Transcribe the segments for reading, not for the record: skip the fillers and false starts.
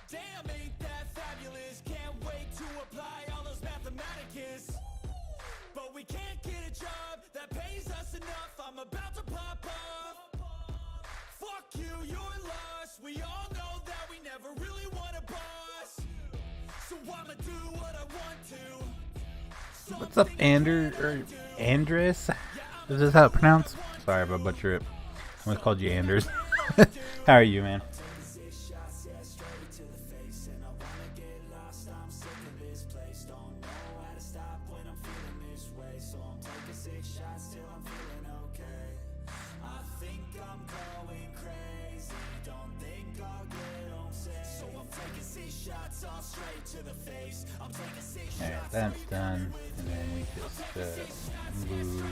Damn, ain't that fabulous? Can't wait to apply all those mathematicus. But we can't get a job that pays us enough. I'm about to pop off. Fuck you, you're lost. We all know that we never really want a boss. So I'ma do what I want to. What's up, Andres? Is this how it's pronounced? Sorry if I butcher it. I almost called you Anders. How are you, man? Alright, that's done. And then we just move.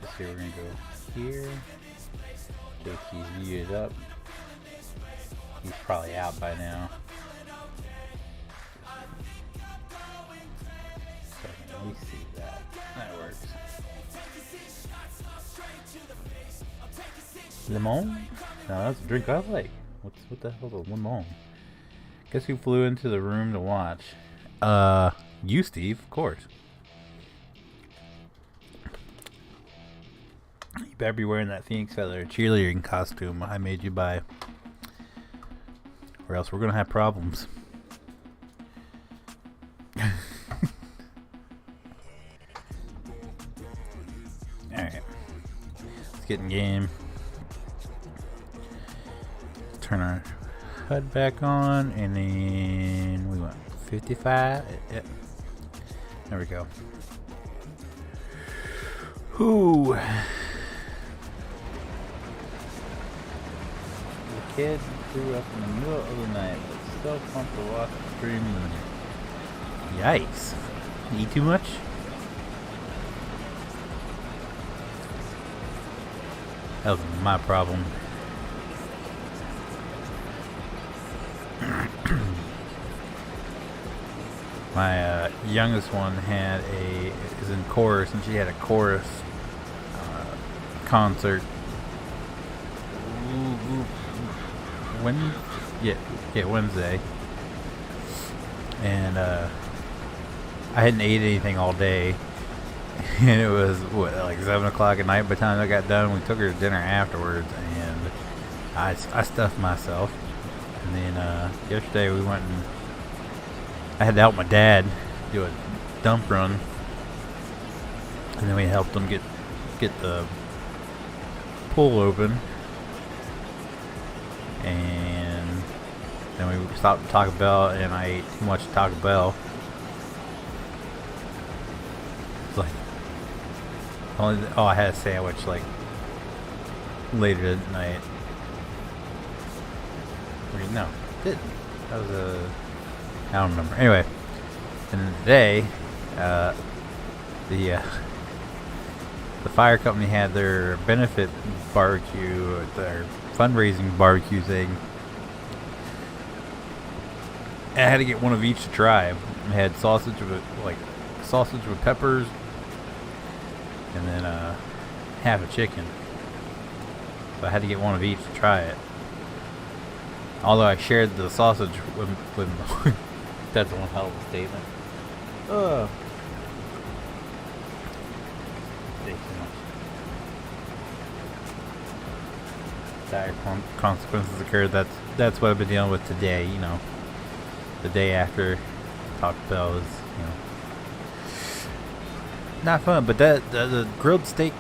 Let's see, we're gonna go here. JT's muted up. He's probably out by now. So let me see that. That works. Lemon? No, that's a drink I like. What the hell is a lemon? Guess who flew into the room to watch? You, Steve, of course. You better be wearing that Feenix feather cheerleading costume I made you buy, or else we're gonna have problems. Alright, let's get in game. Turn our HUD back on, and then we want 55. Yep. There we go. Whoo! The kid grew up in the middle of the night, but still pumped to watch the stream. Yikes! Eat too much? That was my problem. My youngest one is in chorus, and she had a chorus concert. Wednesday, and I hadn't ate anything all day, and it was like 7 o'clock at night by the time I got done. We took her to dinner afterwards, and I stuffed myself. And then yesterday we went and I had to help my dad do a dump run, and then we helped him get the pool open, and then we stopped at Taco Bell, and I ate too much Taco Bell. It's like I had a sandwich like later at night. Wait, no, didn't. That was I don't remember. Anyway, and then today, the fire company had their benefit barbecue, their fundraising barbecue thing. And I had to get one of each to try. I had sausage with peppers, and then half a chicken. So I had to get one of each to try it. Although I shared the sausage with that's one hell of a statement. Dire consequences occurred. That's what I've been dealing with today. You know, the day after Taco Bell is, you know, not fun. But the grilled steak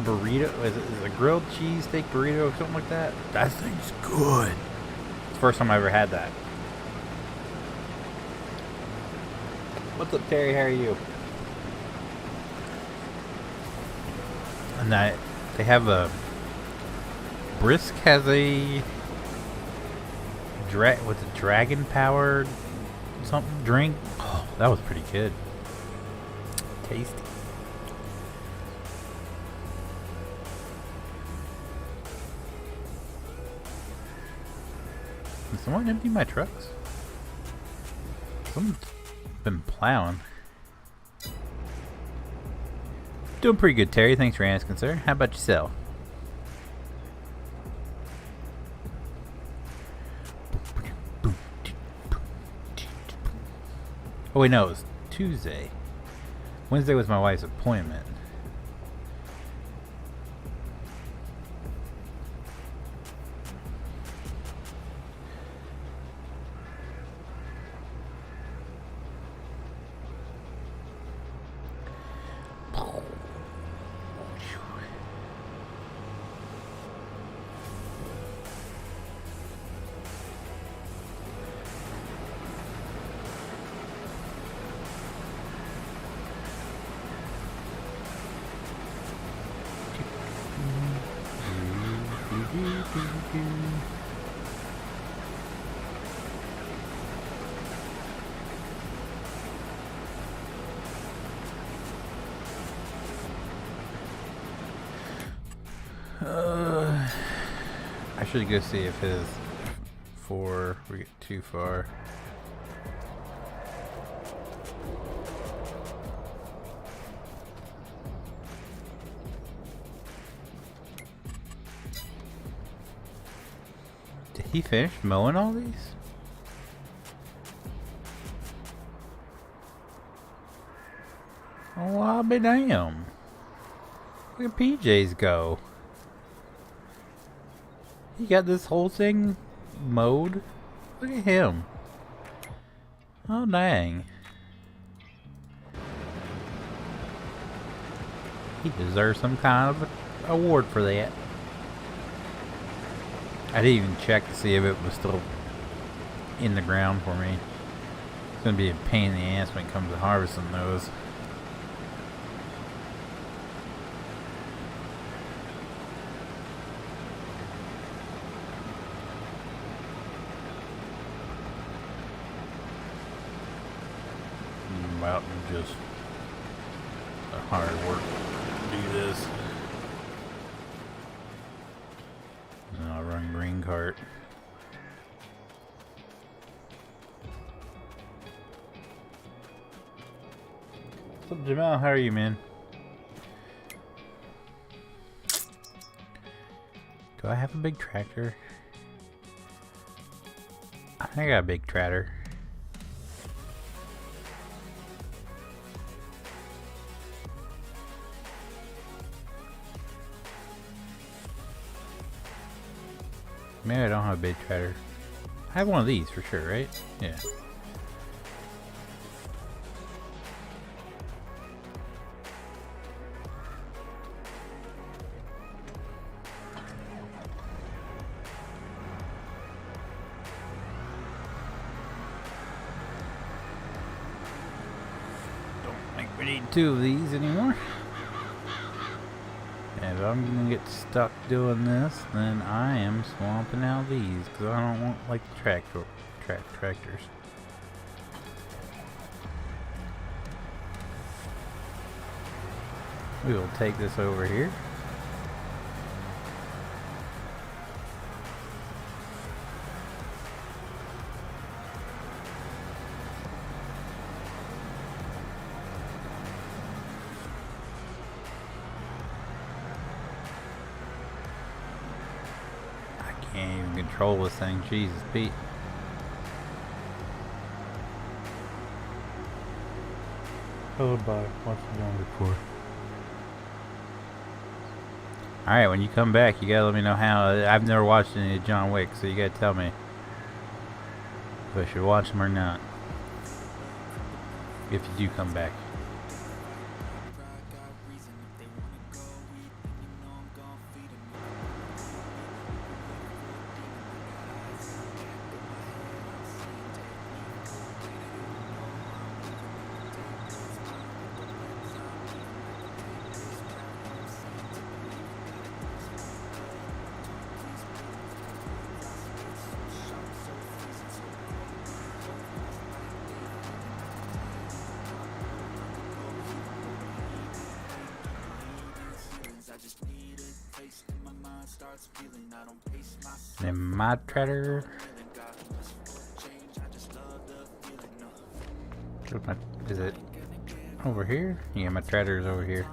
burrito is it a grilled cheese steak burrito or something like that? That thing's good. It's the first time I ever had that. What's up, Terry? How are you? And they have a Brisk has a dragon powered something drink. Oh, that was pretty good. Tasty. Can someone empty my trucks? Someone's been plowing. Doing pretty good, Terry. Thanks for asking, sir. How about yourself? Boom, Oh wait, no, it was Tuesday. Wednesday was my wife's appointment. I should go see if his before we get too far. Did he finish mowing all these? Oh, I'll be damn. Look at PJ's go. He got this whole thing mowed. Look at him. Oh, dang. He deserves some kind of award for that. I didn't even check to see if it was still in the ground for me. It's gonna be a pain in the ass when it comes to harvesting those. Out and just hard work to do this. And I'll run green cart. What's up, Jamal? How are you, man? Do I have a big tractor? I think I got a big tractor. Maybe I don't have a big tractor. I have one of these for sure, right? Yeah. Don't think we need two of these anymore. If I'm gonna get stuck doing this, then I am swamping out these because I don't want like tractors. We will take this over here. Can't even control this thing. Jesus, Pete. Hello, bye. What's you doing before? Alright, when you come back, you gotta let me know how. I've never watched any of John Wick, so you gotta tell me if I should watch him or not. If you do come back. And my tractor. Is it over here? Yeah, my tractor is over here.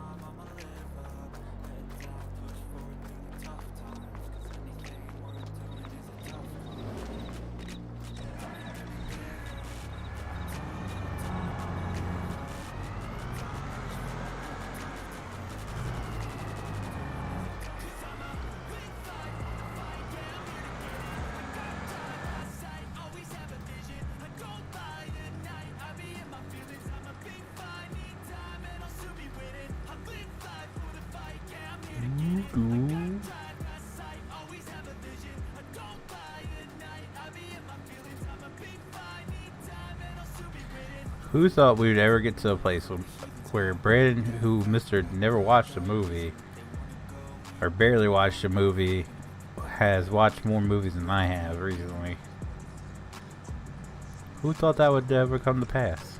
Who thought we would ever get to a place where Brandon, who Mr. never watched a movie, or barely watched a movie, has watched more movies than I have recently? Who thought that would ever come to pass?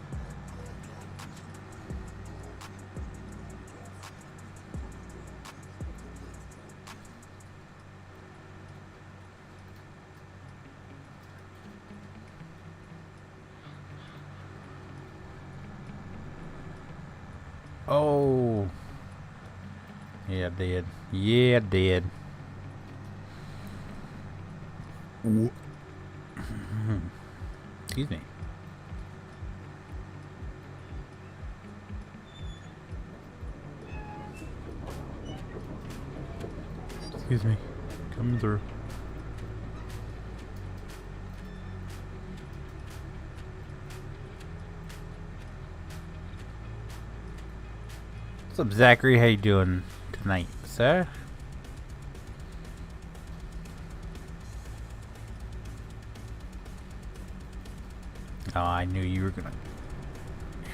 Oh. Yeah, I did. Yeah, I did. Excuse me. Excuse me. Coming through. What's up, Zachary? How you doing tonight, sir? Oh, I knew you were gonna.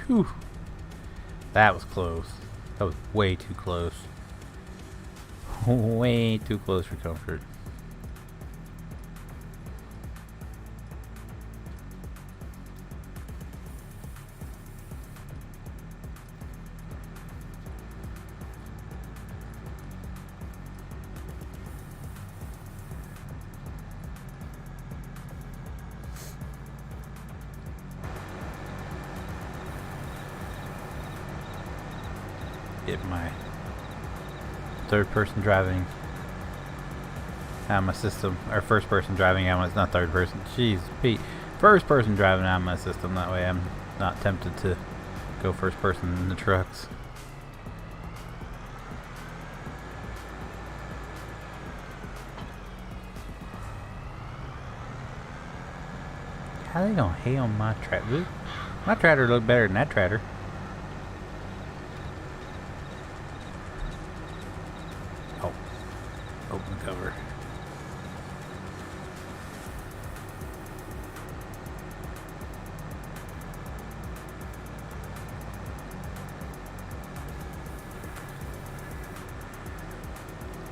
Whew. That was close. That was way too close. Way too close for comfort. Get my third person driving out of my system, or first person driving out of my, it's not third person, jeez Pete, first person driving out of my system, that way I'm not tempted to go first person in the trucks. How they gonna hate on my tractor? My tractor looked better than that tractor. Open cover.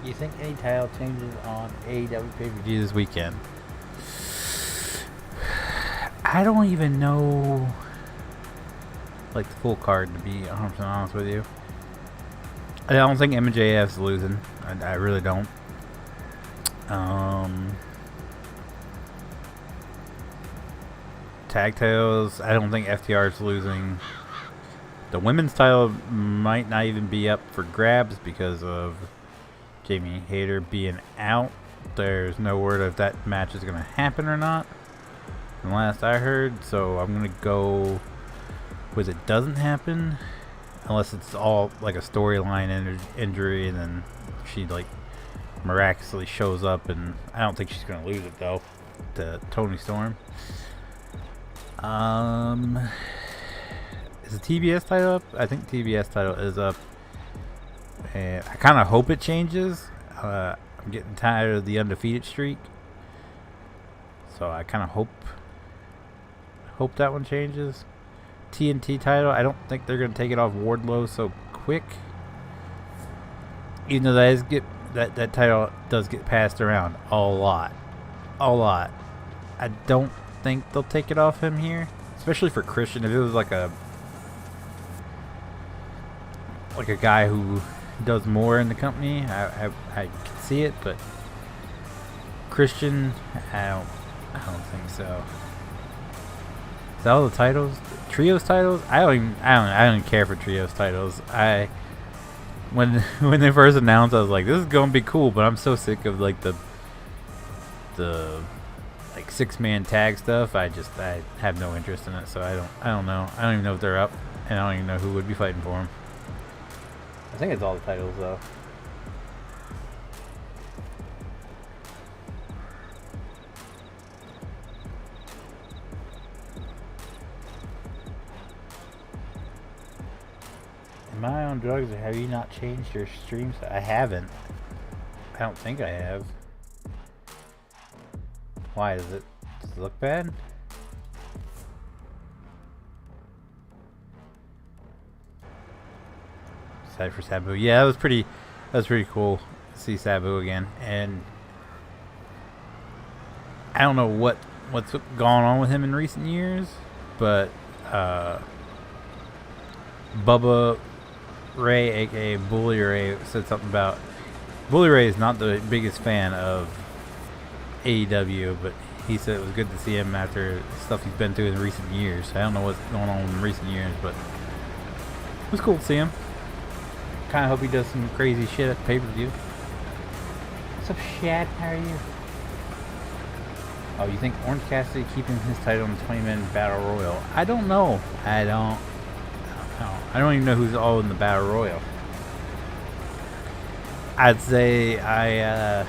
You think any title changes on AEW pay-per-view this weekend? I don't even know, like, the full card, to be 100% honest with you. I don't think MJF's losing. I really don't. Tag titles, I don't think FTR's losing. The women's title might not even be up for grabs because of Jamie Hayter being out. There's no word if that match is going to happen or not, from last I heard. So I'm going to go with it doesn't happen, unless it's all like a storyline injury and then she like miraculously shows up, and I don't think she's gonna lose it though to Toni Storm. Is the TBS title up? I think TBS title is up, and I kind of hope it changes. I'm getting tired of the undefeated streak, so I kind of hope that one changes. TNT title, I don't think they're gonna take it off Wardlow so quick, even though that title does get passed around a lot. I don't think they'll take it off him here, especially for Christian. If it was like a guy who does more in the company, I could see it, but Christian, I don't think so. Is that all the titles? Trios titles? I don't even care for trios titles. When they first announced, I was like, this is gonna be cool, but I'm so sick of like the like 6-man tag stuff. I have no interest in it, so I don't know. I don't even know if they're up, and I don't even know who would be fighting for them. I think it's all the titles though. Am I on drugs, or have you not changed your streams? I haven't. I don't think I have. Why does it look bad? excited for Sabu. Yeah, that was pretty cool to see Sabu again. And I don't know what's gone on with him in recent years, but Bubba Ray, aka Bully Ray, said something about Bully Ray is not the biggest fan of AEW, but he said it was good to see him after stuff he's been through in recent years. I don't know what's going on in recent years, but it was cool to see him. Kind of hope he does some crazy shit at the pay-per-view. What's up, Shad? How are you? Oh, you think Orange Cassidy keeping his title in the 20-man Battle Royal? I don't know. I don't even know who's all in the Battle Royal. I'd say I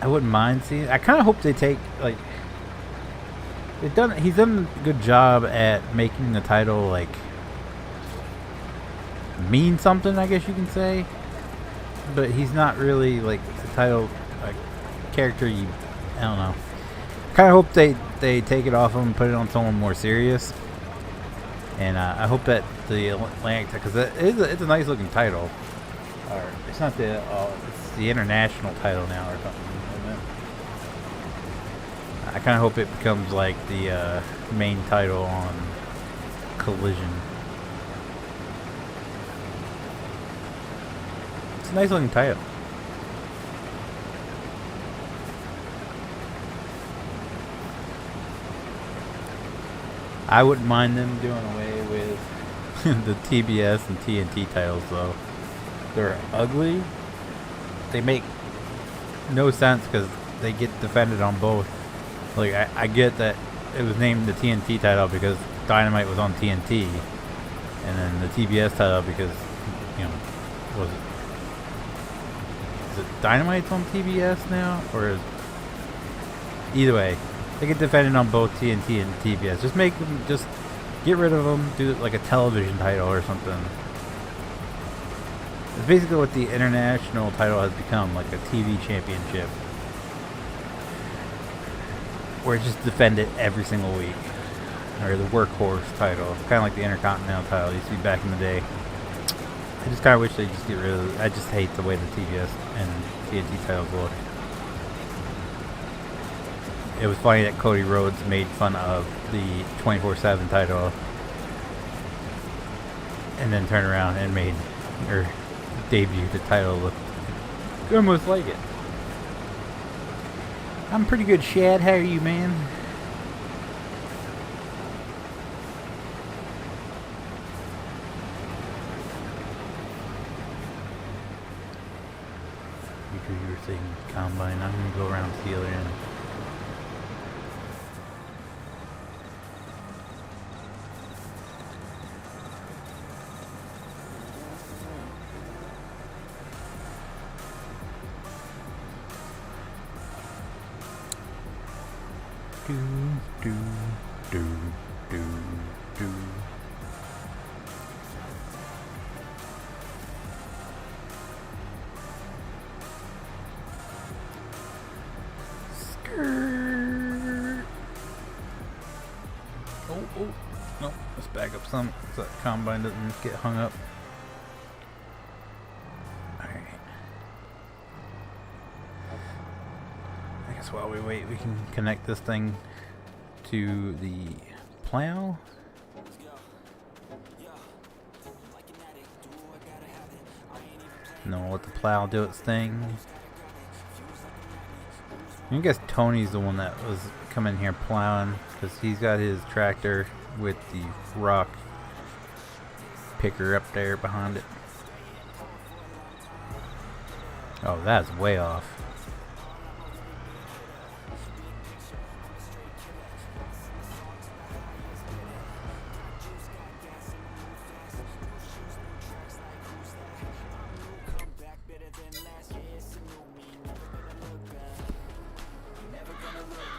wouldn't mind seeing. I kind of hope they take like he's done a good job at making the title like mean something, I guess you can say. But he's not really like the title like character. I don't know. Kind of hope they take it off him and put it on someone more serious. And I hope that the Atlantic, because it's a nice looking title. Or it's not the it's the international title now or something. I kind of hope it becomes like the main title on Collision. It's a nice looking title. I wouldn't mind them doing away with the TBS and TNT titles, though. They're ugly. They make no sense because they get defended on both. Like, I get that it was named the TNT title because Dynamite was on TNT, and then the TBS title because, you know, is it Dynamite's on TBS now, or is either way? They get defended on both TNT and TBS. Just make them, just get rid of them. Do it like a television title or something. It's basically what the international title has become, like a TV championship, where it's just defended every single week, or the workhorse title, kind of like the Intercontinental title used to be back in the day. I just kind of wish they just get rid of it. I just hate the way the TBS and TNT titles look. It was funny that Cody Rhodes made fun of the 24/7 title and then turned around and made or debuted the title look almost like it. I'm pretty good, Shad. How are you, man? You do your thing, Combine. I'm gonna go around to the other end. Do, do, do, do. Skirt. Oh, no, let's back up some so that Combine doesn't get hung up. Alright. I guess while we wait, we can connect this thing to the plow. And then we'll let the plow do its thing. I guess Tony's the one that was coming here plowing because he's got his tractor with the rock picker up there behind it. Oh, that's way off.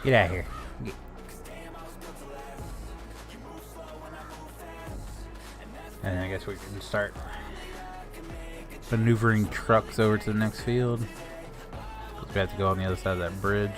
Get out of here. And I guess we can start maneuvering trucks over to the next field. We have to go on the other side of that bridge.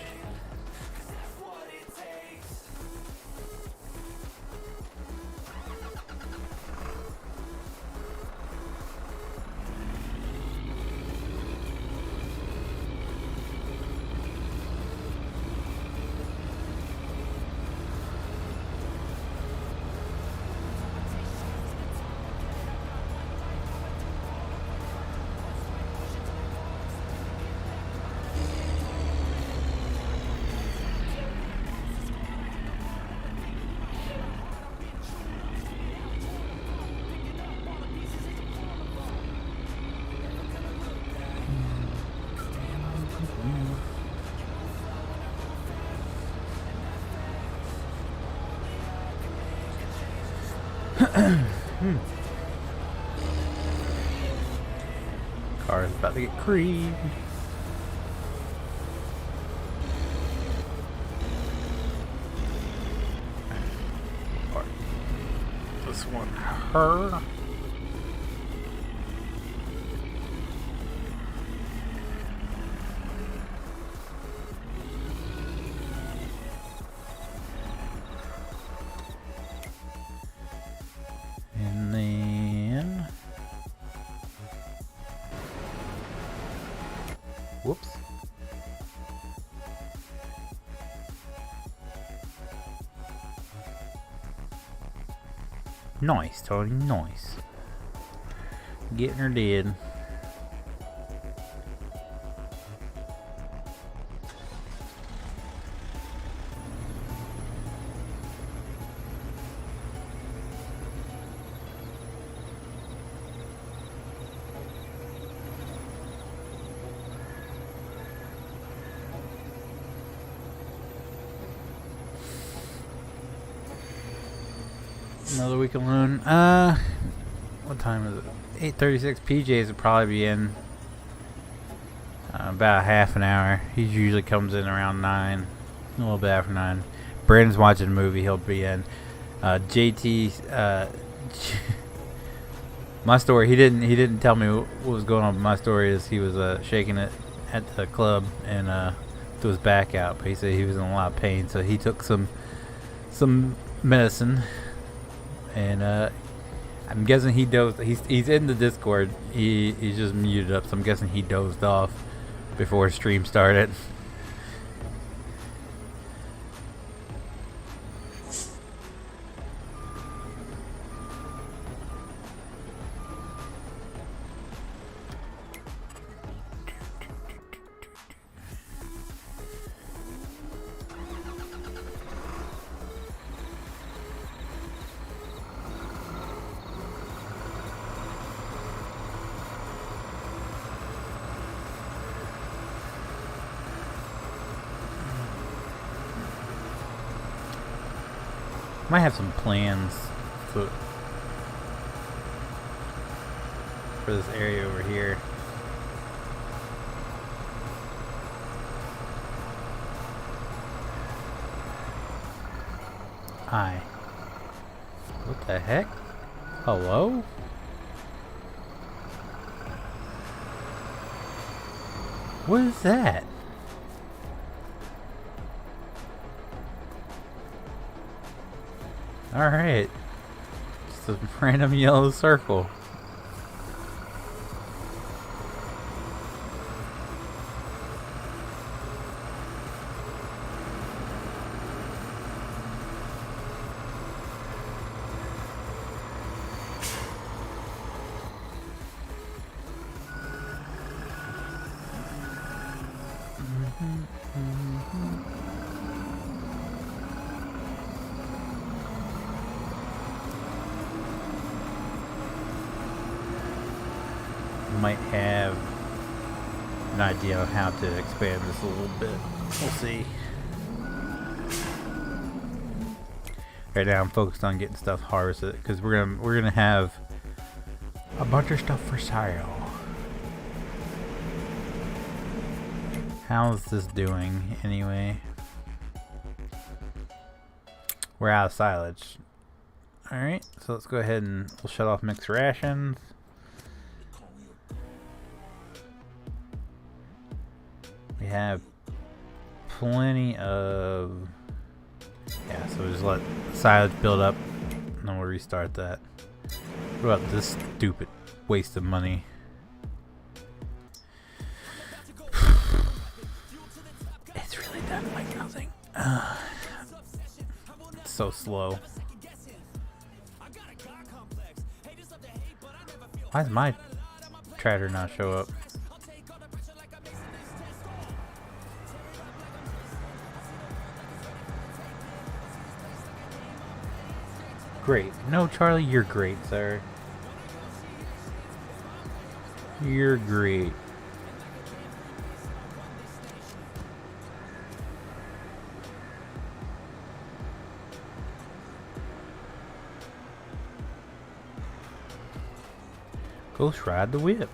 Car's about to get creamed. This one, her. And then, whoops. Nice, Tony, nice. Getting her dead. Another week alone. What time is it? 8:36. PJs will probably be in about half an hour. He usually comes in around 9, a little bit after 9. Brandon's watching a movie. He'll be in. JT, my story. He didn't tell me what was going on. But my story is he was shaking it at the club and threw his back out. But he said he was in a lot of pain, so he took some medicine. And I'm guessing he dozed. He's in the Discord. He's just muted up, so I'm guessing he dozed off before stream started. Might have some plans for this area over here. Hi. What the heck? Hello? What is that? Alright. Just a random yellow circle. Might have an idea of how to expand this a little bit. We'll see. Right now I'm focused on getting stuff harvested because we're gonna have a bunch of stuff for sale. How's this doing anyway? We're out of silage. Alright, so let's go ahead and we'll shut off mixed rations. We have plenty of... Yeah, so we'll just let silage build up and then we'll restart that. What about this stupid waste of money? It's really done like nothing. It's so slow. Why does my tractor not show up? Great. No, Charlie, you're great, sir. You're great. Ghost ride the whip.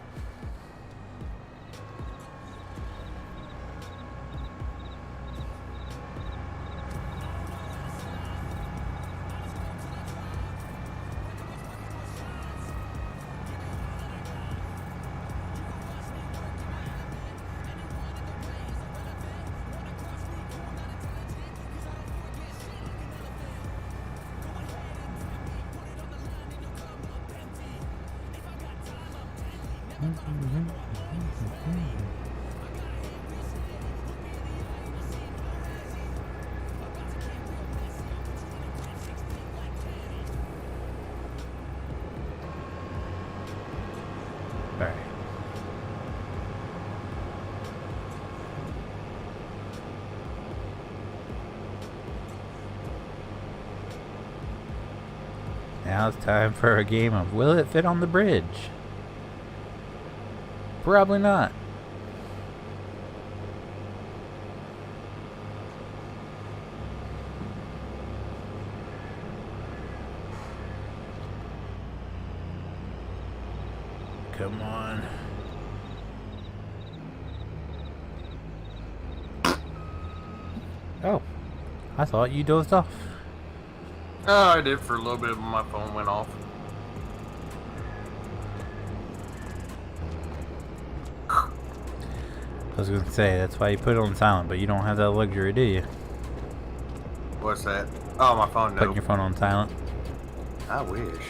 Alright. Now it's time for a game of will it fit on the bridge? Probably not. Come on. Oh, I thought you dozed off. Oh, I did for a little bit when my phone went off. I was gonna say, that's why you put it on silent, but you don't have that luxury, do you? What's that? Oh, my phone, no. Putting your phone on silent. I wish.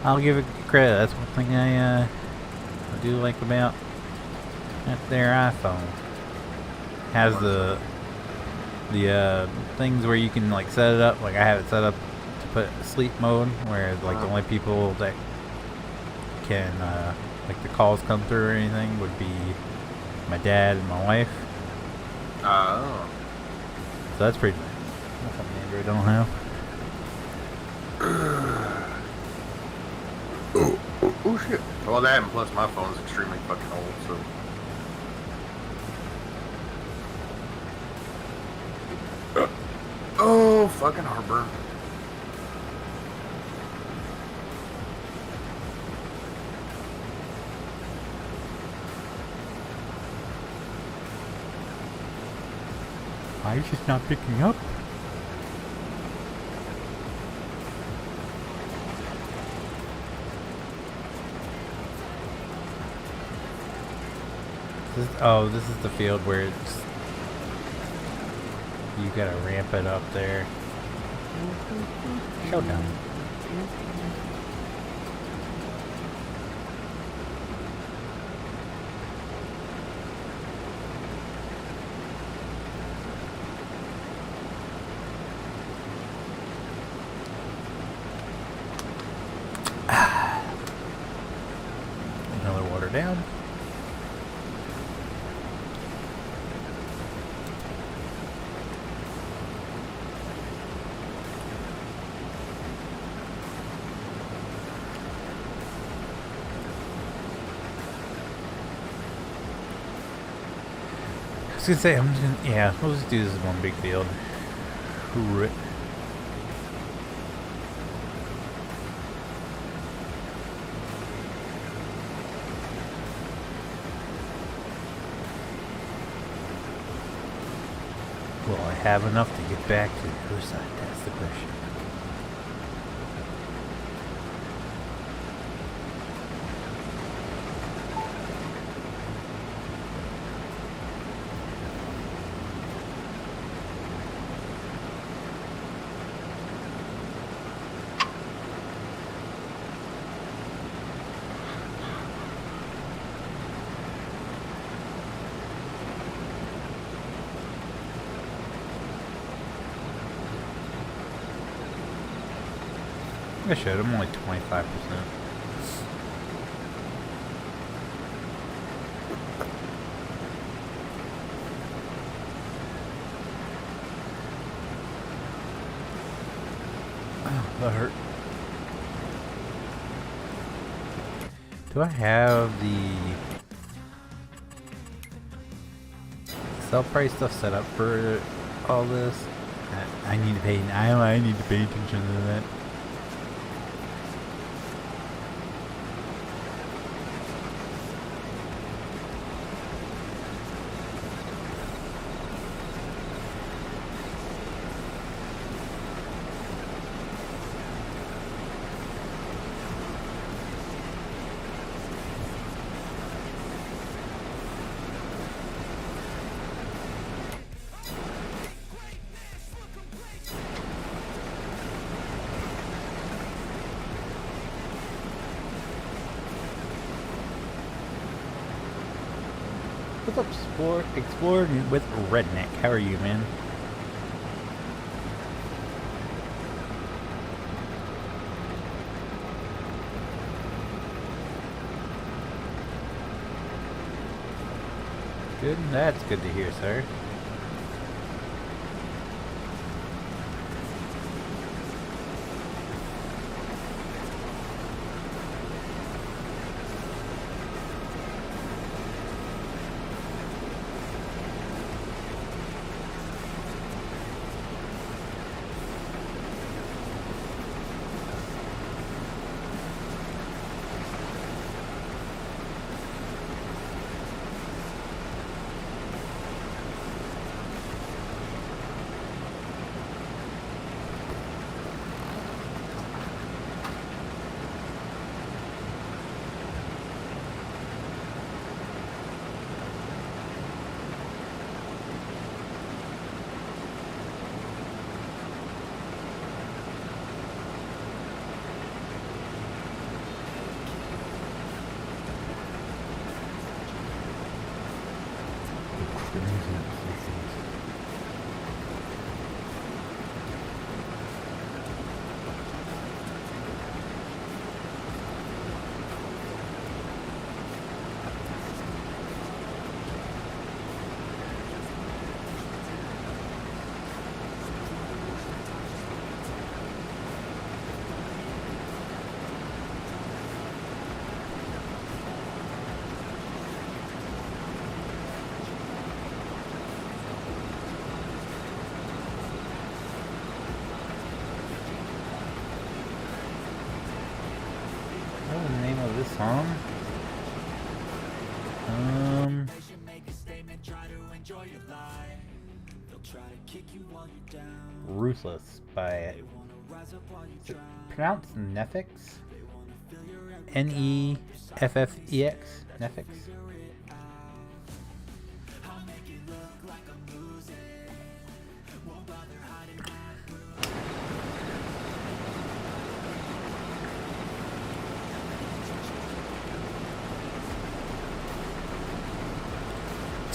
I'll give it credit. That's one thing I do like about their iPhone. Has the things where you can like set it up. Like I have it set up to put sleep mode, where like the only people that can like the calls come through or anything would be my dad and my wife. Oh. So that's pretty nice. That's something Android don't have. Oh shit. Well, that and plus my phone's extremely fucking old, so. Oh, fucking heartburn. Why is it not picking up? This is the field where it's you gotta ramp it up there. Showdown. Another water down. I was gonna say, we'll just do this as one big field. Right. Will I have enough to get back to the other side? That's the question. I should. I'm only 25%. Oh, that hurt. Do I have the self-price stuff set up for all this? I need to pay. I need to pay attention to that. What's up, Exploring with Redneck? How are you, man? Good. That's good to hear, sir. This song? Ruthless by pronounced Nefix? N-E-F-F-E-X? Nefix?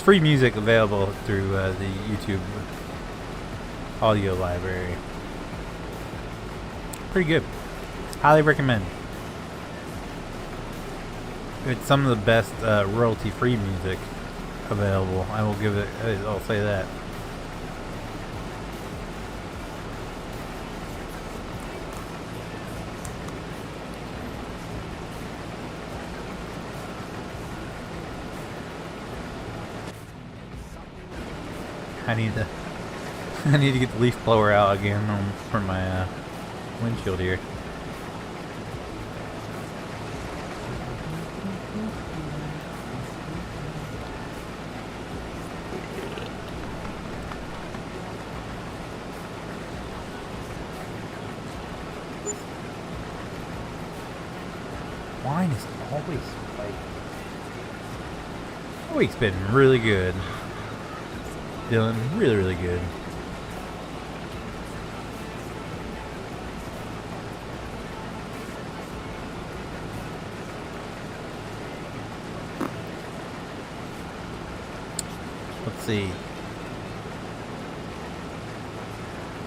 Free music available through the YouTube audio library. Pretty good. Highly recommend. It's some of the best royalty-free music available. I will give it. I'll say that. I need to get the leaf blower out again for my windshield here. Wine is always like. The week's been really good. Feeling really, really good. Let's see.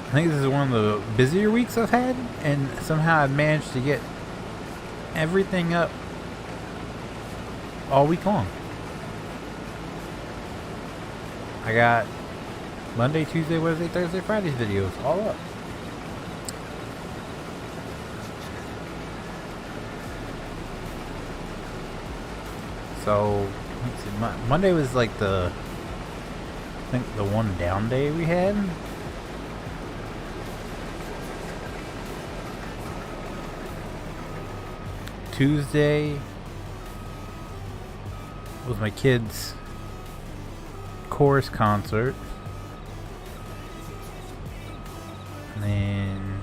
I think this is one of the busier weeks I've had, and somehow I've managed to get everything up all week long. I got Monday, Tuesday, Wednesday, Thursday, Friday's videos all up. So, let's see, Monday was like the think the one down day we had. Tuesday was my kids' chorus concert. And then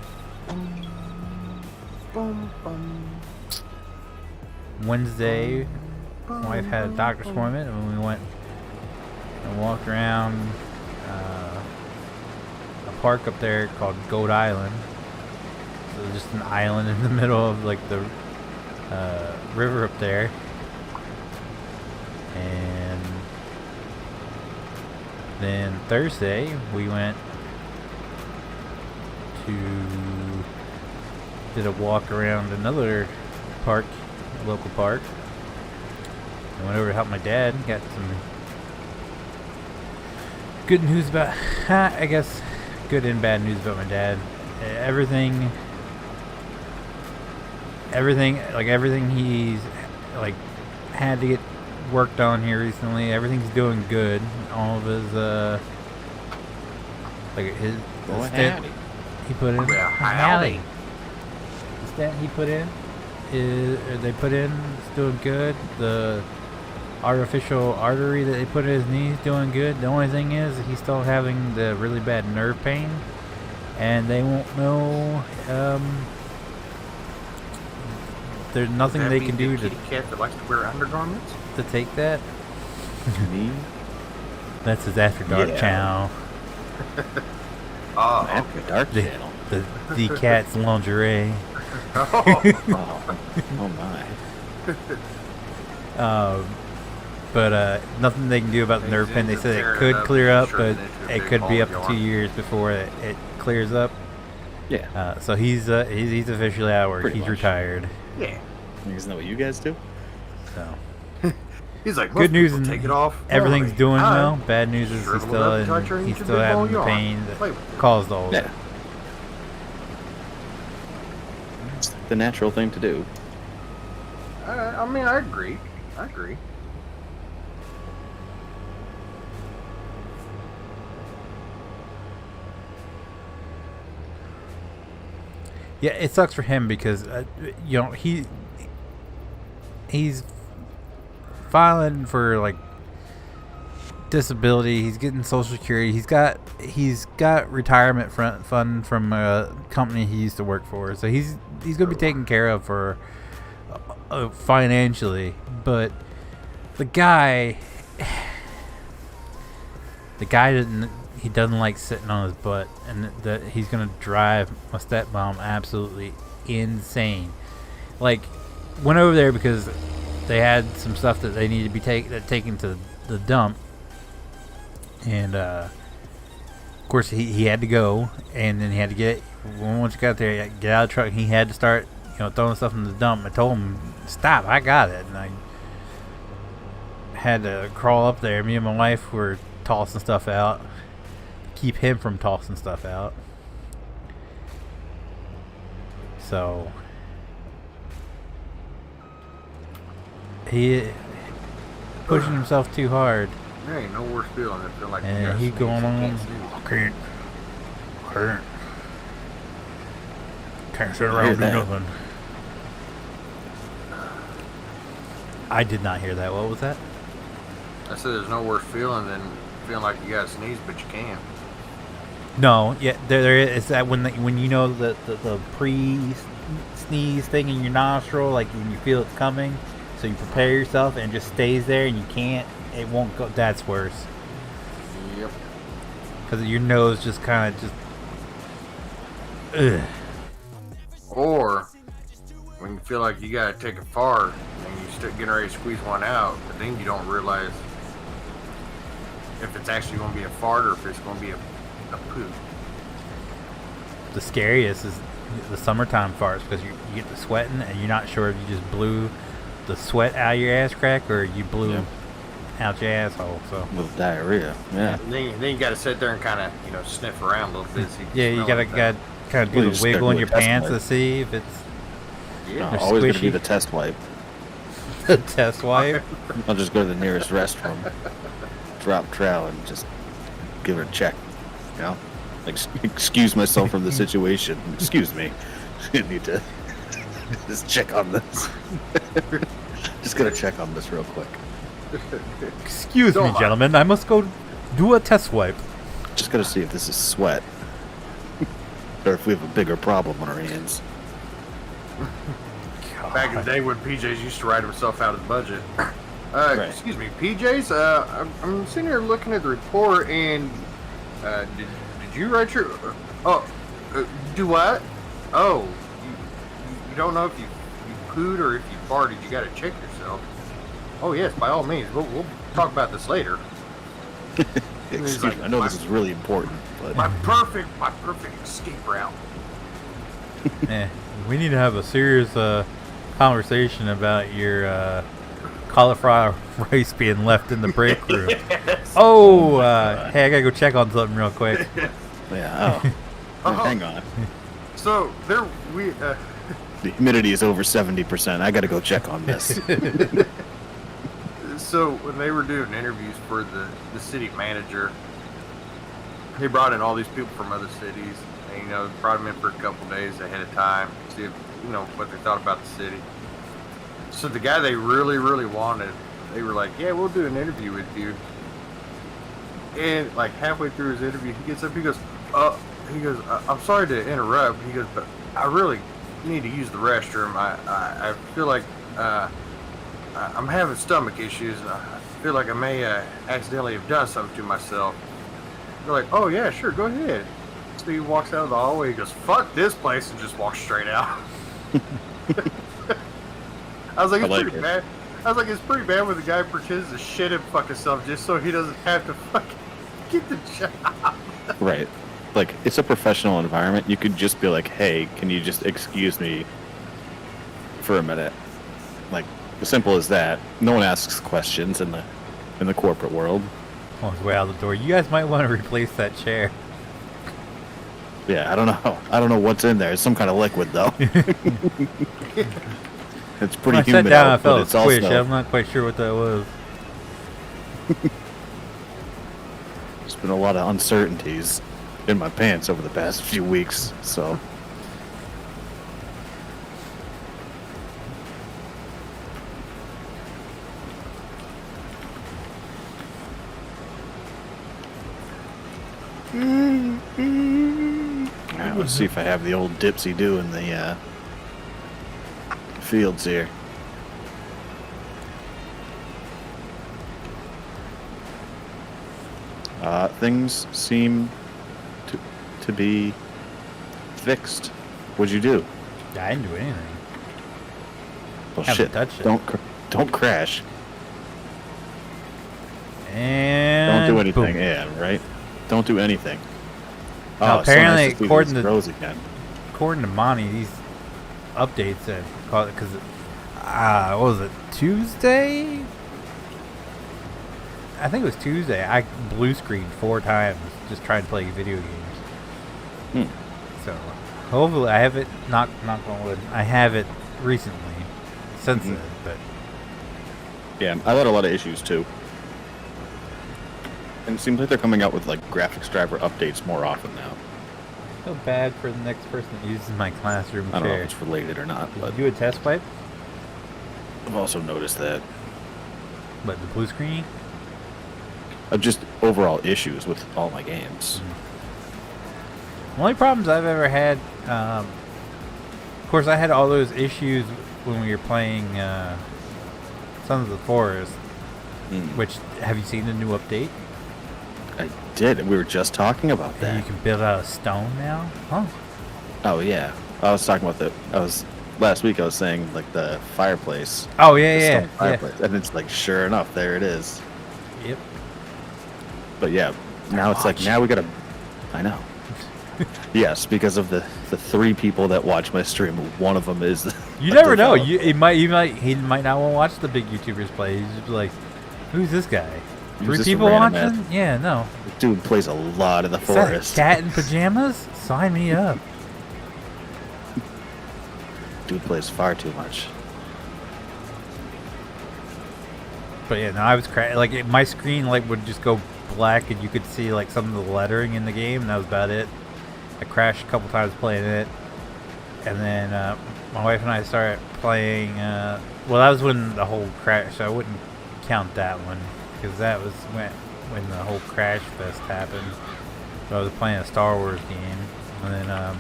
Wednesday, my wife had a doctor's appointment, and we went and walked around a park up there called Goat Island. So just an island in the middle of like the river up there. And then Thursday we went to did a walk around another park, a local park. I went over to help my dad. Got some good news about, I guess, good and bad news about my dad. Everything he's like had to get worked on here recently. Everything's doing good. All of his like his stint he put in. Howdy. The stent he put in is doing good. The artificial artery that they put in his knee is doing good. The only thing is he's still having the really bad nerve pain, and they won't know. There's nothing they can do to kitty cat that likes to wear undergarments to take that. Me? That's his After Dark channel. Oh, After Dark channel. The cat's lingerie. Oh my. But nothing they can do about the nerve pain. They said it could clear up, but it could be up to 2 years before it clears up. Yeah. So he's officially out of work. Pretty He's much. retired. yeah. Isn't that what you guys do? So He's like, good news and and take it off. everything's early. doing Hi. well. Bad news is he's still having the pain that caused all of it. Yeah. It's the natural thing to do. I mean, I agree. Yeah, it sucks for him because he's filing for like disability. He's getting Social Security. He's got retirement fund from a company he used to work for. So he's gonna be taken care of for financially. But the guy doesn't like sitting on his butt, and that he's gonna drive my stepmom absolutely insane. Like, went over there because they had some stuff that they needed to be taken to the dump, and of course he had to go, and then he had to once he got there, get out of the truck. He had to start throwing stuff in the dump. I told him, stop, I got it, and I had to crawl up there. Me and my wife were tossing stuff out, keep him from tossing stuff out. So he pushing himself too hard, There ain't no worse feeling than feel like and he's going on. Can't sit around and do nothing. I did not hear that. What was that? I said there's no worse feeling than feeling like you got to sneeze, but you can't. No, yeah, there is that when you know the pre-sneeze thing in your nostril, like when you feel it's coming, so you prepare yourself and it just stays there and you can't, it won't go. That's worse. Yep. Because your nose just kind of just. Ugh. Or when you feel like you got to take a fart and you start getting ready to squeeze one out, but then you don't realize if it's actually going to be a fart or if it's going to be a poop. The scariest is the summertime farts, because you get the sweating and you're not sure if you just blew the sweat out of your ass crack or you blew out your asshole. So With diarrhea. Yeah. And then you got to sit there and kind of sniff around a little bit. So you can yeah, you smell gotta it. kind of Well, do you the just wiggle gotta in do your a test pants wipe. to see if it's Yeah. They're Always going to be squishy. the test wipe. the test wipe. I'll just go to the nearest restroom, drop trowel, and just give it a check. You know, like excuse myself from the situation. Excuse me, I need to just check on this. Just gonna check on this real quick. Excuse me, gentlemen. I must go do a test wipe. Just gotta see if this is sweat, or if we have a bigger problem on our hands. Back in the day when PJs used to write himself out of the budget. Right. Excuse me, PJs. I'm sitting here looking at the report, and did you write your? Do what? Oh, you don't know if you pooed or if you farted. You got to check yourself. Oh yes, by all means. We'll talk about this later. Excuse me, I know this is really important, but my perfect escape route. We need to have a serious conversation about your cauliflower rice being left in the break room. Yes. Oh, hey, I gotta go check on something real quick. yeah. Oh, hang on. So there The humidity is over 70%. I gotta go check on this. So when they were doing interviews for the city manager, they brought in all these people from other cities, and brought them in for a couple days ahead of time, see if what they thought about the city. So the guy they really, really wanted, they were like, "Yeah, we'll do an interview with you." And like halfway through his interview, he gets up, he goes, "I'm sorry to interrupt." He goes, "But I really need to use the restroom. I feel like I'm having stomach issues, and I feel like I may accidentally have done something to myself." They're like, "Oh yeah, sure, go ahead." So he walks out of the hallway, he goes, "Fuck this place," and just walks straight out. I was like, it's pretty bad. I was like, it's pretty bad when the guy pretends to shit and fuck himself just so he doesn't have to fucking get the job. Right. Like, it's a professional environment. You could just be like, "Hey, can you just excuse me for a minute?" Like, as simple as that. No one asks questions in the corporate world. On his way out the door. You guys might want to replace that chair. Yeah, I don't know. I don't know what's in there. It's some kind of liquid, though. It's pretty When I humid sat down, out, I felt but a it's squish. also... I'm not quite sure what that was. There's been a lot of uncertainties in my pants over the past few weeks, so... Alright, let's see if I have the old dipsy-do in the fields here. Things seem to be fixed. What'd you do? I didn't do anything. Well, Haven't shit! touched it. Don't crash. And Don't do anything. boom. Yeah, right. Don't do anything. Now, Oh, so apparently, nice to see according these to- rows again. According to Monty, these updates have called it because what was it, Tuesday? I think it was Tuesday. I blue screened 4 times just trying to play video games. So hopefully I have it. Not on wood. I have it recently since then, but Yeah, I've had a lot of issues too. And it seems like they're coming out with like graphics driver updates more often now. feel bad for the next person that uses my classroom I don't know chair. if it's related or not, but Did you do a test pipe? I've also noticed that. But the blue screen? Of just overall issues with all my games. The only problems I've ever had, of course, I had all those issues when we were playing Sons of the Forest. Which, have you seen the new update? I did. We were just talking about And you that. can build out of stone now? Huh? Oh yeah, I was talking about last week. I was saying like the fireplace. Oh, The yeah. stone fireplace, and it's like sure enough, there it is. Yep. But yeah, now it's like now we gotta. I know. Yes, because of the 3 people that watch my stream, one of them is. You a never know. developer. He might not want to watch the big YouTubers play. He's just be like, who's this guy? Who's 3 this people random watching? Yeah, no. Dude plays a lot in the Is that a forest. cat in pajamas? Sign me up. Dude plays far too much. But yeah, no, I was my screen like would just go black and you could see like some of the lettering in the game, and that was about it. I crashed a couple times playing it, and then my wife and I started playing. Well, that was when the whole crash. So I wouldn't count that one because that was when the whole crash fest happened. So I was playing a Star Wars game, and then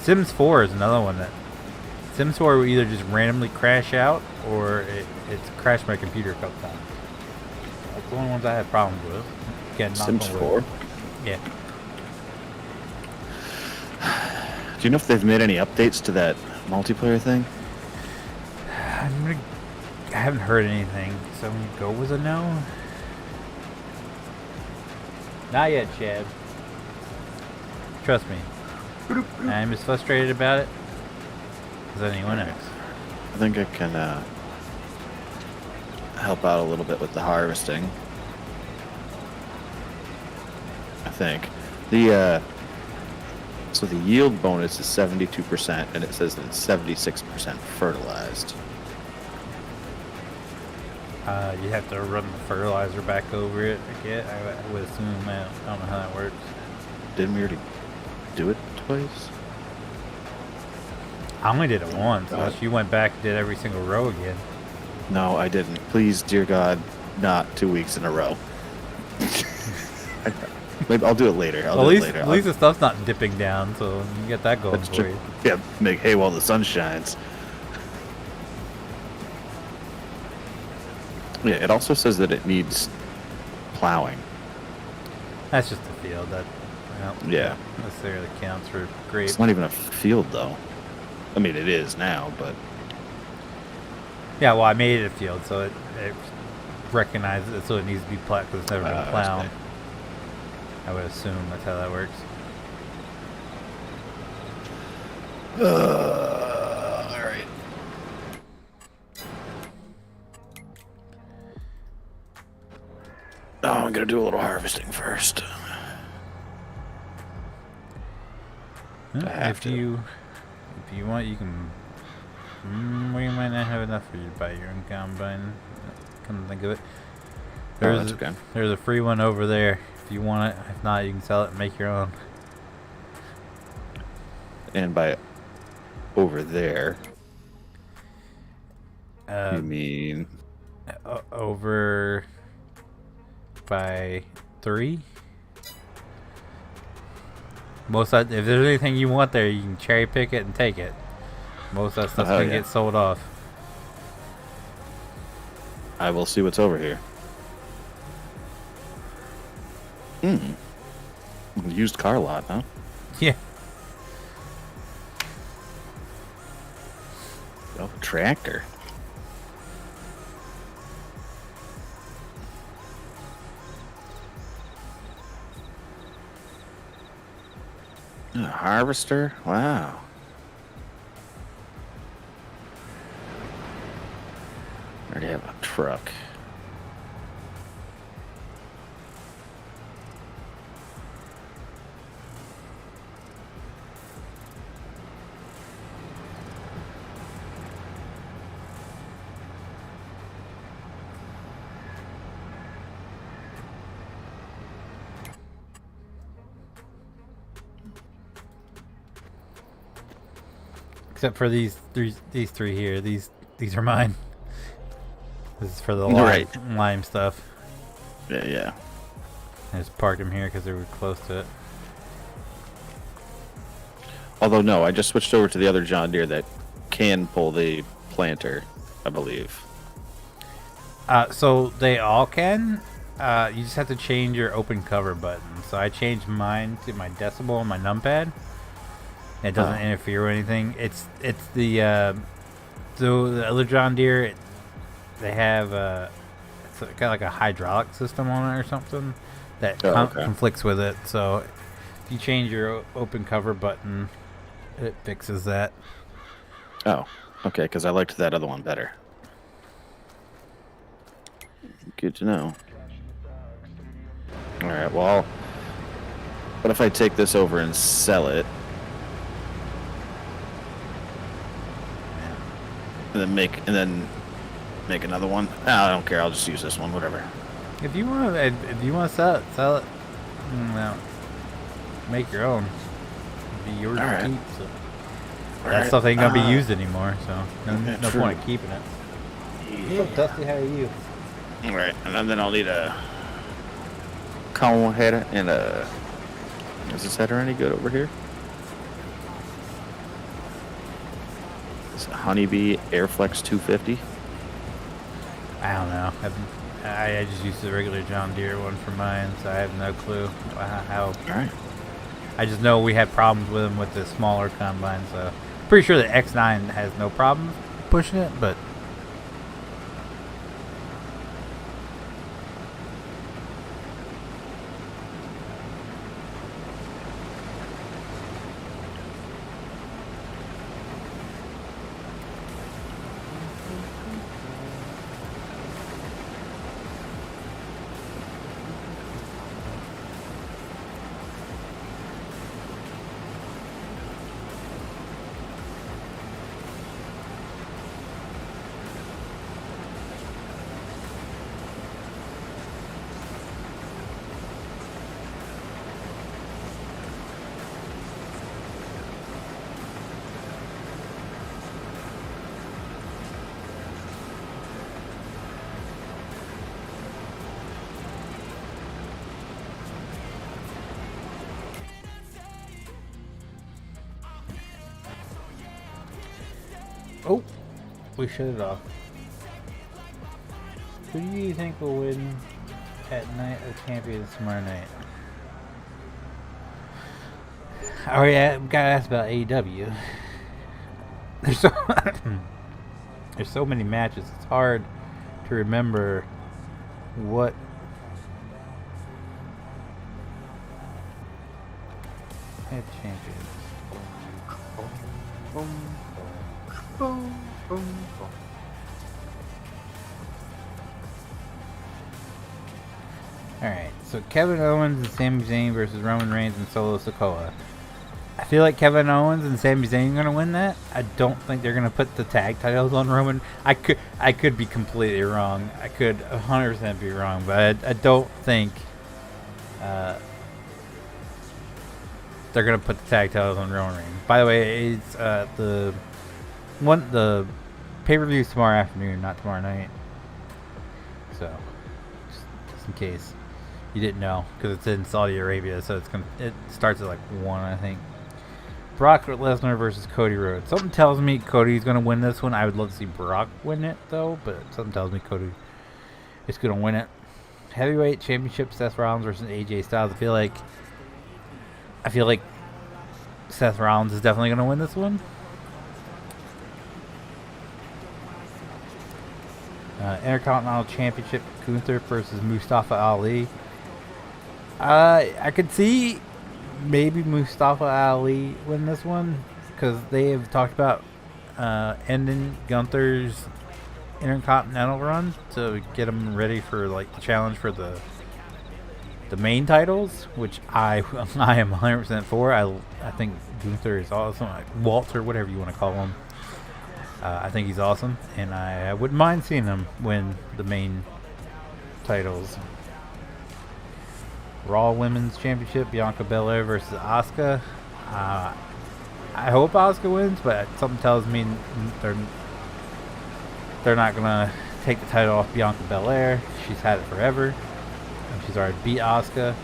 Sims 4 is another one that Sims 4 will either just randomly crash out or it's crashed my computer a couple times. That's the only ones I had problems with. Again, not Sims 4? Yeah. Do you know if they've made any updates to that multiplayer thing? I haven't heard anything, so I'm gonna go with a no. Not yet, Chad. Trust me. I'm as frustrated about it as anyone else. I think I can help out a little bit with the harvesting. I think. So the yield bonus is 72%, and it says that it's 76% fertilized. You have to run the fertilizer back over it. I would assume that. I don't know how that works. Didn't we already do it twice? I only did it once. Unless you went back and did every single row again. No, I didn't. Please, dear God, not 2 weeks in a row. Maybe I'll do it later. At least the stuff's not dipping down, so you get that going for you. Yeah, make hay while the sun shines. Yeah, it also says that it needs plowing. That's just a field that Yeah. necessarily counts for grapes. It's not even a field, though. I mean, it is now, but... Yeah, well, I made it a field, so it recognizes it, so it needs to be plowed because it's never been plowed. I would assume that's how that works. Alright. Oh, I'm gonna do a little harvesting first. If you want, you can. We might not have enough for you to buy your own combine. Come to think of it, That's okay. There's a free one over there if you want it. If not, you can sell it and make your own. And by over there, you mean over by 3? If there's anything you want there, you can cherry pick it and take it. Most of that stuff's gonna get sold off. I will see what's over here. Used car lot, huh? Yeah. Oh, tractor. A harvester? Wow. Already have a truck. Except for these three here. These are mine. This is for the lime stuff. Yeah. I just parked them here because they were close to it. Although, no, I just switched over to the other John Deere that can pull the planter, I believe. So they all can. You just have to change your open cover button. So I changed mine to my decibel on my numpad. It doesn't interfere with anything. It's the so the other John Deere, they have it's got like a hydraulic system on it or something that conflicts with it. So if you change your open cover button, it fixes that. Oh, okay, because I liked that other one better. Good to know. Alright, well, what if I take this over and sell it? And then make another one? I don't care, I'll just use this one, whatever. If you want to sell it, sell it. No, make your own. It'd be yours All to right. keep. So All that right. stuff ain't gonna be used anymore. So yeah, no true. point in keeping it. Yeah. So Dusty, how are you? All right, and then I'll need a cone header and a. Is this header any good over here? It's a Honeybee Airflex 250. I don't know. I just used the regular John Deere one for mine, so I have no clue how. All right. I just know we had problems with them with the smaller combine, so pretty sure the X9 has no problems pushing it, but. Oh, we shut it off. Who do you think will win at Night of Champions tomorrow night? Oh yeah, gotta ask about AEW. There's so there's so many matches. It's hard to remember what. Head champions. Alright, so Kevin Owens and Sami Zayn versus Roman Reigns and Solo Sikoa. I feel like Kevin Owens and Sami Zayn are going to win that. I don't think they're going to put the tag titles on Roman. I could be completely wrong. I could 100% be wrong, but I don't think they're going to put the tag titles on Roman Reigns. By the way, it's the pay-per-view's tomorrow afternoon, not tomorrow night. So, just in case you didn't know, because it's in Saudi Arabia, so it starts at like 1, I think. Brock Lesnar versus Cody Rhodes. Something tells me Cody's going to win this one. I would love to see Brock win it, though, but something tells me Cody is going to win it. Heavyweight Championship, Seth Rollins versus AJ Styles. I feel like Seth Rollins is definitely going to win this one. Intercontinental Championship, Gunther versus Mustafa Ali. I could see maybe Mustafa Ali win this one, because they have talked about ending Gunther's Intercontinental run to get him ready for like the challenge for the main titles, which I am 100% for. I think Gunther is awesome, like Walter, whatever you want to call him. I think he's awesome, and I wouldn't mind seeing him win the main titles. Raw Women's Championship, Bianca Belair versus Asuka. I hope Asuka wins, but something tells me they're not gonna take the title off Bianca Belair. She's had it forever, and she's already beat Asuka.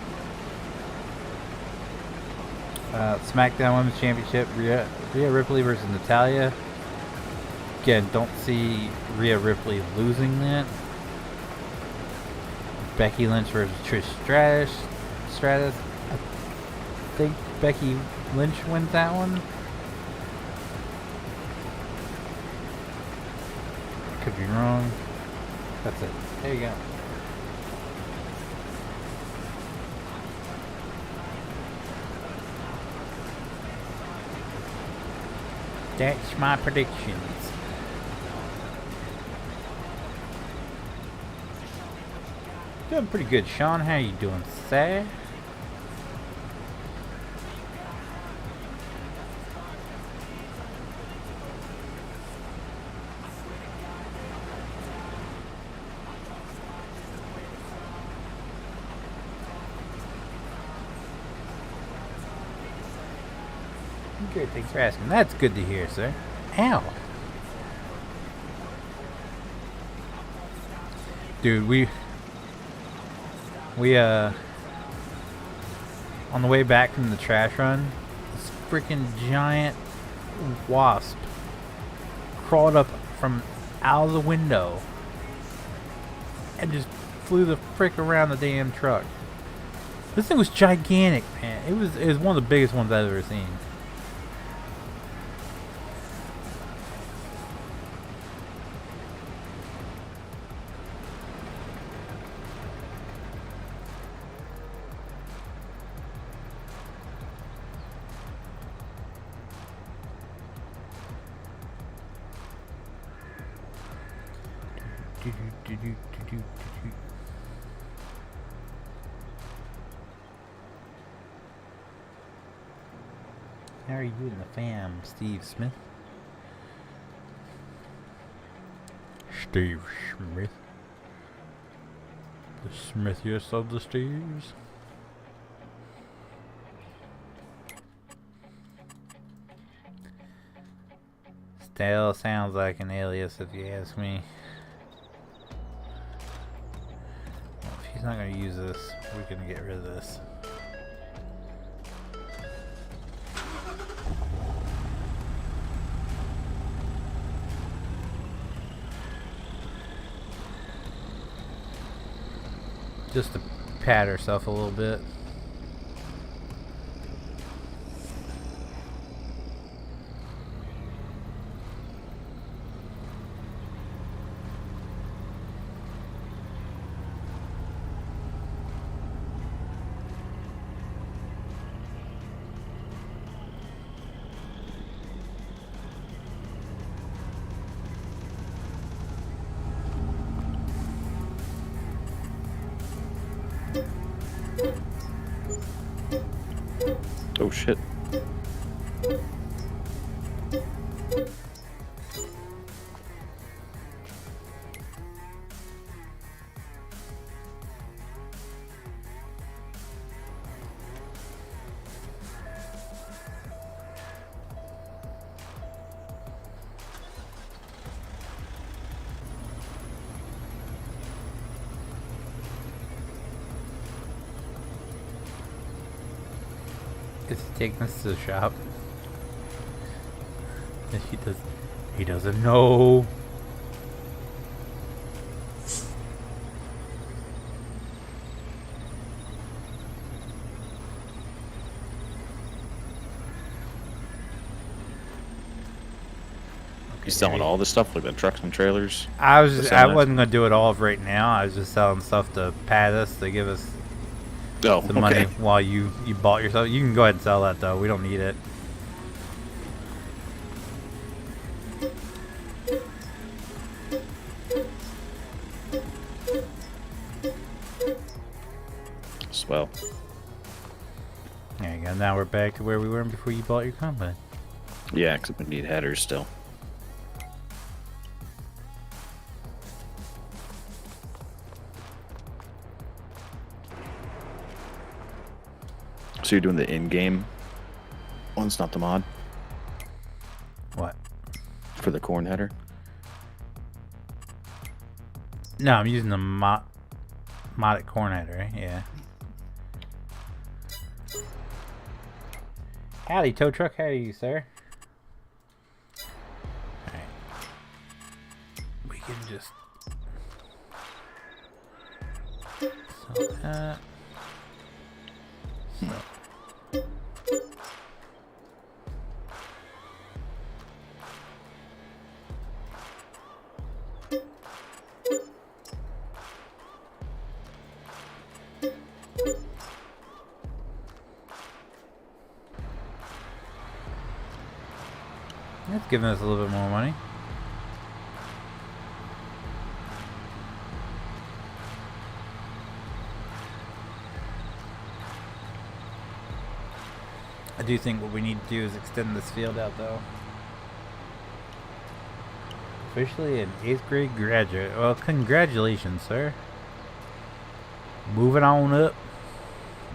SmackDown Women's Championship, Rhea Ripley versus Natalya. Again, don't see Rhea Ripley losing that. Becky Lynch versus Trish Stratus. I think Becky Lynch wins that one. Could be wrong. That's it. There you go. That's my predictions. Doing pretty good, Sean. How you doing, sir? Good, thanks for asking. That's good to hear, sir. Ow. Dude, we on the way back from the trash run, this freaking giant wasp crawled up from out of the window and just flew the frick around the damn truck. This thing was gigantic, man. It was one of the biggest ones I've ever seen. How are you and the fam, Steve Smith? Steve Smith. The Smithiest of the Steves. Still sounds like an alias if you ask me. Well, if he's not going to use this, we're going to get rid of this. Just to pat herself a little bit. Oh shit. Is he taking us to the shop? He doesn't know. He's selling all this stuff, like the trucks and trailers. I wasn't gonna do it all right now. I was just selling stuff to pad us, to give us some money while you bought yourself. You can go ahead and sell that though. We don't need it. Swell. There you go. Now we're back to where we were before you bought your combine. Yeah, except we need headers still. So you're doing the in-game one's not the mod? What? For the corn header? No, I'm using the modded corn header, right? Yeah. Howdy, tow truck. How are you, sir? Alright. We can just... So that... So... That's giving us a little bit more money. I do think what we need to do is extend this field out though. Officially an 8th grade graduate. Well, congratulations, sir. Moving on up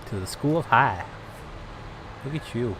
to the School of High. Look at you.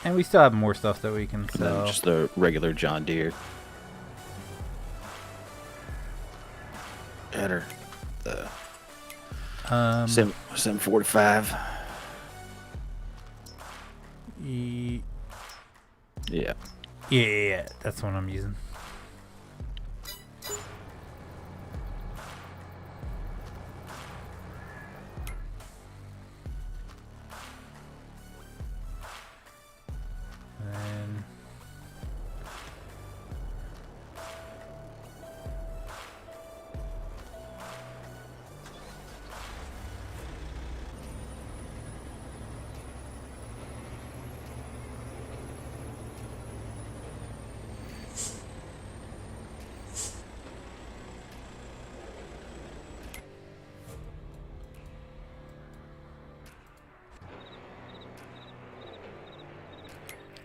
And we still have more stuff that we can And sell. then just the regular John Deere. Header. The 745. Yeah. Yeah, that's what I'm using. And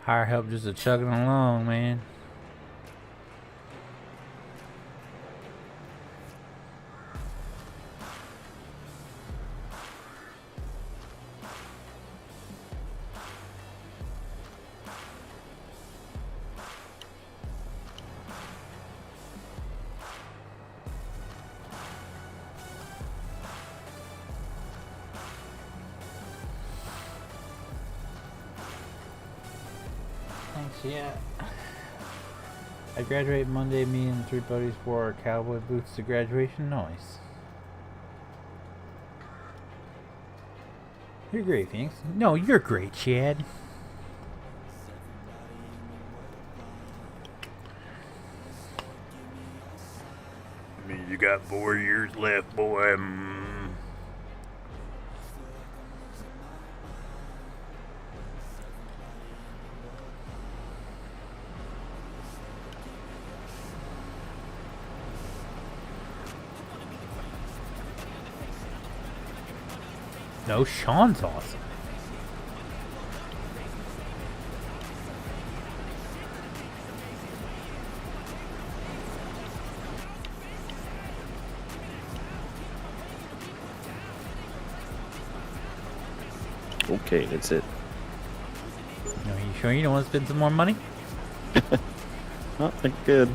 hire help just a chugging along, man. Thanks, yeah. I graduate Monday. Me and 3 buddies wore our cowboy boots to graduation. Nice. You're great, Phoenix. No, you're great, Chad. I mean, you got 4 years left, boy. No, Sean's awesome. Okay, that's it. No, you sure you don't want to spend some more money? Oh, I think good.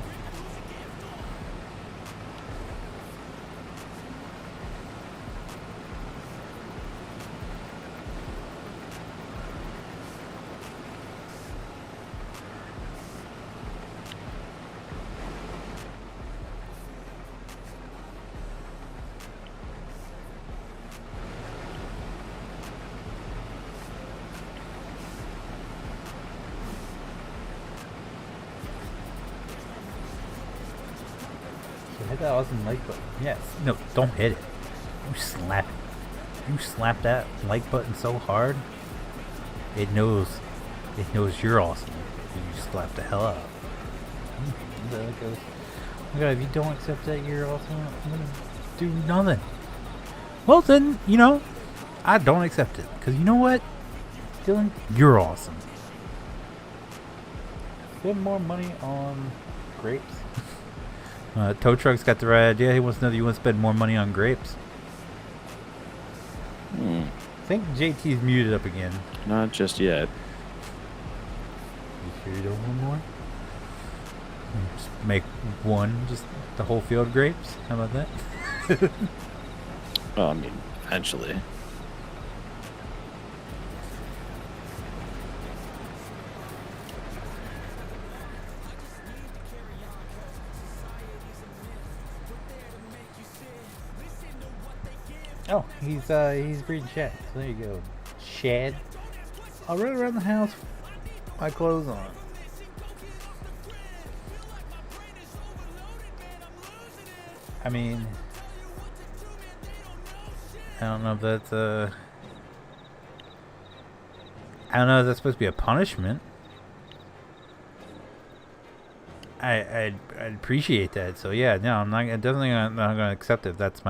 Hit that awesome like button. Yes. No, don't hit it. You slap it. You slap that like button so hard, it knows you're awesome. You slap the hell out. There it goes. Oh my God, if you don't accept that you're awesome, I'm gonna do nothing. Well then, you know, I don't accept it. Cause you know what? Dylan, you're awesome. Spend more money on grapes. Tow Truck's got the right idea. He wants to know that you want to spend more money on grapes. I think JT's muted up again. Not just yet. You sure you don't want more? Just make one, just the whole field of grapes. How about that? Oh, I mean, eventually. Oh, he's breeding Shad. So there you go. Shad. I'll run around the house with my clothes on. I mean, I don't know if that's I don't know if that's supposed to be a punishment. I'd appreciate that. So yeah, no, I'm definitely not gonna accept it. That's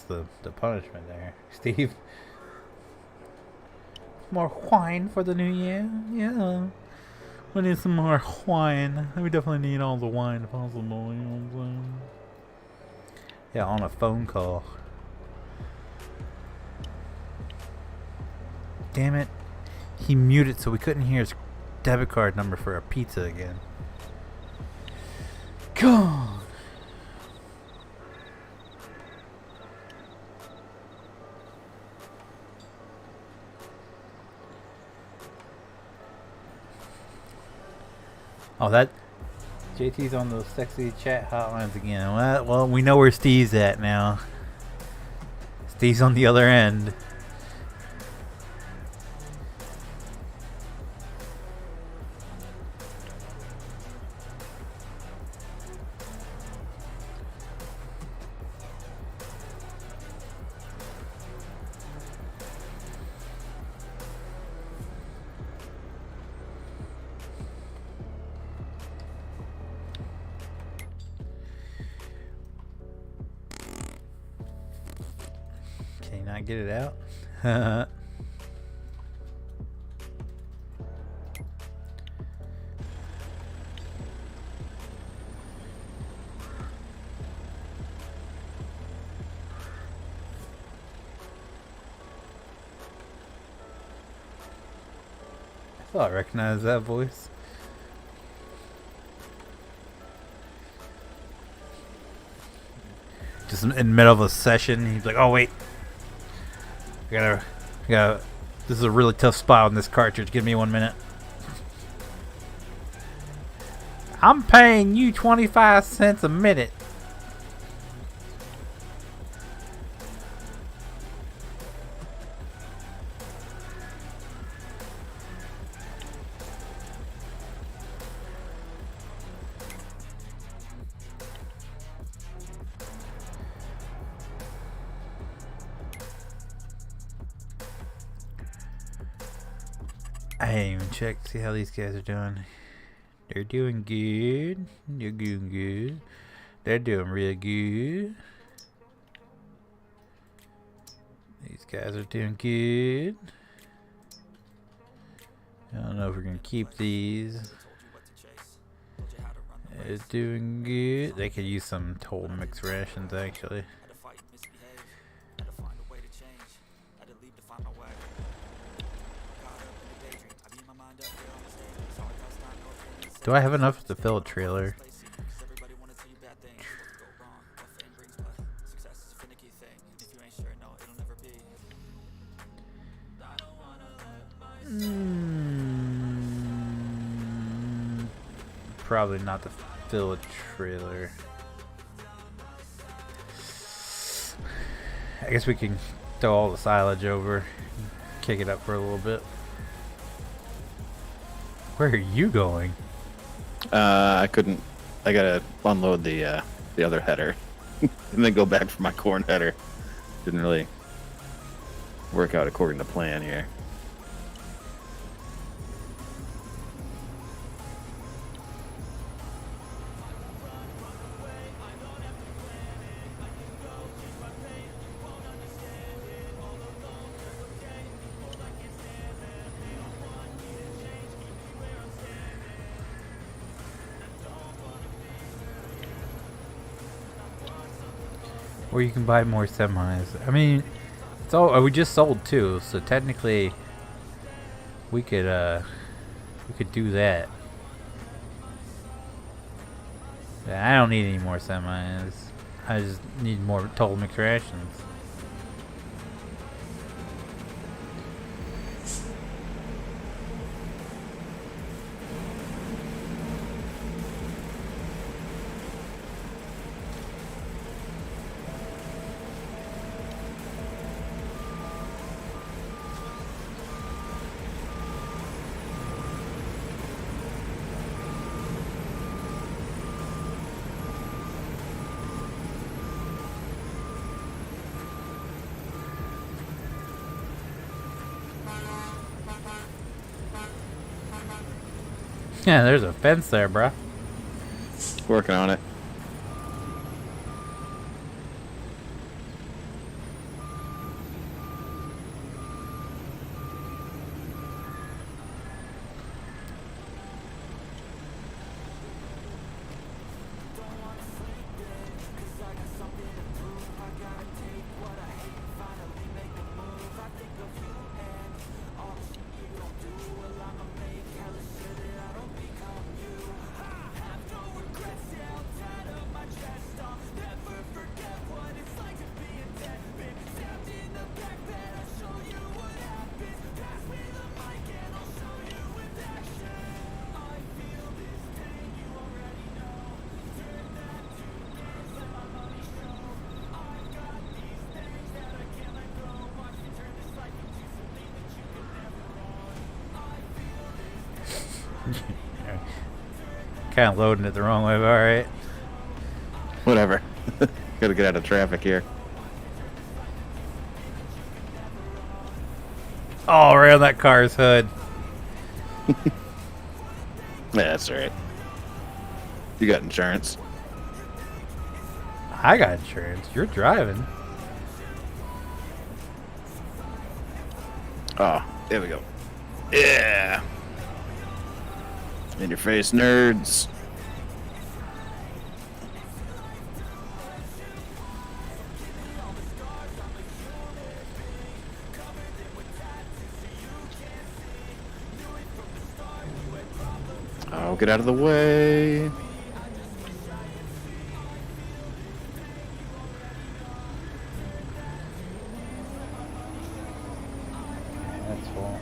the punishment there, Steve. More wine for the new year? Yeah. We need some more wine. We definitely need all the wine possible, you know what I'm saying? Yeah, on a phone call. Damn it. He muted so we couldn't hear his debit card number for a pizza again. Come on. Oh, that JT's on those sexy chat hotlines again. Well, we know where Steve's at now. Steve's on the other end. Get it out. I thought I recognized that voice. Just in the middle of a session, he's like, "Oh wait, I gotta. This is a really tough spot on this cartridge. Give me 1 minute. I'm paying you 25 cents a minute." I ain't even checked to see how these guys are doing. They're doing good. They're doing good. They're doing real good. These guys are doing good. I don't know if we're gonna keep these. They're doing good. They could use some toll mix rations actually. Do I have enough to fill a trailer? Probably not to fill a trailer. I guess we can throw all the silage over, kick it up for a little bit. Where are you going? I couldn't. I gotta unload the other header, and then go back for my corn header. Didn't really work out according to plan here. Or you can buy more semis. I mean, it's all we just sold two, so technically we could do that. Yeah, I don't need any more semis. I just need more total mix rations. Yeah, there's a fence there, bruh. Working on it. Kind of loading it the wrong way, but alright. Whatever. Gotta get out of traffic here. Oh, right on that car's hood. Yeah, that's alright. You got insurance. I got insurance. You're driving. Oh, there we go. Yeah. In your face, nerds. Oh, get out of the way. That's full.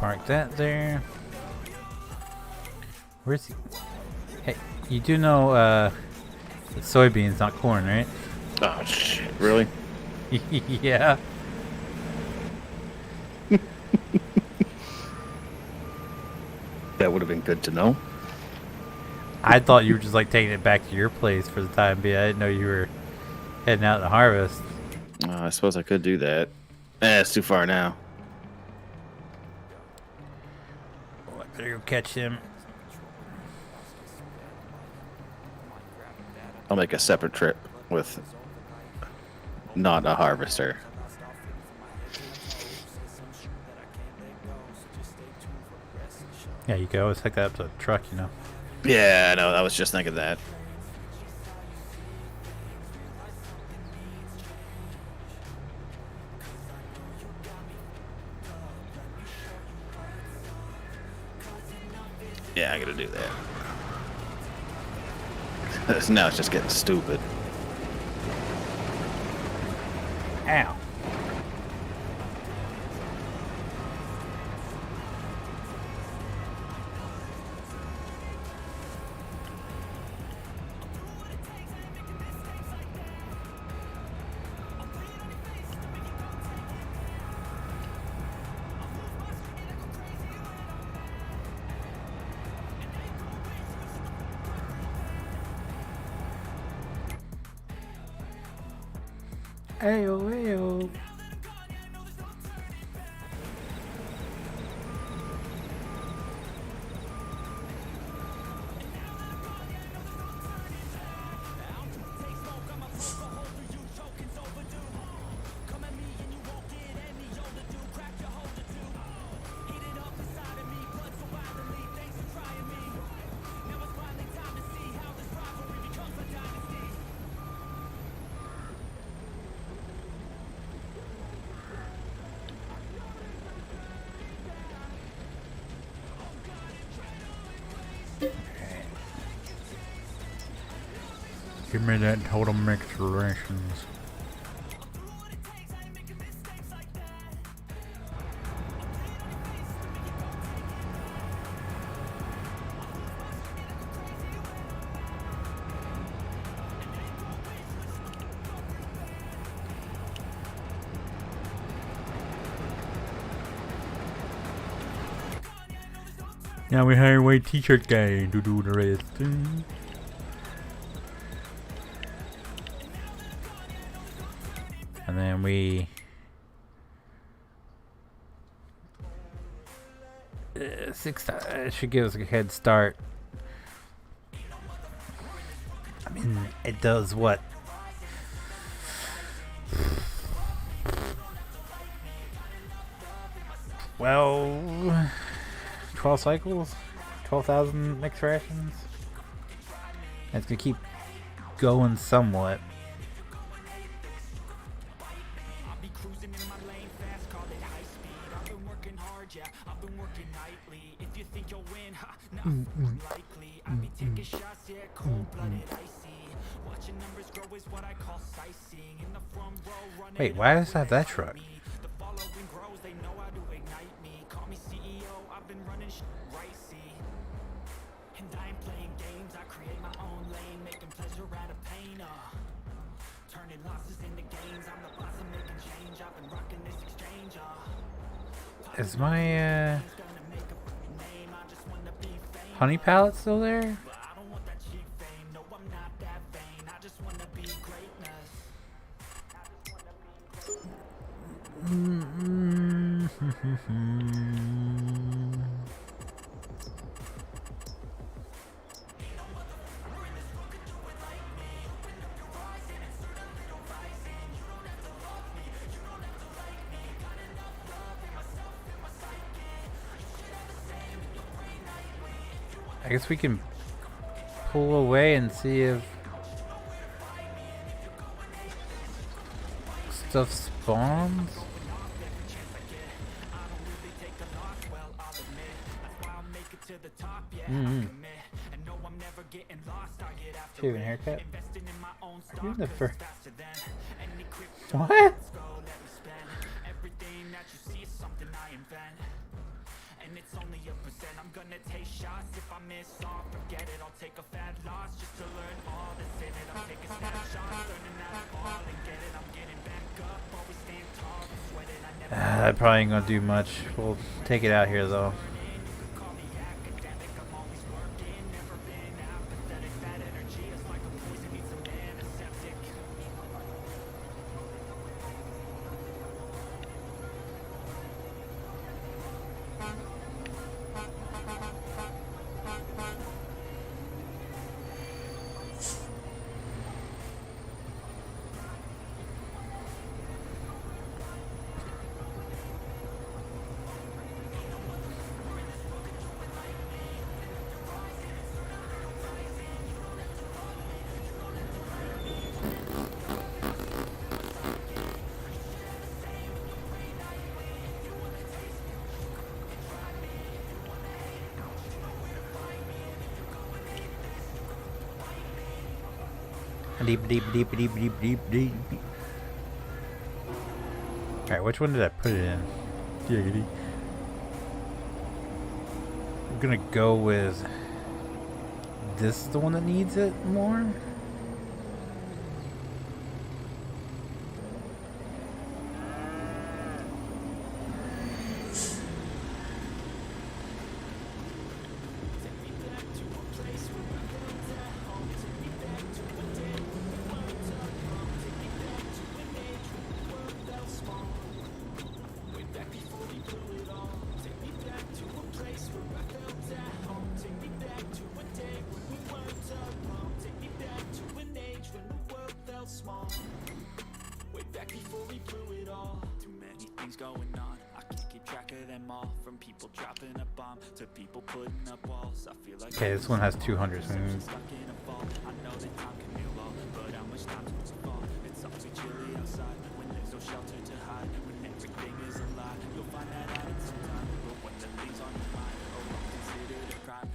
Park that there. Where's he? Hey, you do know it's soybeans, not corn, right? Oh, shit. Really? Yeah. That would have been good to know. I thought you were just like taking it back to your place for the time being. I didn't know you were heading out to harvest. I suppose I could do that. It's too far now. Oh, I better go catch him. I'll make a separate trip with not a harvester. Yeah, you can always take that up to the truck, you know. Yeah, I know. I was just thinking that. Yeah, I gotta do that. Now it's just getting stupid. Ow. Ayo, ayo. Give me that total mixed rations. Now we hire a white t-shirt guy to do the rest. And then we should give us a head start. I mean, it does what? Well, 12 cycles, 12,000 mixed rations. It's gonna keep going somewhat. fast, call it high speed. I've been working hard, yeah, I've been working nightly. If you think you'll win, ha, not unlikely. I be taking shots, yeah, cold-blooded, icy. Watching numbers grow is what I call sightseeing. In the front row, running. Wait, why does it have that truck? The following grows, they know how to ignite me. Call me CEO, I've been running right, see. And I ain't playing games, I create my own lane, making pleasure out of pain, turning losses into gains, I'm the boss of making change, I've been rocking this exchange, Is my honey palette still there? but I don't want that cheap fame, no I'm not that vain, I just wanna be greatness. I guess we can pull away and see if stuff spawns. Shaving haircut. You're the first. What? And it's only a percent. I'm gonna take shots. If I miss off, forget it. I'll take a fat loss just to learn all that's in it. I'm taking snapshots, learning how to fall and get it. I'm getting back up, always stand tall, sweating. I never That probably ain't gonna do much. We'll take it out here though. call me academic. I'm always working, never been apathetic. That energy is like a poison, needs a antiseptic. Deep, deep, deep, deep, deep, deep, deep. Alright, which one did I put it in? Giggity. I'm gonna go with this is the one that needs it more. Okay, this one has 200. So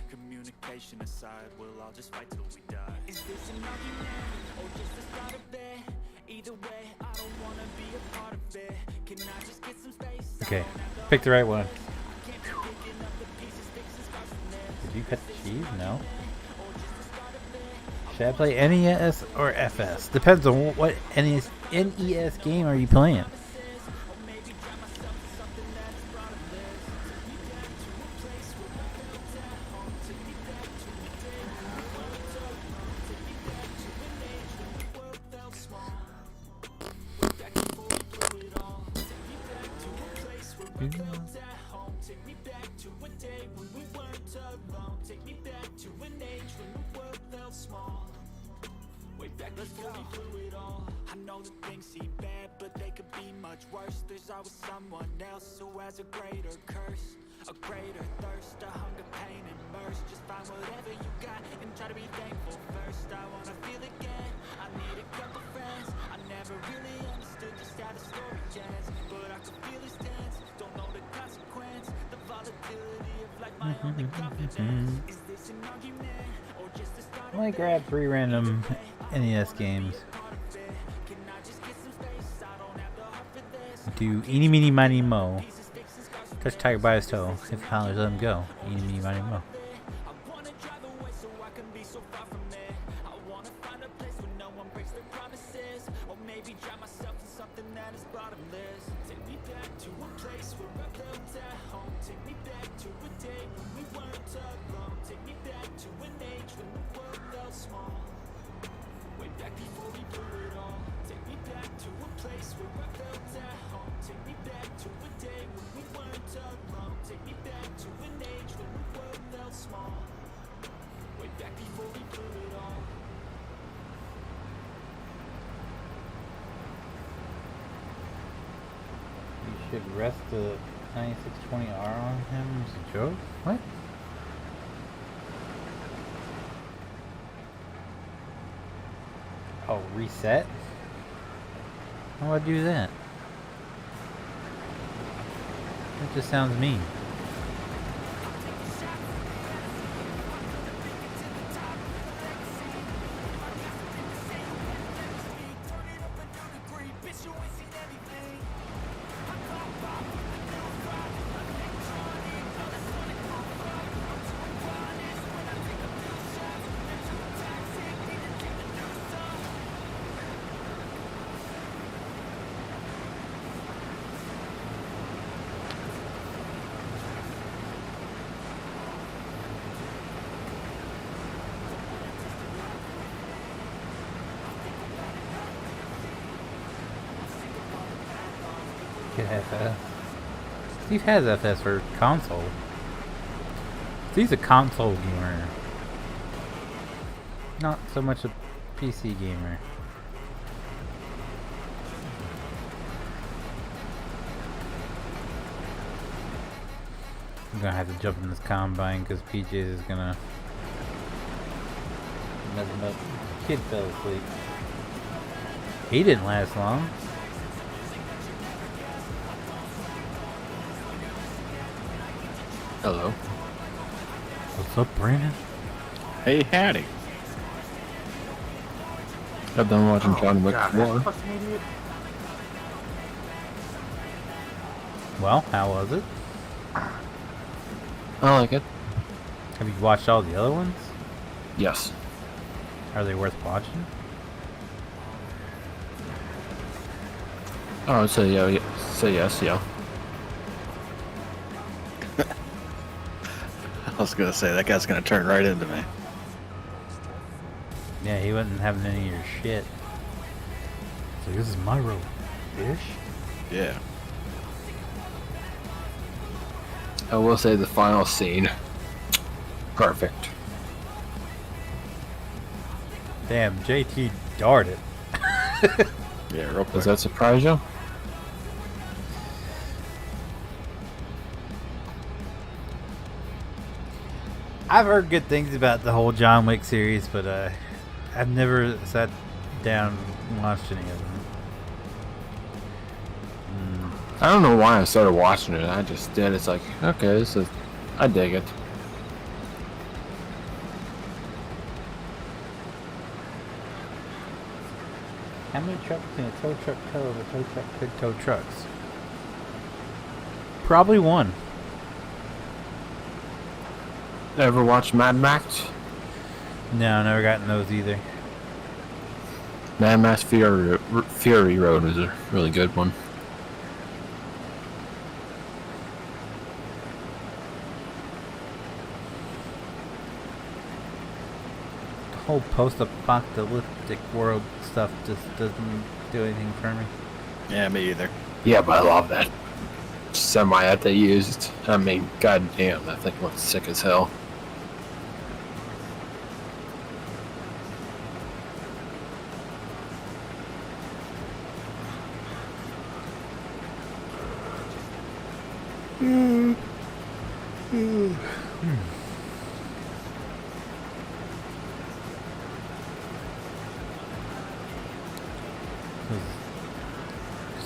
communication aside, we'll all just fight till we die. Is this an argument or just the start of it? Either way, I don't wanna be a part of it. Can I just get some space? okay, pick the right one. Did you cut the cheese? No. Should I play NES or FS? Depends on what NES game are you playing. Way back before we blew it all. I know that things seem bad, but they could be much worse. There's always someone else who has a greater curse, a greater thirst, a hunger, pain, and mercy. Just find whatever you got and try to be thankful first. I wanna feel again, I need a couple friends. I never really understood just how the story ends, but I can feel his tense, don't know the consequence. The volatility of life, my only confidence. Is this an argument, or just a start? I might grab 3 random NES games. Do Eeny Meeny Miny Mo. Touch Tiger by his toe. If hollers, let him go. Eeny Meeny Miny Mo. Should rest the 9620R on him as a joke? What? Oh, reset? How would I do that? That just sounds mean. FS. Steve has FS for console. Steve's a console gamer, not so much a PC gamer. I'm gonna have to jump in this combine because PJ is gonna mess him up. Kid fell asleep. He didn't last long. Hello. What's up, Brandon? Hey, howdy. I've been watching John Wick God, 4. fucking idiot. Well, how was it? I like it. Have you watched all the other ones? Yes. Are they worth watching? Oh, so yeah, say yes, yeah. I was gonna say that guy's gonna turn right into me. Yeah, he wasn't having any of your shit. So this is my road, fish. Yeah. I will say the final scene. Perfect. Damn, JT darted. Yeah, real quick. Does that surprise you? I've heard good things about the whole John Wick series, but I've never sat down and watched any of them. I don't know why I started watching it. I just did. It's like, okay, I dig it. How many trucks can a tow truck tow if a tow truck could tow trucks? Probably one. Ever watch Mad Max? No, never gotten those either. Mad Max Fury Road was a really good one. The whole post-apocalyptic world stuff just doesn't do anything for me. Yeah, me either. Yeah, but I love that semi that they used. I mean, goddamn, that thing looks sick as hell. It's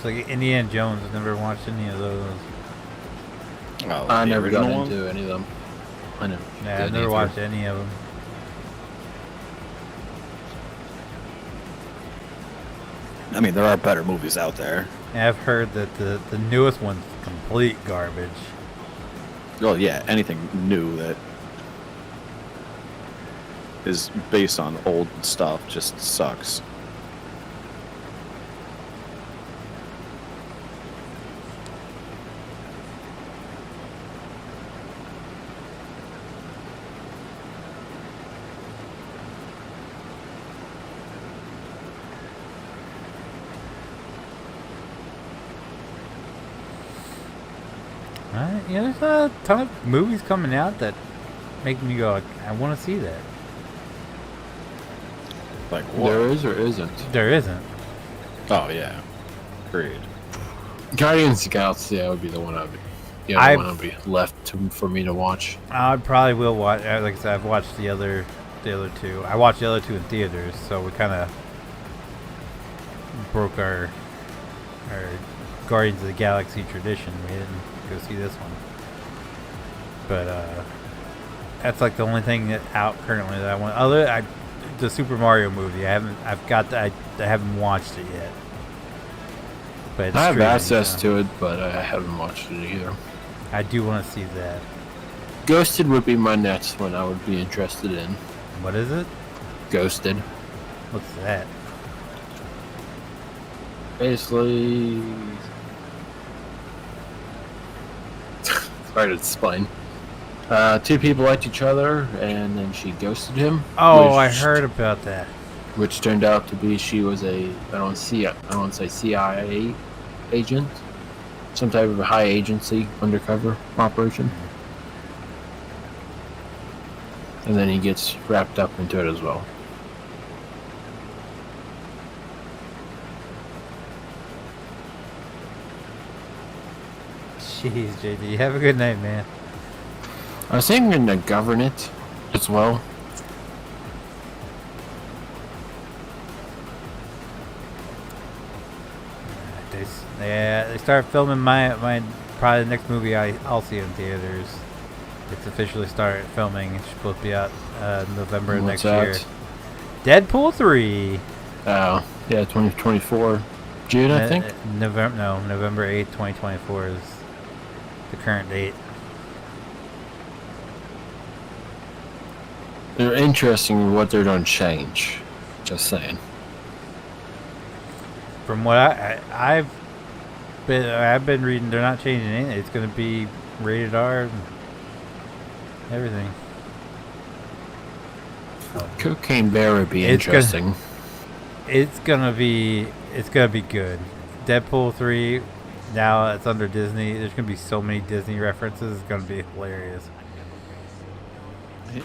like Indiana Jones. I've never watched any of those. Oh, I the never got original into any of them. I never. Yeah, did I've never either. watched any of them. I mean, there are better movies out there. And I've heard that the newest one's complete garbage. Oh yeah, anything new that is based on old stuff just sucks. Yeah, there's a ton of movies coming out that make me go, I want to see that. Like what? There is or isn't. There isn't. Oh yeah, agreed. Guardians of the Galaxy, that would be the one I'd be. Yeah, the one I'd be left for me to watch. I probably will watch. Like I said, I've watched the other two. I watched the other two in theaters, so we kind of broke our Guardians of the Galaxy tradition. We didn't go see this one, but that's like the only thing that out currently that I want. The Super Mario movie. I haven't watched it yet. But it's I have streaming, access so to it, but I haven't watched it either. I do want to see that. Ghosted would be my next one I would be interested in. What is it? Ghosted. What's that? Basically, it's hard to explain. Two people liked each other, and then she ghosted him. Oh, I heard about that. Which turned out to be she was I don't want to say CIA agent, some type of a high agency undercover operation. And then he gets wrapped up into it as well. Jeez, JD, have a good night, man. I was thinking to govern it as well. They start filming my probably the next movie I'll see in theaters. It's officially started filming. It's supposed to be out November of next year. Deadpool 3. Oh, yeah, 2024 June, I think. November 8th, 2024 is the current date. They're interesting in what they're going to change. Just saying. From what I've been reading, they're not changing anything. It's going to be rated R and everything. Cocaine Bear would be interesting. It's gonna be good. Deadpool 3, now it's under Disney. There's gonna be so many Disney references. It's gonna be hilarious.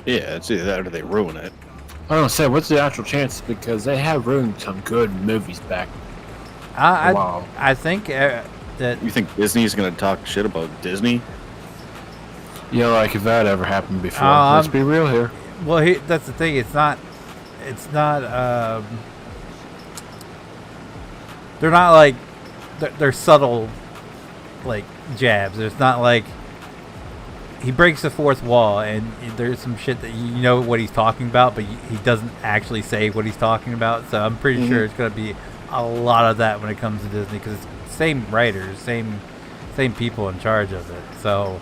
Yeah, it's either that or they ruin it. I don't say what's the actual chance because they have ruined some good movies back. I think that You think Disney's gonna talk shit about Disney? You know, like if that ever happened before. Let's be real here. Well, that's the thing. It's not. They're not like. They're subtle, like jabs. It's not like he breaks the fourth wall, and there's some shit that you know what he's talking about, but he doesn't actually say what he's talking about. So I'm pretty sure it's gonna be a lot of that when it comes to Disney, because it's same writers, same people in charge of it. So.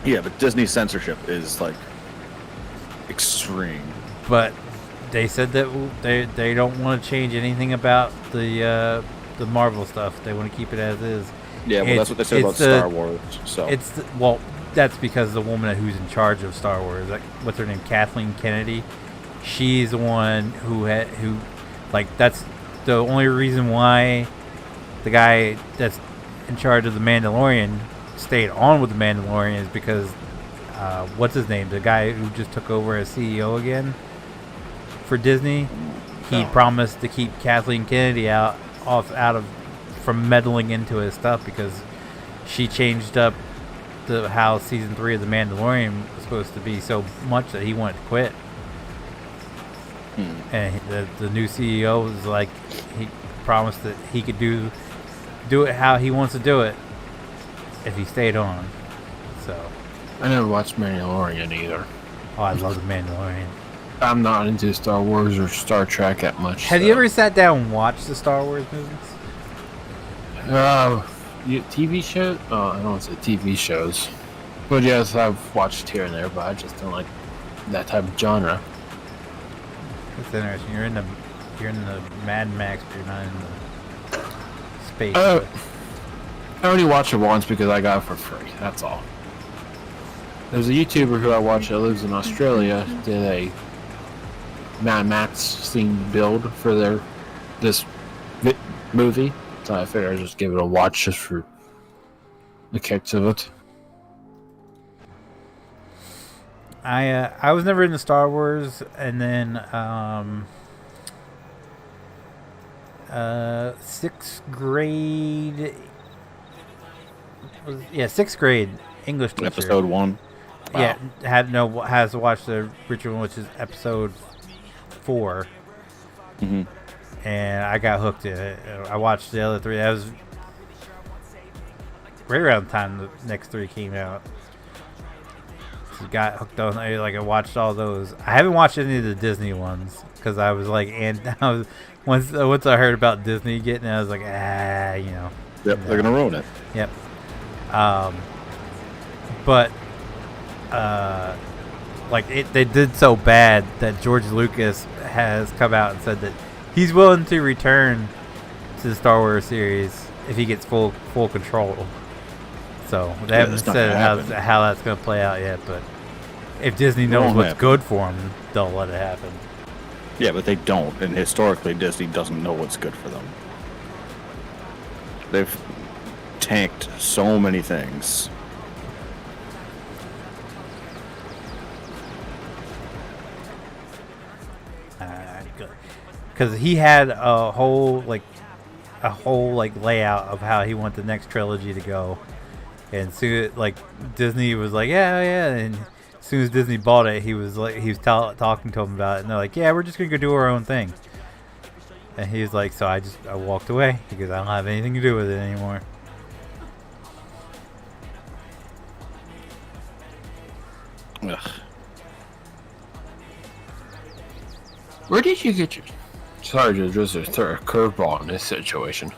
Yeah, but Disney censorship is like extreme. But they said that they don't want to change anything about the Marvel stuff. They want to keep it as is. Yeah, well, that's what they said about Star Wars. So that's because the woman who's in charge of Star Wars, like what's her name, Kathleen Kennedy. She's the one who that's the only reason why the guy that's in charge of the Mandalorian stayed on with the Mandalorian is because what's his name, the guy who just took over as CEO again for Disney, he promised to keep Kathleen Kennedy from meddling into his stuff because she changed up how season 3 of The Mandalorian was supposed to be so much that he wanted to quit. And the new CEO was like, he promised that he could do it how he wants to do it if he stayed on. So I never watched Mandalorian either. oh, I love The Mandalorian. I'm not into Star Wars or Star Trek that much. Have you ever sat down and watched the Star Wars movies? TV shows? Oh, I don't want to say TV shows. But yes, I've watched here and there, but I just don't like that type of genre. It's interesting. You're in the Mad Max, but you're not in the space. I only watched it once because I got it for free. That's all. There's a YouTuber who I watch that lives in Australia did a Mad Max themed build for this movie, so I figured I'd just give it a watch just for the kicks of it. I was never into Star Wars, and then sixth grade English teacher. Episode 1. Wow. Yeah, has watched the original one, which is episode 4. Mm-hmm. And I got hooked in it. I watched the other 3. That was right around the time the next 3 came out. So got hooked on. I watched all those. I haven't watched any of the Disney ones because I was like, once I heard about Disney getting it, I was like, you know. Yep, they're gonna ruin it. Yep. But they did so bad that George Lucas has come out and said that he's willing to return to the Star Wars series if he gets full control. So they haven't said how that's going to play out yet, but if Disney knows what's good for them, they'll let it happen. Yeah, but they don't, and historically Disney doesn't know what's good for them. They've tanked so many things. Because he had a whole layout of how he wanted the next trilogy to go, and soon Disney was like, yeah, and as soon as Disney bought it, he was talking to him about it, and they're like, yeah, we're just gonna go do our own thing. And he was like, so I walked away because I don't have anything to do with it anymore. Ugh. Where did you get your... Sorry to just throw a curveball in this situation.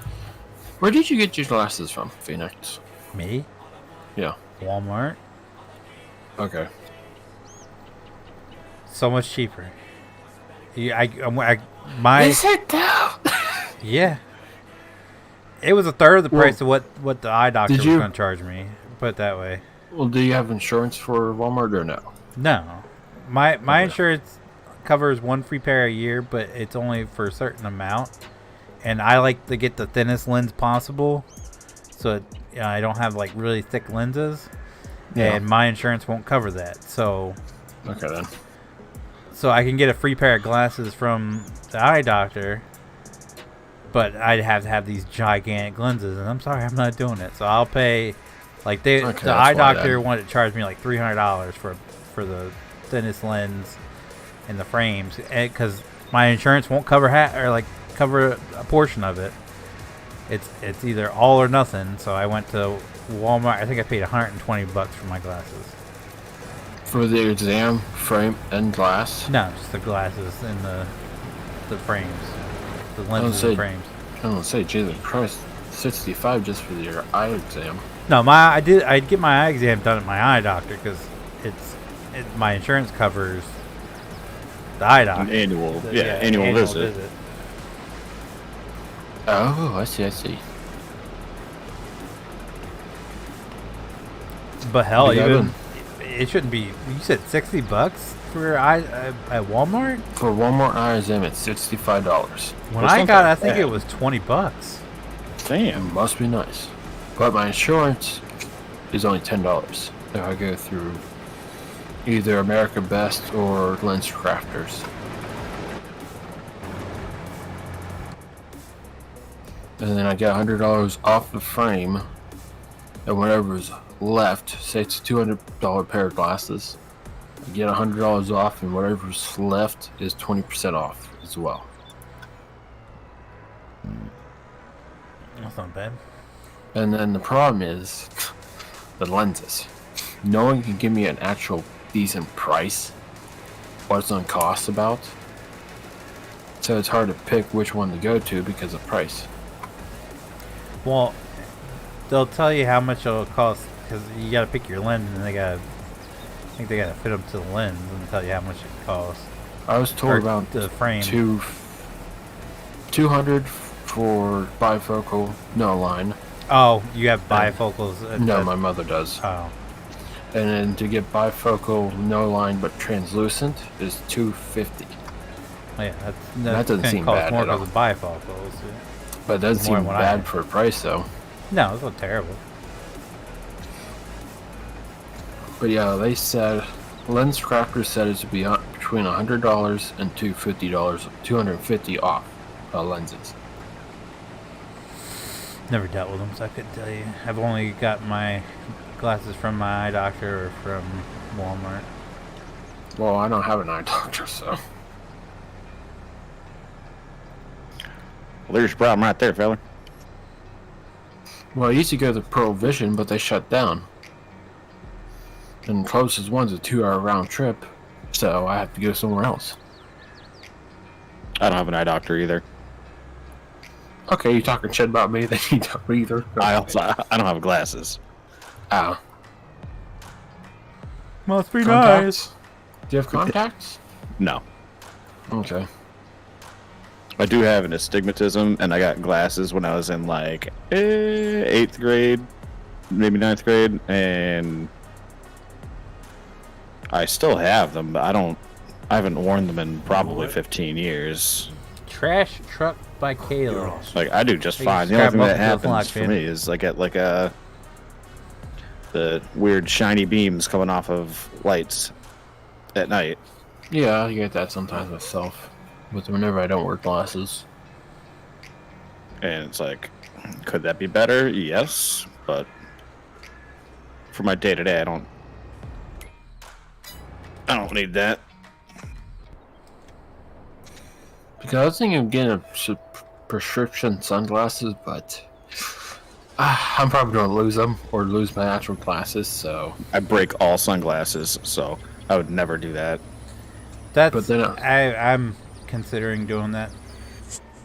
Where did you get your glasses from, Feenix? Me? Yeah. Walmart. Okay. So much cheaper. Is it though? Yeah. It was a third of the price of what the eye doctor was going to charge me. Put it that way. Well, do you have insurance for Walmart or no? No. My insurance covers one free pair a year, but it's only for a certain amount. And I like to get the thinnest lens possible, so I don't have really thick lenses. Yeah. And my insurance won't cover that. So okay then. So I can get a free pair of glasses from the eye doctor, but I'd have to have these gigantic lenses, and I'm sorry, I'm not doing it. So I'll pay, the eye doctor wanted to charge me $300 for the thinnest lens and the frames, because my insurance won't cover cover a portion of it. It's either all or nothing. So I went to Walmart. I think I paid $120 for my glasses. For the exam frame and glass? No, just the glasses and the frames, the lenses and frames. I don't say, Jesus Christ, $65 just for your eye exam. No, I'd get my eye exam done at my eye doctor because my insurance covers the eye doctor. An annual visit. Oh, I see. But hell, it shouldn't be. You said $60 for eye at Walmart? For Walmart eye exam, it's $65. When I got it, I think it was $20. Damn, must be nice. But my insurance is only $10 if I go through either America Best or Lens Crafters. And then I get $100 off the frame and whatever's left, say it's a $200 pair of glasses, you get $100 off, and whatever's left is 20% off as well. That's not bad. And then the problem is the lenses. No one can give me an actual decent price, what it's on cost about. So it's hard to pick which one to go to because of price. Well, they'll tell you how much it'll cost because you got to pick your lens, and I think they got to fit them to the lens and tell you how much it costs. I was told Or about the frame. 200 for bifocal, no line. Oh, you have bifocals. No, my mother does. Oh, And then to get bifocal, no line but translucent is $250. yeah, That doesn't seem cost bad more at all. because of bifocals. But it doesn't More seem than what I bad have. for a price though. No, it's not terrible. But yeah, they said Lens Crafters said it to be between $100 and $250 off lenses. Never dealt with them, so I couldn't tell you. I've only got my glasses from my eye doctor or from Walmart. Well, I don't have an eye doctor, so. Well, there's your problem right there, fella. Well, I used to go to Pearl Vision, but they shut down. And the closest one's a 2-hour round trip, so I have to go somewhere else. I don't have an eye doctor either. Okay, you talking shit about me, then you don't either. I don't have glasses. Ah. Must be Contacts? Do you have contacts? No. Okay. I do have an astigmatism, and I got glasses when I was in like 8th grade, maybe 9th grade, and I still have them, but I haven't worn them in probably 15 years. Trash truck by Caleb. Like, I do just Hey, fine. The only scrap thing up that the happens flock, for man. me is I get like the weird shiny beams coming off of lights at night. Yeah, I get that sometimes myself. But whenever I don't wear glasses. And it's like, could that be better? Yes, but for my day-to-day, I don't need that. Because I was thinking of getting prescription sunglasses, but I'm probably going to lose them or lose my actual glasses, so. I break all sunglasses, so I would never do that. That's. But then, I'm considering doing that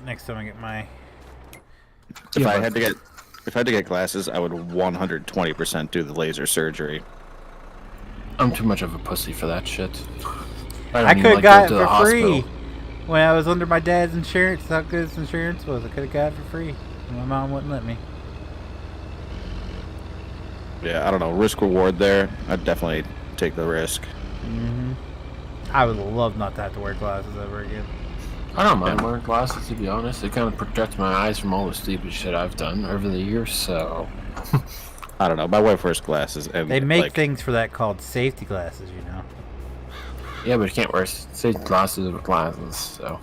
next time I get my. If Yeah, I but- had to get glasses, I would 120% do the laser surgery. I'm too much of a pussy for that shit. I don't could even have like got it going to for the free hospital. when I was under my dad's insurance. How good his insurance was, I could have got it for free. My mom wouldn't let me. Yeah, I don't know. Risk reward there. I'd definitely take the risk. I would love not to have to wear glasses ever again. I don't mind wearing glasses, to be honest. It kind of protects my eyes from all the stupid shit I've done over the years, so. I don't know. My wife wears glasses, and They make like, things for that called safety glasses, you know. Yeah, but you can't wear safety glasses with glasses, so.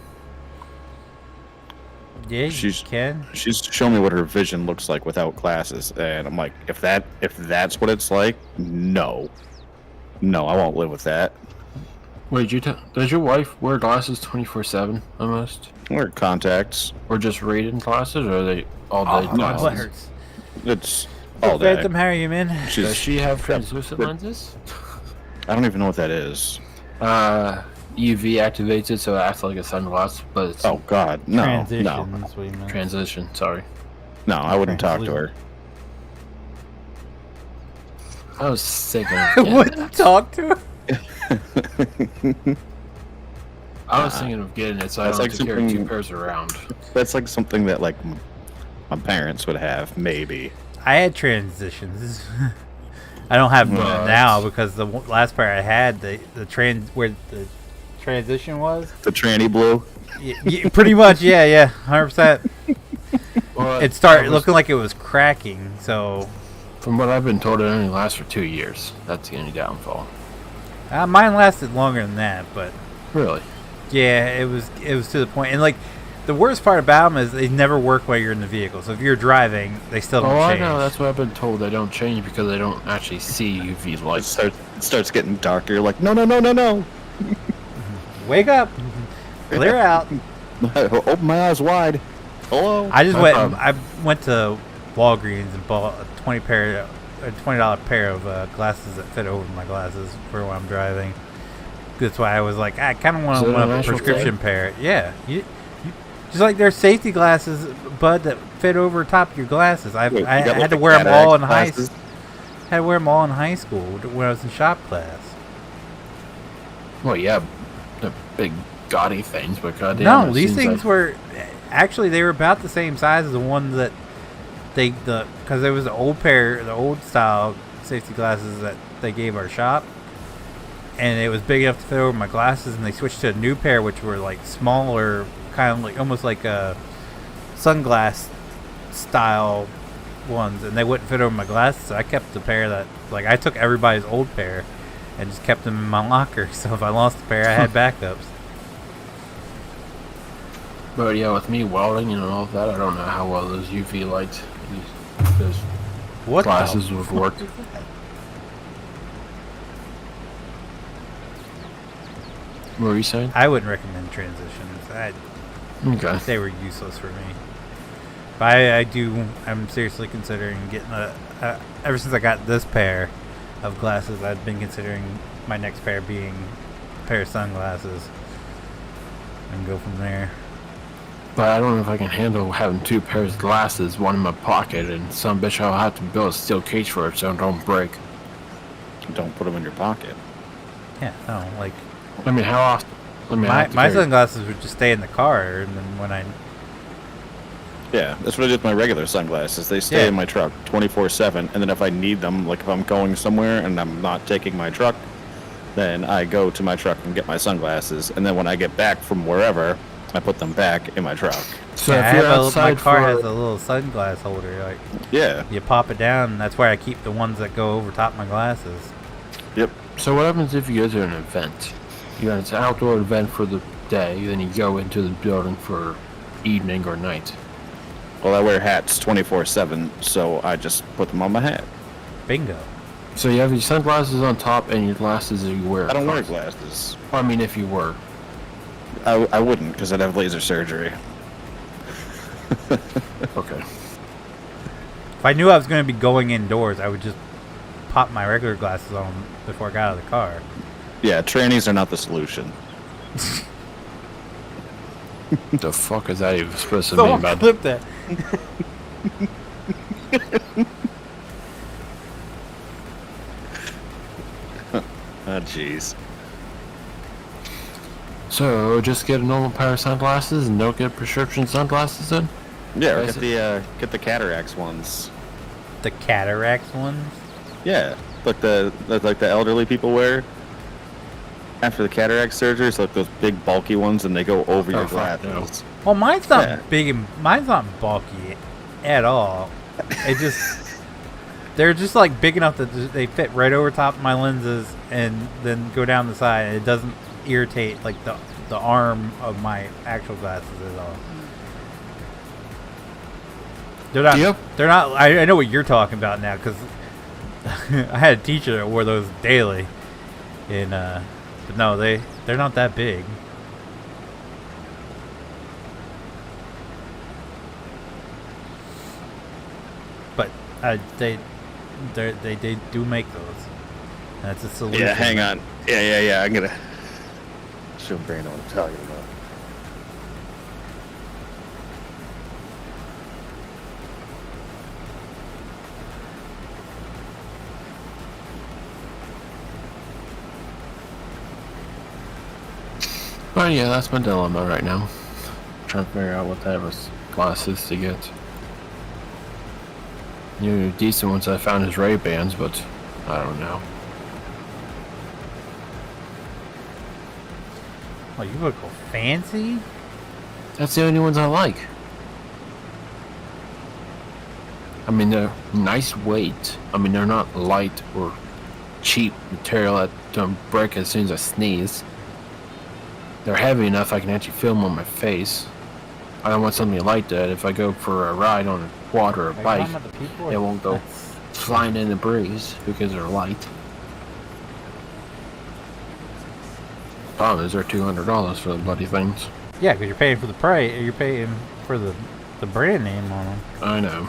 Yeah, you She's- can. she's shown me what her vision looks like without glasses, and I'm like, if that's what it's like, no, I won't live with that. Wait, does your wife wear glasses 24/7 almost? Wear contacts. Or just reading glasses, or are they all day Oh, glasses? what hurts? It's all day. Phantom, how are you, man? Does she have translucent but- lenses? I don't even know what that is. UV activates it so it acts like a sunglass, but it's Oh God, no, Transition, no, that's what you meant. transition, sorry. no! I wouldn't talk to her. I was thinking I of getting wouldn't talk to her. I was thinking of getting it so I That's don't like have to carry two something- pairs around. That's like something that like my parents would have, maybe. I had transitions. I don't have them What? now because the last pair I had, where the transition was. The tranny blue. Pretty much, yeah, 100%. Well, It started looking like it was cracking, so From what I've been told, it only lasts for 2 years. That's the only downfall. mine lasted longer than that, but Really? yeah, it was to the point. And like the worst part about them is they never work while you're in the vehicle. So if you're driving, they still don't I change. know. That's what I've been told. They don't change because they don't actually see UV lights. It starts getting darker. You're like, no. Wake up, clear out. Open my eyes wide. Hello. I just No went. problem. I went to Walgreens and bought a $20 pair of glasses that fit over my glasses for when I'm driving. That's why I was like, I kind of want Is it one an of a actual prescription pair. Yeah, you just like there's safety glasses, bud, that fit over top of your glasses. I Wait, I you got, had like, to the wear them all in cataract high. glasses? Had to wear them all in high school when I was in shop class. Well, yeah, the big gaudy things, but goddamn. No, it these seems things like- were actually they were about the same size as the ones that because there was the old style safety glasses that they gave our shop, and it was big enough to fit over my glasses, and they switched to a new pair which were like smaller, kind of like almost like a sunglass style ones, and they wouldn't fit over my glasses. So I kept the pair that like I took everybody's old pair and just kept them in my locker. So if I lost a pair, I had backups. But yeah, with me welding and all of that, I don't know how well those UV lights, those What the glasses would work. What were you saying? I wouldn't recommend transitions. Okay. They were useless for me. But I'm seriously considering getting ever since I got this pair of glasses, I've been considering my next pair being a pair of sunglasses. And go from there. But I don't know if I can handle having two pairs of glasses, one in my pocket, and some bitch I'll have to build a steel cage for it so it don't break. Don't put them in your pocket. Yeah, no, like I mean, how often? I mean, I have to my carry- sunglasses would just stay in the car, and then when I Yeah, that's what I did with my regular sunglasses. They stay Yeah. in my truck 24/7, and then if I need them, like if I'm going somewhere and I'm not taking my truck, then I go to my truck and get my sunglasses, and then when I get back from wherever, I put them back in my truck. So yeah, if I you're have my outside car for, has a little sunglass holder. Like Yeah. you pop it down, and that's where I keep the ones that go over top of my glasses. Yep. So what happens if you go to an event? You got an outdoor event for the day, then you go into the building for evening or night. Well, I wear hats 24/7, so I just put them on my hat. Bingo. So you have your sunglasses on top and your glasses that you wear. I don't wear across. glasses. I mean, if you were. I wouldn't, because I'd have laser surgery. Okay. If I knew I was going to be going indoors, I would just pop my regular glasses on before I got out of the car. Yeah, trannies are not the solution. What the fuck is that even supposed to mean, bud? clip that. Oh, jeez. So just get a normal pair of sunglasses and don't get prescription sunglasses then? Yeah, or Is get the cataracts ones. The cataracts ones? Yeah, like the elderly people wear after the cataract surgery. It's like those big bulky ones, and they go over your fuck no. glasses. Well, mine's not Yeah. big and mine's not bulky at all. It just they're just like big enough that they fit right over top of my lenses and then go down the side. And it doesn't irritate like the arm of my actual glasses at all. They're not. Yep. They're not. I know what you're talking about now because I had a teacher that wore those daily, and but no, they're not that big. But they do make those. That's a solution. Yeah, hang on. Yeah. I'm gonna show Brandon what I'm talking about. Oh yeah, that's my dilemma right now. Trying to figure out what type of glasses to get. Decent ones I found is Ray-Bans, but I don't know. Oh, you look all fancy. That's the only ones I like. I mean, they're nice weight. I mean, they're not light or cheap material that don't break as soon as I sneeze. They're heavy enough I can actually feel them on my face. I don't want something like that. If I go for a ride on a quad or a Are you bike, talking about the people? it won't go That's- flying in the breeze because they're light. Problem is, they're $200 for the bloody things. Yeah, because you're paying for the price. You're paying for the brand name on them. I know.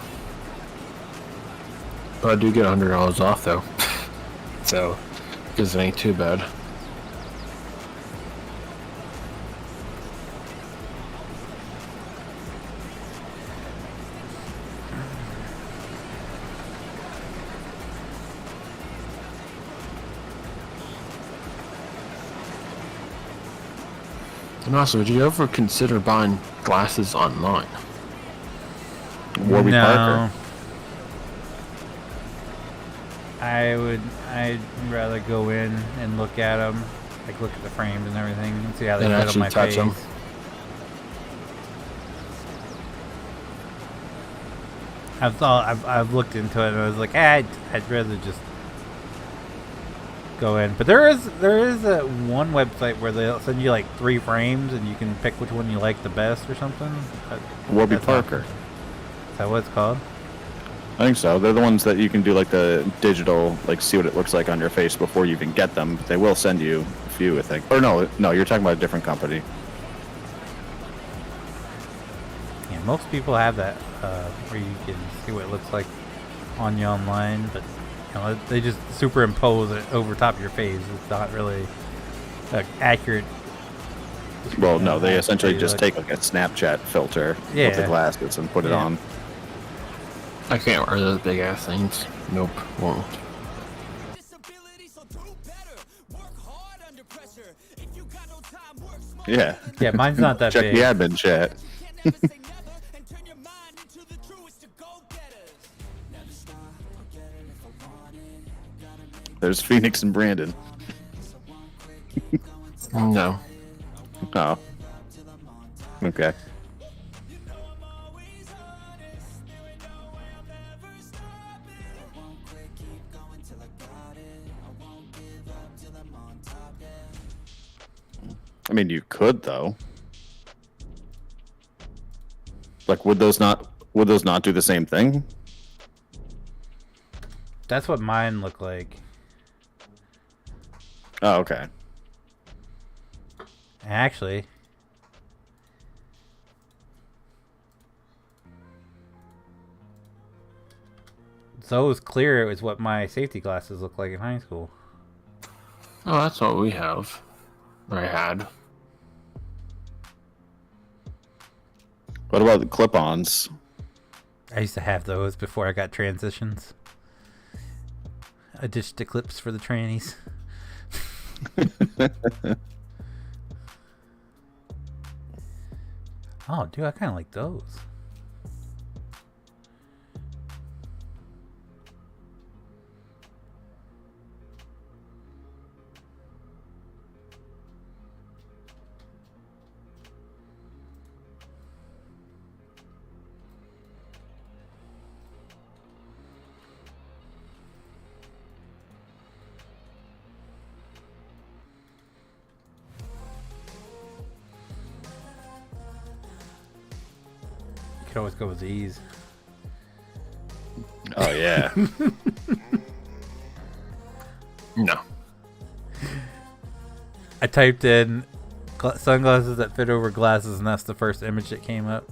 But I do get $100 off though. So, because it ain't too bad. And also, would you ever consider buying glasses online? Warby No. Parker. I'd rather go in and look at them, like look at the frames and everything, and see how they And fit on actually my touch face. 'em. I've looked into it and I was like, I'd rather just go in. But there is a one website where they'll send you like 3 frames and you can pick which one you like the best or something. Warby That's not- Parker. Is that what it's called? I think so. They're the ones that you can do like the digital, like see what it looks like on your face before you even get them. They will send you a few, I think. Or no, you're talking about a different company. Yeah, most people have that where you can see what it looks like on you online, but you know, they just superimpose it over top of your face. It's not really accurate. Well, no, they essentially They just look- take like a Snapchat filter with the Yeah. glasses and put it Yeah. on. I can't wear those big ass things. Nope, won't. Disability, so do better. Work hard under pressure. If you got no time, work smart. Yeah. Yeah, mine's not that Check big. the admin chat. Can't never say never and turn your mind into the truest to go-getters. Never stop, I'll get it if I want it. Gotta make There's Phoenix and Brandon. No. Oh. Okay. always honest. There ain't no way I'll never stop it. I won't quit, keep going till I got it. I won't give up till I'm on top, yeah. I mean, you could though. Like, would those not do the same thing? That's what mine look like. Oh, okay. Actually, so it was clear it was what my safety glasses looked like in high school. Oh, that's what we have. Or I had. What about the clip-ons? I used to have those before I got transitions. I ditched the clips for the trannies. Oh, dude, I kind of like those. You could always go with these. Oh yeah. No. I typed in sunglasses that fit over glasses, and that's the first image that came up.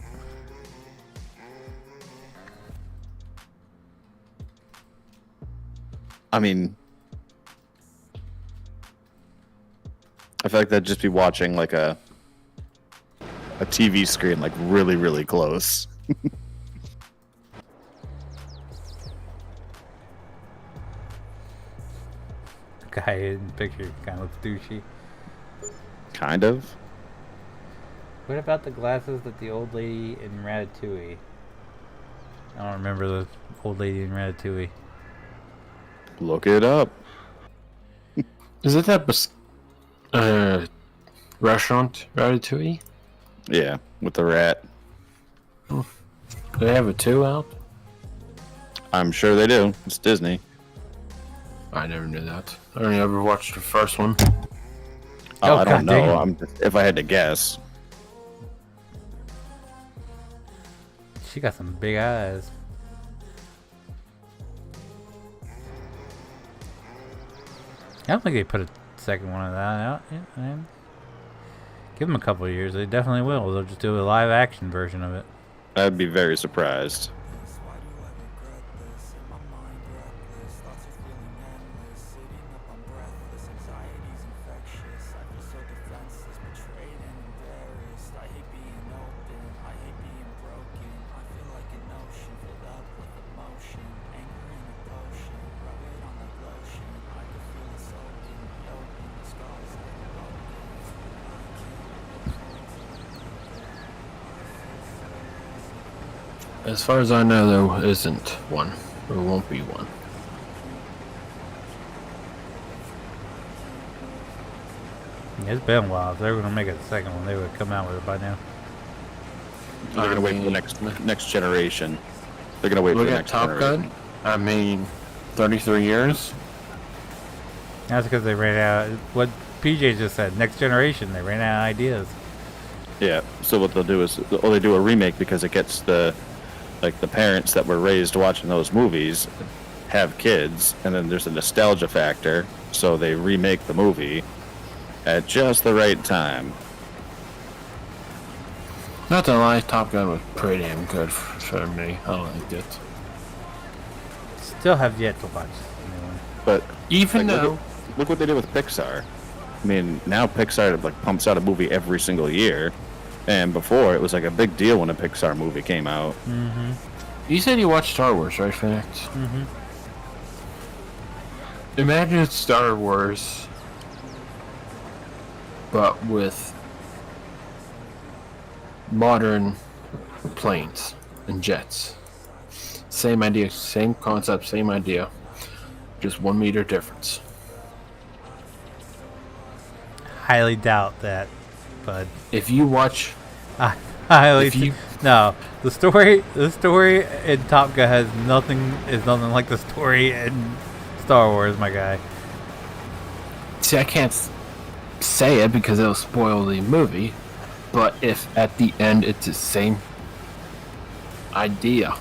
I mean, I feel like that'd just be watching like a TV screen, like really, really close. The guy in the picture kind of looks douchey. Kind of. What about the glasses that the old lady in Ratatouille? I don't remember the old lady in Ratatouille. Look it up. Is it that restaurant, Ratatouille? Yeah, with the rat. Do they have a 2 out? I'm sure they do. It's Disney. I never knew that. I only ever watched the first one. Oh, Oh, I don't God damn. know. If I had to guess. She got some big eyes. I don't think they put a second one of that out. Yeah, man. Give them a couple of years. They definitely will. They'll just do a live action version of it. I'd be very surprised. As far as I know, there isn't one. There won't be one. Yeah, it's been a while. If they were going to make a second one, they would have come out with it by now. They're gonna wait for the next generation. They're gonna wait for Look the at next Top generation. Gun. I mean, 33 years. That's because they ran out. What PJ just said, next generation, they ran out of ideas. Yeah. So what they'll do is, they do a remake because it gets the parents that were raised watching those movies have kids, and then there's a nostalgia factor, so they remake the movie at just the right time. Not to lie, Top Gun was pretty damn good for me. I liked it. Still have yet to watch the new one. But Even though look what they did with Pixar. I mean, now Pixar pumps out a movie every single year, and before it was like a big deal when a Pixar movie came out. Mm-hmm. you said you watched Star Wars, right, Feenix? Mm-hmm. Imagine Star Wars, but with modern planes and jets. Same idea, same concept, same idea. Just 1 meter difference. Highly doubt that, bud. If you watch, Highly. if you, No, the story in Top Gun is nothing like the story in Star Wars, my guy. see, I can't say it because it'll spoil the movie. But if at the end it's the same idea.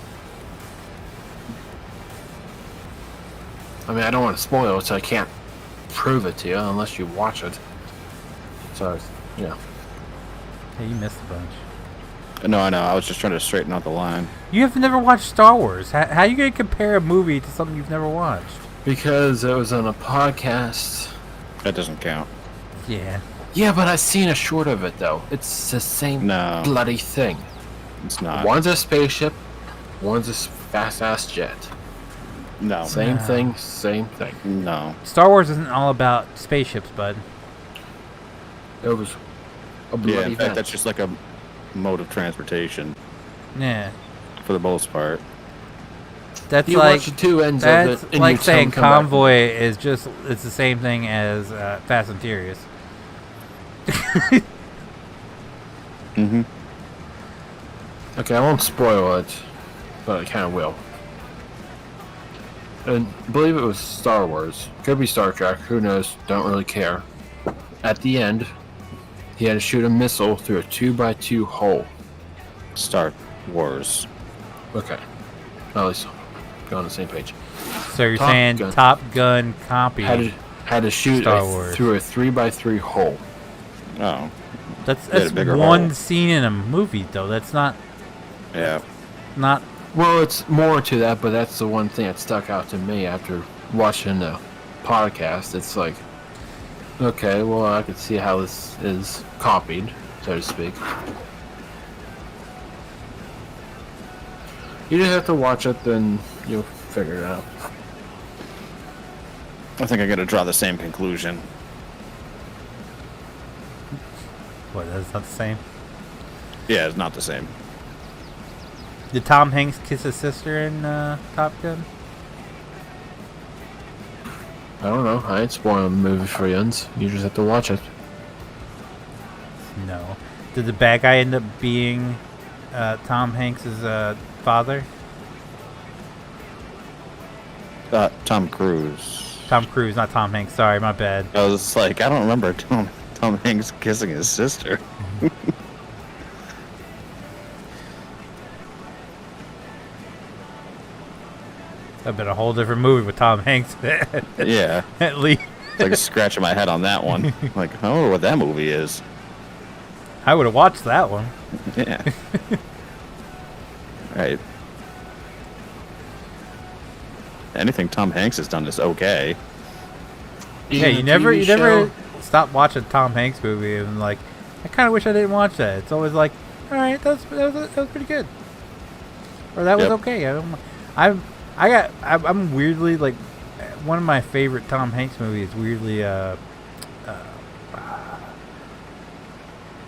I mean, I don't want to spoil it, so I can't prove it to you unless you watch it. So, yeah. Hey, you missed a bunch. No, I know. I was just trying to straighten out the line. You have never watched Star Wars. How you gonna compare a movie to something you've never watched? Because it was on a podcast. That doesn't count. Yeah. Yeah, but I've seen a short of it, though. It's the same No. bloody thing. It's not. One's a spaceship, one's a fast-ass jet. No. Same No. thing, same thing. No. Star Wars isn't all about spaceships, bud. It was a bloody Yeah, in fact, event. that's just like a mode of transportation Yeah. for the most part. That's You like watch the two ends that's of it, and like you saying come back. Convoy is just it's the same thing as Fast and Furious. Mm-hmm. Okay, I won't spoil it, but I kind of will. And I believe it was Star Wars. Could be Star Trek. Who knows? Don't really care. At the end, he had to shoot a missile through a 2x2 hole. Star Wars. Okay. At least go on the same page. So you're Top saying Gun. Top Gun copy? Had to shoot Star Wars. through a 3x3 hole. Oh. That's They had a bigger one hole. scene in a movie, though. That's not Yeah. Well, it's more to that, but that's the one thing that stuck out to me after watching the podcast. It's like, okay, well, I could see how this is copied, so to speak. You just have to watch it, then you'll figure it out. I think I got to draw the same conclusion. what? That's not the same. Yeah, it's not the same. Did Tom Hanks kiss his sister in Top Gun? I don't know. I ain't spoiling the movie for you. You just have to watch it. No. Did the bad guy end up being Tom Hanks's father? Tom Cruise. Tom Cruise, not Tom Hanks. Sorry, my bad. I was like, I don't remember Tom Hanks kissing his sister. That'd been a whole different movie with Tom Hanks. Yeah. At least Like scratching my head on that one. Like, I don't know what that movie is. I would have watched that one. Yeah. Right. Anything Tom Hanks has done is okay. Yeah, you never stop watching Tom Hanks movie and like, I kind of wish I didn't watch that. It's always like, all right, that was pretty good, or that was Yep. okay. I'm weirdly like, one of my favorite Tom Hanks movies. Weirdly,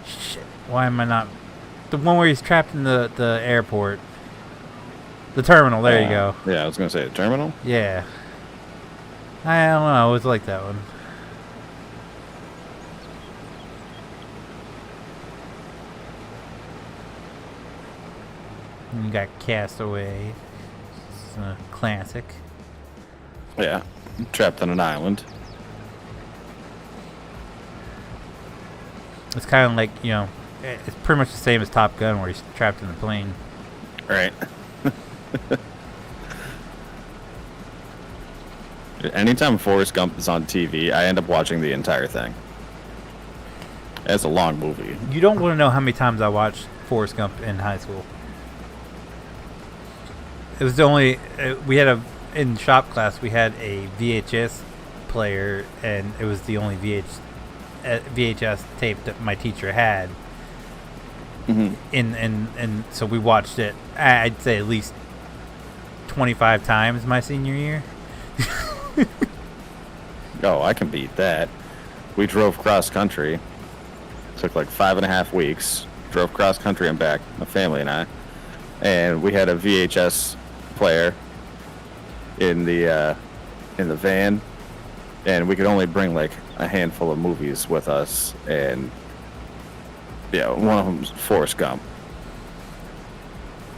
shit. Why am I not? The one where he's trapped in the airport, the terminal. There you go. Yeah, I was gonna say the Terminal. Yeah. I don't know. I always like that one. And you got Castaway. It's a classic. Yeah, trapped on an island. It's kind of like, you know, it's pretty much the same as Top Gun where he's trapped in the plane. Right. Anytime Forrest Gump is on TV, I end up watching the entire thing. It's a long movie. You don't want to know how many times I watched Forrest Gump in high school. It was the only, we had in shop class, we had a VHS player, and it was the only VHS tape that my teacher had. Mm-hmm. And so we watched it, I'd say at least 25 times my senior year. Oh, I can beat that. We drove cross country. Took like 5.5 weeks. Drove cross country and back, my family and I. And we had a VHS player in the van, and we could only bring like a handful of movies with us, and yeah, one of them's Forrest Gump.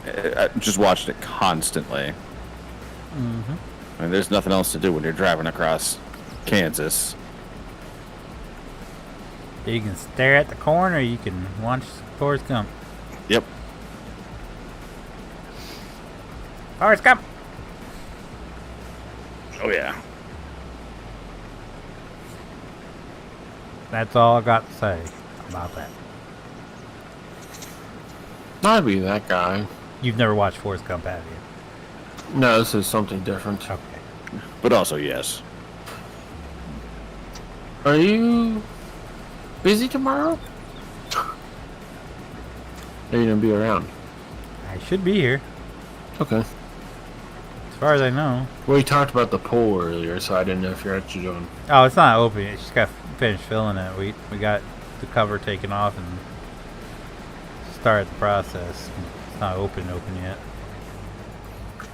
I just watched it constantly. Mm-hmm. I mean, there's nothing else to do when you're driving across Kansas. You can stare at the corner, you can watch Forrest Gump. Yep. Forrest Gump! Oh yeah. That's all I got to say about that. I'd be that guy. You've never watched Forrest Gump, have you? No, this is something different. Okay. But also yes. Are you busy tomorrow? Are you gonna be around? I should be here, Okay. as far as I know. We talked about the poll earlier, so I didn't know if you're actually doing. Oh, it's not open yet. She's got to finish filling it. We got the cover taken off and started the process. It's not open yet.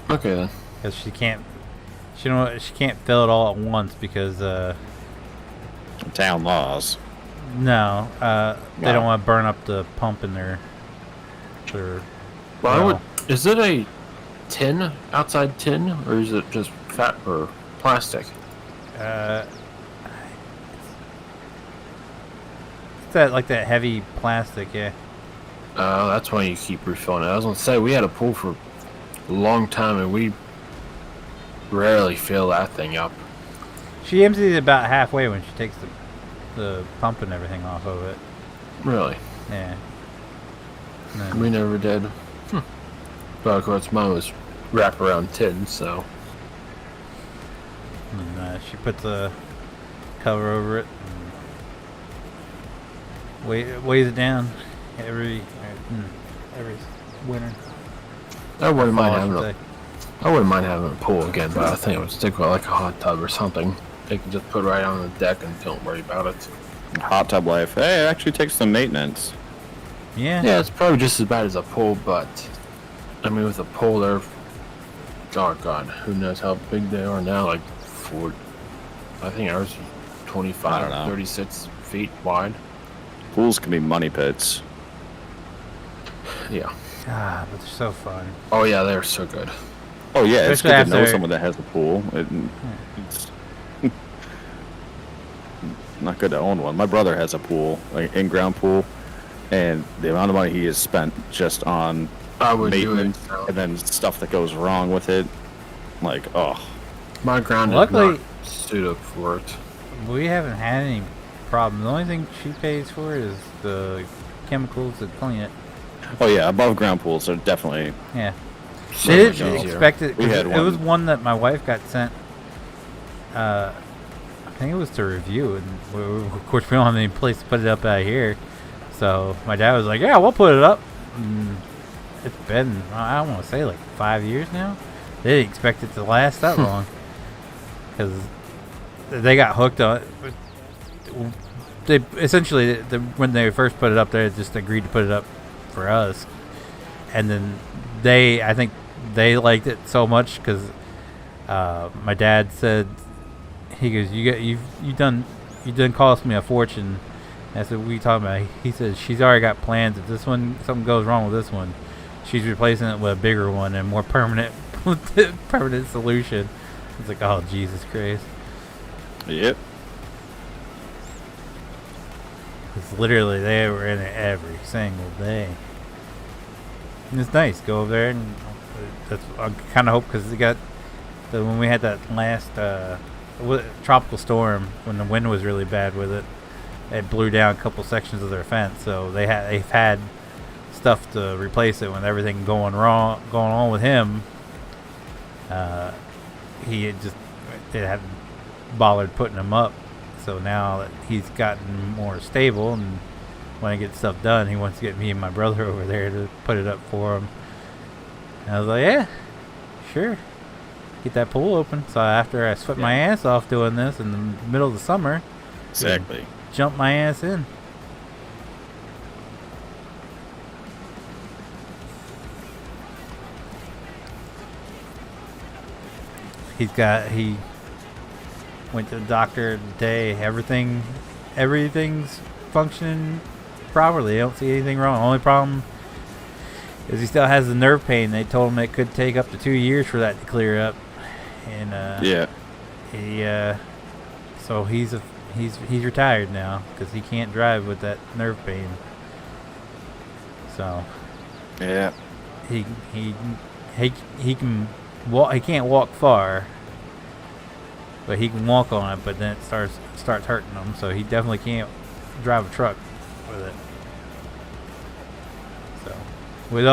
Okay then. Because she can't fill it all at once because Town laws. no, they don't Wow. want to burn up the pump in their Well, I well. would. Is it a tin, outside tin, or is it just fat or plastic? It's that like that heavy plastic, yeah. That's why you keep refilling it. I was gonna say we had a pool for a long time, and we rarely fill that thing up. She empties it about halfway when she takes the pump and everything off of it. Really, Yeah. And then- we never did. But of course, mine was wraparound tin, so and she puts a cover over it and weighs it down every winter. I wouldn't mind Fall, I having should a. say. I wouldn't mind having a pool again, but I think I would stick with like a hot tub or something. They can just put right on the deck and don't worry about it. Hot tub life. Hey, it actually takes some maintenance. Yeah. Yeah, it's probably just as bad as a pool, but I mean, with a pool, they're oh god, who knows how big they are now? Like 4. I think ours is I 25, don't know. 36 feet wide. Pools can be money pits. Yeah. Ah, but they're so fun. Oh yeah, they're so good. Oh yeah, it's Especially good to know after- someone that has a pool. It's not good to own one. My brother has a pool, like in-ground pool, and the amount of money he has spent just on I would do it. maintenance and then stuff that goes wrong with it. Like, oh, My ground Luckily- is not suited for it. We haven't had any problem. The only thing she pays for is the chemicals to clean it. oh yeah, above ground pools are definitely. Yeah. So They much didn't easier. expect it. We 'Cause had it was one. one that my wife got sent. I think it was to review, and of course we don't have any place to put it up out here. So my dad was like, "Yeah, we'll put it up." And it's been, I don't want to say like 5 years now. They didn't expect it to last that long because they got hooked on. They essentially, when they first put it up, they just agreed to put it up for us, and then I think they liked it so much because my dad said, he goes, you done cost me a fortune. And I said, what are you talking about? He said, she's already got plans. If this one, something goes wrong with this one, she's replacing it with a bigger one and more permanent solution. It's like, oh, Jesus Christ. Yep. It's literally, they were in it every single day. And it's nice. Go over there, and that's, I kind of hope, because they got, when we had that last tropical storm, when the wind was really bad with it, it blew down a couple sections of their fence. So they've had stuff to replace it when everything going on with him. It hadn't bothered putting them up. So now that he's gotten more stable, and when I get stuff done, he wants to get me and my brother over there to put it up for him. And I was like, yeah, sure. Get that pool open. So after I sweat my ass off doing this in the middle of the summer, Exactly. jump my ass in. He went to the doctor today. Everything's functioning properly. I don't see anything wrong. The only problem is he still has the nerve pain. They told him it could take up to 2 years for that to clear up. And Yeah. so he's retired now because he can't drive with that nerve pain. So Yeah. he can walk. He can't walk far, but he can walk on it. But then it starts hurting him. So he definitely can't drive a truck with it. So with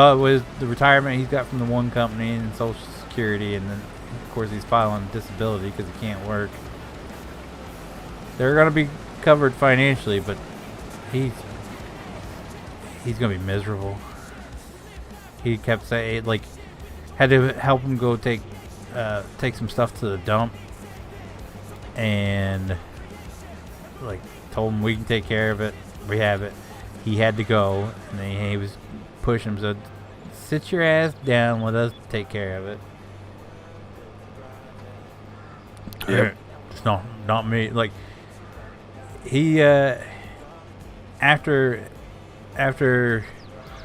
the retirement he's got from the one company and Social Security, and then of course he's filing disability because he can't work. They're gonna be covered financially, but he's gonna be miserable. He kept saying, like, had to help him go take some stuff to the dump, and like told him we can take care of it, we have it. He had to go, and then he was pushing him, so sit your ass down, let us take care of it. Yep. It's not me. Like, he after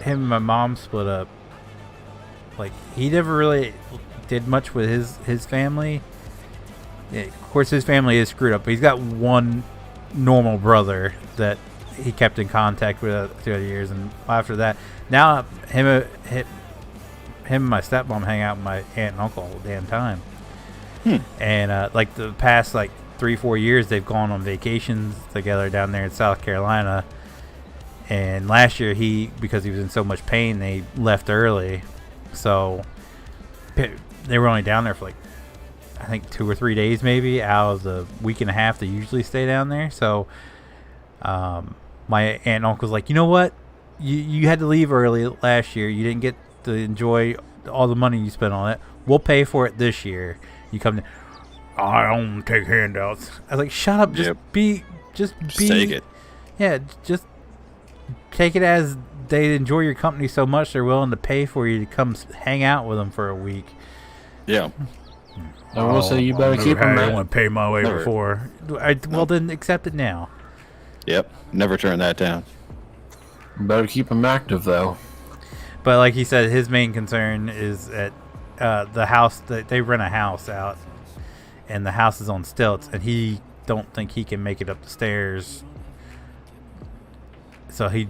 him and my mom split up, like, he never really did much with his family. Yeah, of course his family is screwed up, but he's got one normal brother that he kept in contact with throughout the years, and after that, now him and my stepmom hang out with my aunt and uncle all the damn time. And like the past 3-4 years, they've gone on vacations together down there in South Carolina. And last year, because he was in so much pain, they left early. So they were only down there for I think 2 or 3 days, maybe, out of the week and a half they usually stay down there. So my aunt and uncle's like, you know what? You had to leave early last year. You didn't get to enjoy all the money you spent on it. We'll pay for it this year. You come down. I don't take handouts. I was like, shut up. Just be. Just take it. Yeah, just take it as they enjoy your company so much they're willing to pay for you to come hang out with them for a week. Yeah. I will say you better keep them. I want to pay my way Never. before. Well, then accept it now. Yep. Never turn that down. Better keep them active though. But like he said, his main concern is at the house that they rent a house out, and the house is on stilts, and he don't think he can make it up the stairs. So he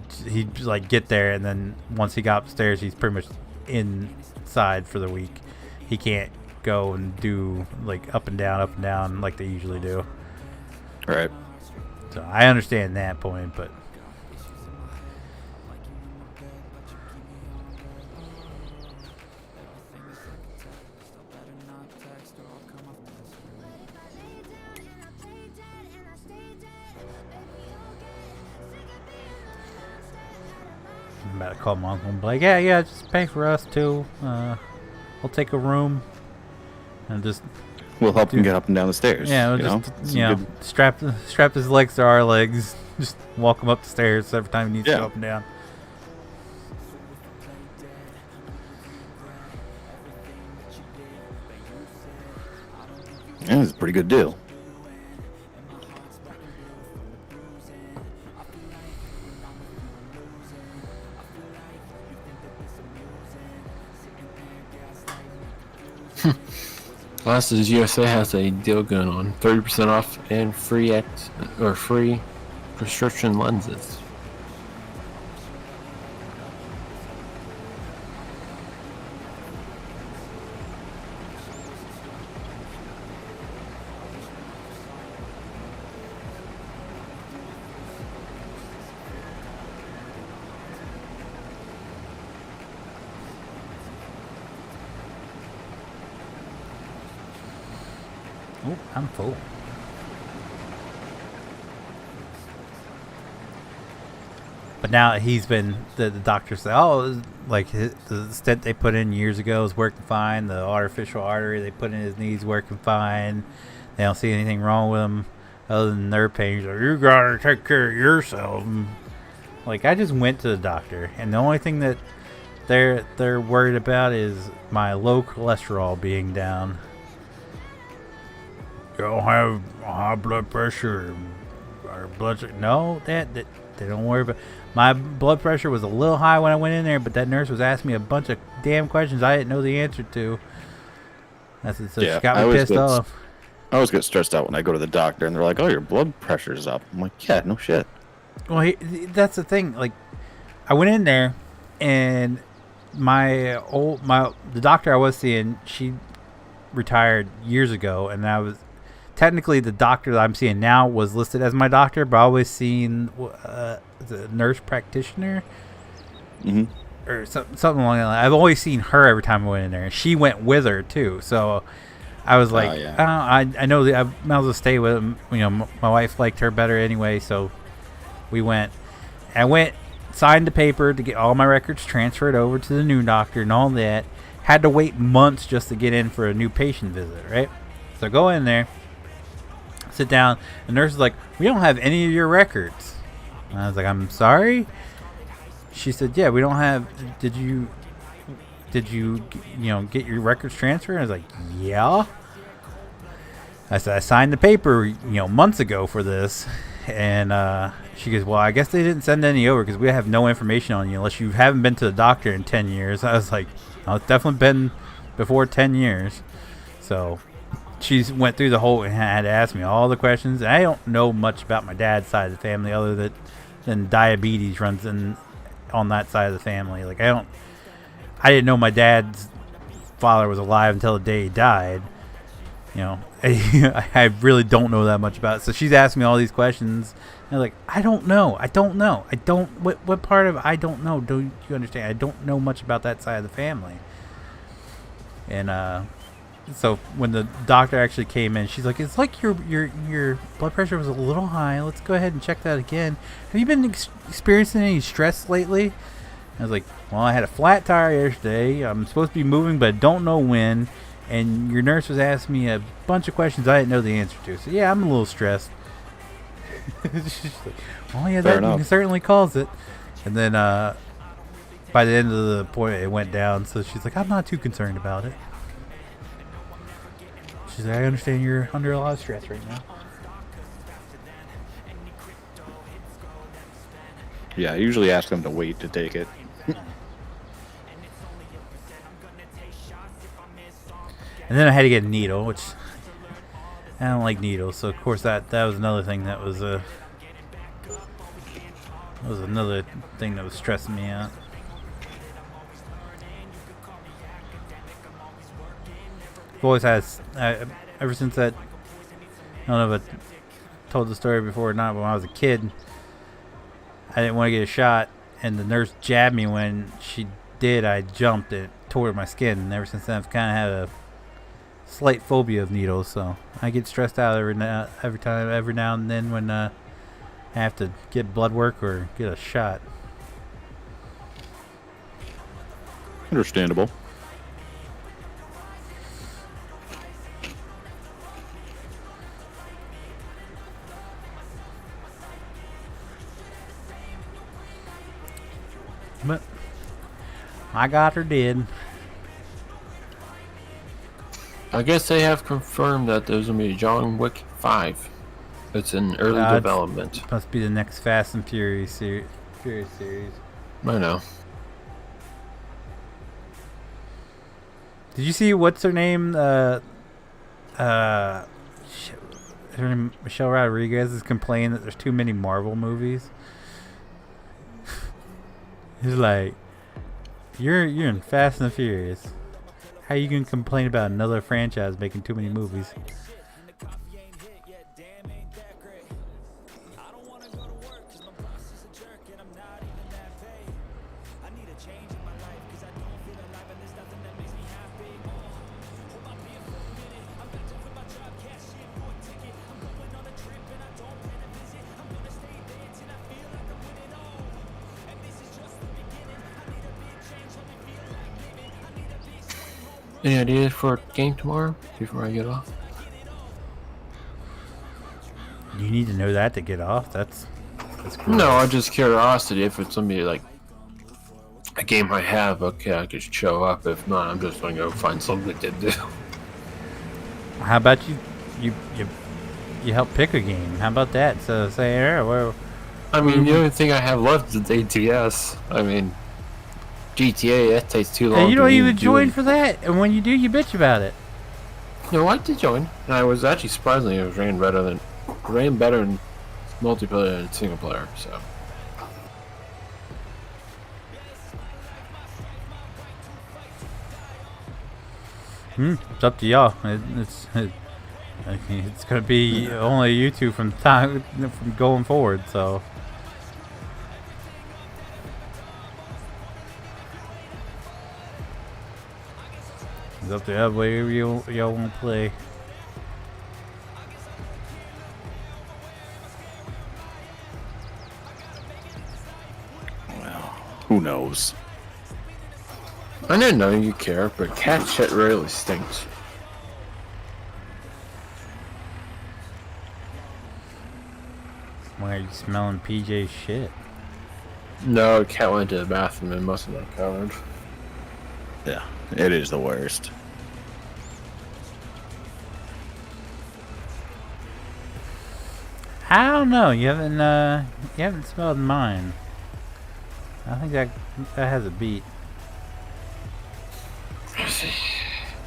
get there, and then once he got upstairs, he's pretty much inside for the week. He can't go and do like up and down like they usually do. Right. So I understand that point, but I'm about to call my uncle and be like, yeah, just pay for us too. We'll take a room and just We'll help him get up and down the stairs. yeah, we'll just strap his legs to our legs, just walk him up the stairs every time he needs to go up and down. Yeah, it's a pretty good deal. Glasses USA has a deal going on, 30% off and free prescription lenses. Oh, I'm full. But now he's been, the doctor said, oh, like the stent they put in years ago is working fine. The artificial artery they put in his knees working fine. They don't see anything wrong with him other than nerve pain. He's like, you gotta take care of yourself. Like, I just went to the doctor, and the only thing that they're worried about is my low cholesterol being down. You don't have high blood pressure or blood sugar. No, that they don't worry about. My blood pressure was a little high when I went in there, but that nurse was asking me a bunch of damn questions I didn't know the answer to. So she got me pissed off. I always get stressed out when I go to the doctor and they're like, "Oh, your blood pressure's up." I'm like, "Yeah, no shit." Well, that's the thing. Like, I went in there, and the doctor I was seeing, she retired years ago, and I was. Technically, the doctor that I'm seeing now was listed as my doctor, but I always seen the nurse practitioner or something along that line. I've always seen her every time I went in there. She went with her too, so I was like, I know that I might as well stay with him. You know, my wife liked her better anyway, so we went. I went, signed the paper to get all my records transferred over to the new doctor and all that. Had to wait months just to get in for a new patient visit, right? So go in there. Sit down. The nurse is like, we don't have any of your records. And I was like, I'm sorry? She said, yeah, we don't have. Did you get your records transferred? I was like, yeah. I said, I signed the paper, months ago for this. And she goes, well, I guess they didn't send any over because we have no information on you unless you haven't been to the doctor in 10 years. I was like, no, it's definitely been before 10 years. So she went through the whole and had to ask me all the questions. And I don't know much about my dad's side of the family other than diabetes runs on that side of the family. Like, I didn't know my dad's father was alive until the day he died. I really don't know that much about it. So she's asking me all these questions. And I'm like, I don't know. What part of I don't know? Don't you understand? I don't know much about that side of the family. And so when the doctor actually came in, she's like, it's like your blood pressure was a little high. Let's go ahead and check that again. Have you been experiencing any stress lately? I was like, well, I had a flat tire yesterday. I'm supposed to be moving, but I don't know when. And your nurse was asking me a bunch of questions I didn't know the answer to. So, yeah, I'm a little stressed. She's like, well, yeah, that certainly calls it. And then by the end of the point, it went down. So she's like, I'm not too concerned about it. She's like, I understand you're under a lot of stress right now. Yeah, I usually ask them to wait to take it. And then I had to get a needle, which I don't like needles. So of course that was another thing that was another thing that was stressing me out. I've always had, ever since that, I don't know if I told the story before or not, but when I was a kid, I didn't want to get a shot, and the nurse jabbed me. When she did, I jumped. It tore my skin, and ever since then I've kind of had a slight phobia of needles, so I get stressed out every now and then when I have to get blood work or get a shot. Understandable. But I got her did. I guess they have confirmed that there's gonna be John Wick 5. It's in early development. Must be the next Fast and Furious series. I know. Did you see what's her name? Her name Michelle Rodriguez is complaining that there's too many Marvel movies. He's like, you're in Fast and Furious. How you gonna complain about another franchise making too many movies? Any ideas for a game tomorrow before I get off? You need to know that to get off. That's cool. No, I just curiosity. If it's gonna be like a game I have, okay, I could show up. If not, I'm just gonna go find something to do. How about you help pick a game? How about that? So say, well, I mean, the only thing I have left is ATS. I mean, GTA, that takes too long. and you to don't even do join it. for that, and when you do, you bitch about it. No, I did join. And I was actually surprisingly, it ran better in multiplayer than single player. So. It's up to y'all. It's gonna be only you two from going forward. So. It's up to y'all, whatever y'all want to play. Well, who knows? I didn't know you care, but cat shit really stinks. Why are you smelling PJ's shit? No, the cat went to the bathroom and must have been covered. Yeah, it is the worst. I don't know. You haven't smelled mine. I think that has a beat.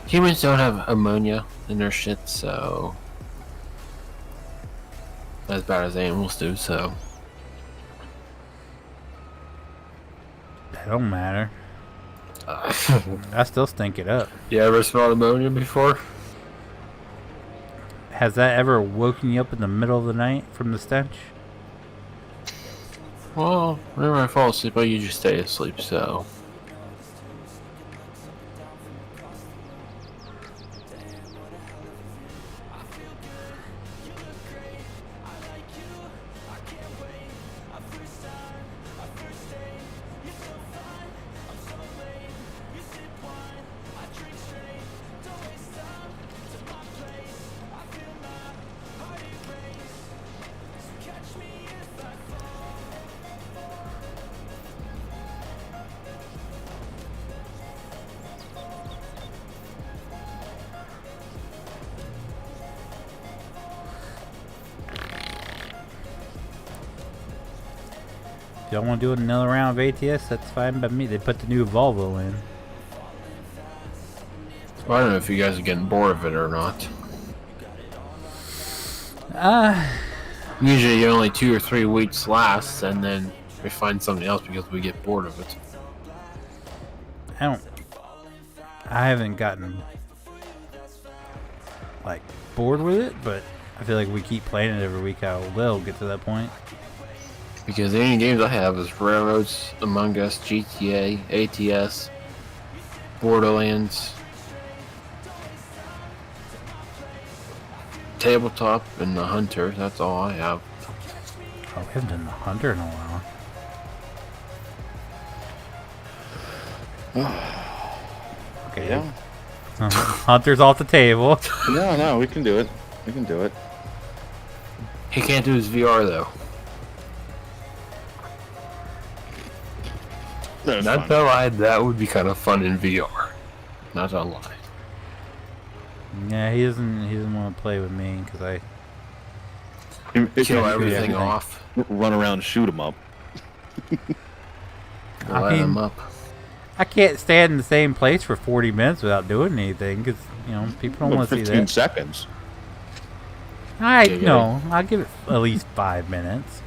Humans don't have ammonia in their shit, so as bad as animals do. So That don't matter. I still stink it up. you ever smelled ammonia before? Has that ever woken you up in the middle of the night from the stench? Well, whenever I fall asleep, I usually stay asleep. So. If y'all want to do another round of ATS, that's fine by me. They put the new Volvo in. Well, I don't know if you guys are getting bored of it or not. Usually only 2 or 3 weeks lasts, and then we find something else because we get bored of it. I haven't gotten like bored with it, but I feel like we keep playing it every week. I will get to that point. Because the only games I have is Railroads, Among Us, GTA, ATS, Borderlands, Tabletop, and The Hunter. That's all I have. Oh, we haven't done the Hunter in a while. Okay. Yeah. Hunter's off the table. No, we can do it. We can do it. He can't do his VR though. That's Not fine. gonna lie, that would be kind of fun in VR. Not gonna lie. Yeah, he doesn't want to play with me because I Kill everything everything. off. Run around, shoot him up. Light mean, him up. I can't stand in the same place for 40 minutes without doing anything because people don't want to see 15 that. seconds. No, I'll give it at least 5 minutes.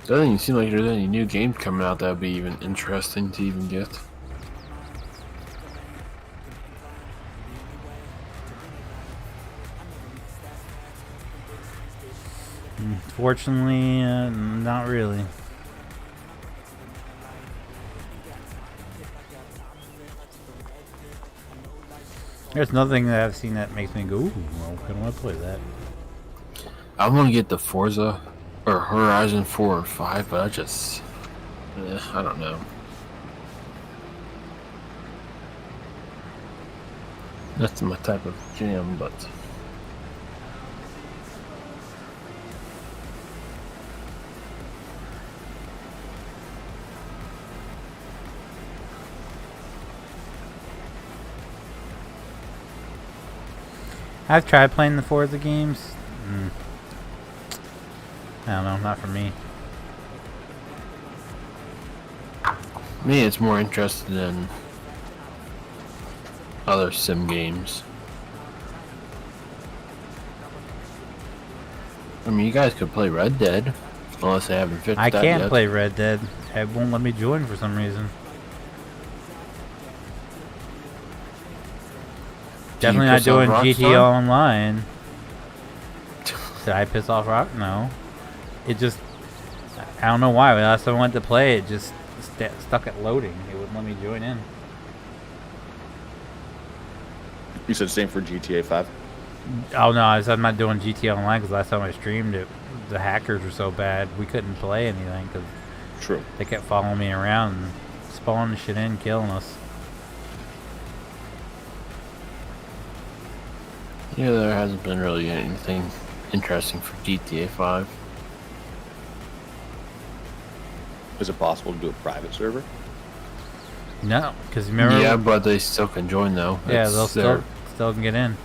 Doesn't even seem like there's any new games coming out that would be even interesting to even get. Fortunately, not really. There's nothing that I've seen that makes me go, ooh, well, I don't want to play that. I want to get the Forza or Horizon 4 and 5, but I don't know. That's my type of jam, but I've tried playing the Forza games. I don't know, not for me. me, it's more interested in other sim games. I mean, you guys could play Red Dead, unless they haven't fixed I that can't yet. play Red Dead. It won't let me join for some reason. Definitely not piss off doing Rockstar? GTA Online. Did I piss off Rock? No. It just... I don't know why. When last time I went to play, it just stuck at loading. It wouldn't let me join in. You said same for GTA 5? Oh no, I'm not doing GTA Online because last time I streamed it, the hackers were so bad we couldn't play anything because True. they kept following me around and spawning shit in, killing us. Yeah, there hasn't been really anything interesting for GTA 5. Is it possible to do a private server? No, because remember... Yeah, but they still can join though. Yeah, It's they'll their- still can get in.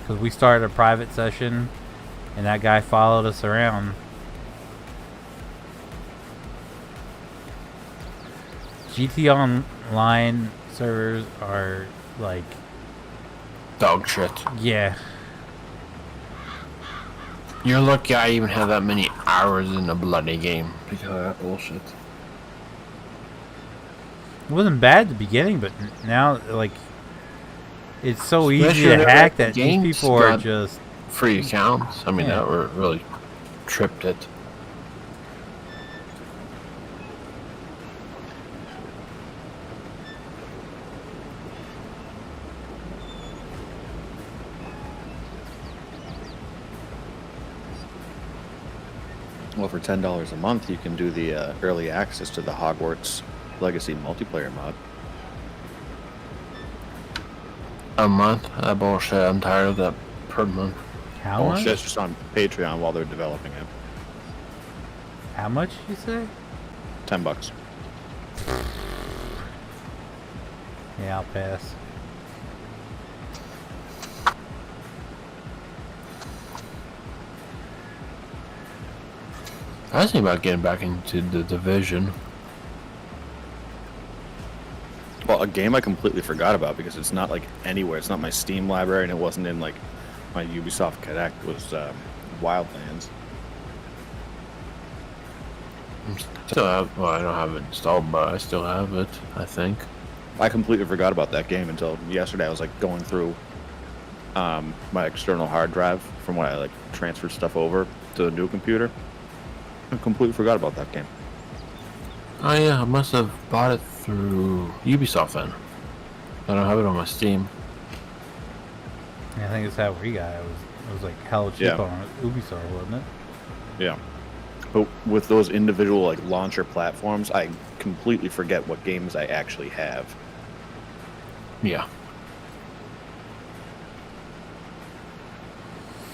Because we started a private session, and that guy followed us around. GTA Online servers are like, dog shit. yeah, You're lucky I even have that many hours in a bloody game because of that bullshit. it wasn't bad at the beginning, but now like it's so easy Especially to when hack the that these game's people are got just free accounts. I mean, Yeah. that were really tripped it. Well, for $10 a month, you can do the early access to the Hogwarts Legacy multiplayer mod. A month? That bullshit. I'm tired of that per month. how Oh, much? shit, it's just on Patreon while they're developing it. How much you say? $10. Yeah, I'll pass. I was thinking about getting back into the Division. Well, a game I completely forgot about because it's not like anywhere. It's not my Steam library, and it wasn't in like my Ubisoft Connect. Was Wildlands. Still have. Well, I don't have it installed, but I still have it. I think. I completely forgot about that game until yesterday. I was like going through my external hard drive from when I like transferred stuff over to the new computer. I completely forgot about that game. Oh yeah, I must have bought it through Ubisoft then. I don't have it on my Steam. Yeah, I think it's how we got it. It was like hella cheap Yeah. on Ubisoft, wasn't it? Yeah. But with those individual like launcher platforms, I completely forget what games I actually have. Yeah.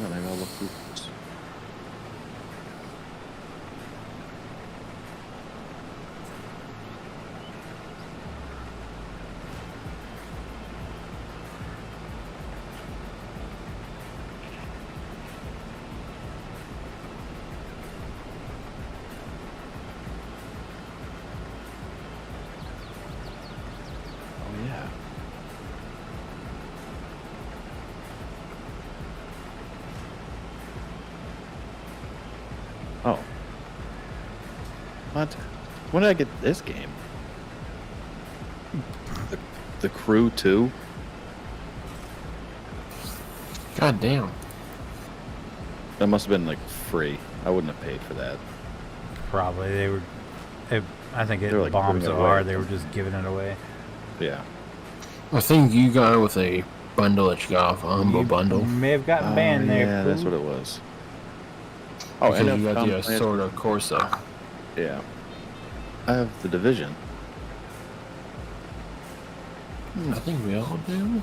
Oh, maybe I'll look through this. Oh yeah. Oh. What? When did I get this game? The Crew 2? God damn. That must have been like free. I wouldn't have paid for that. Probably they were. I think it They're, like, bombed giving it so away. hard they were just giving it away. Yeah. I think you got it with a bundle that you got off Humble You Bundle. may have gotten banned there. Yeah, that's fool. what it was. Oh, Because and you got the Plants- Sword of Corsa. Yeah. I have the Division. I think we all do.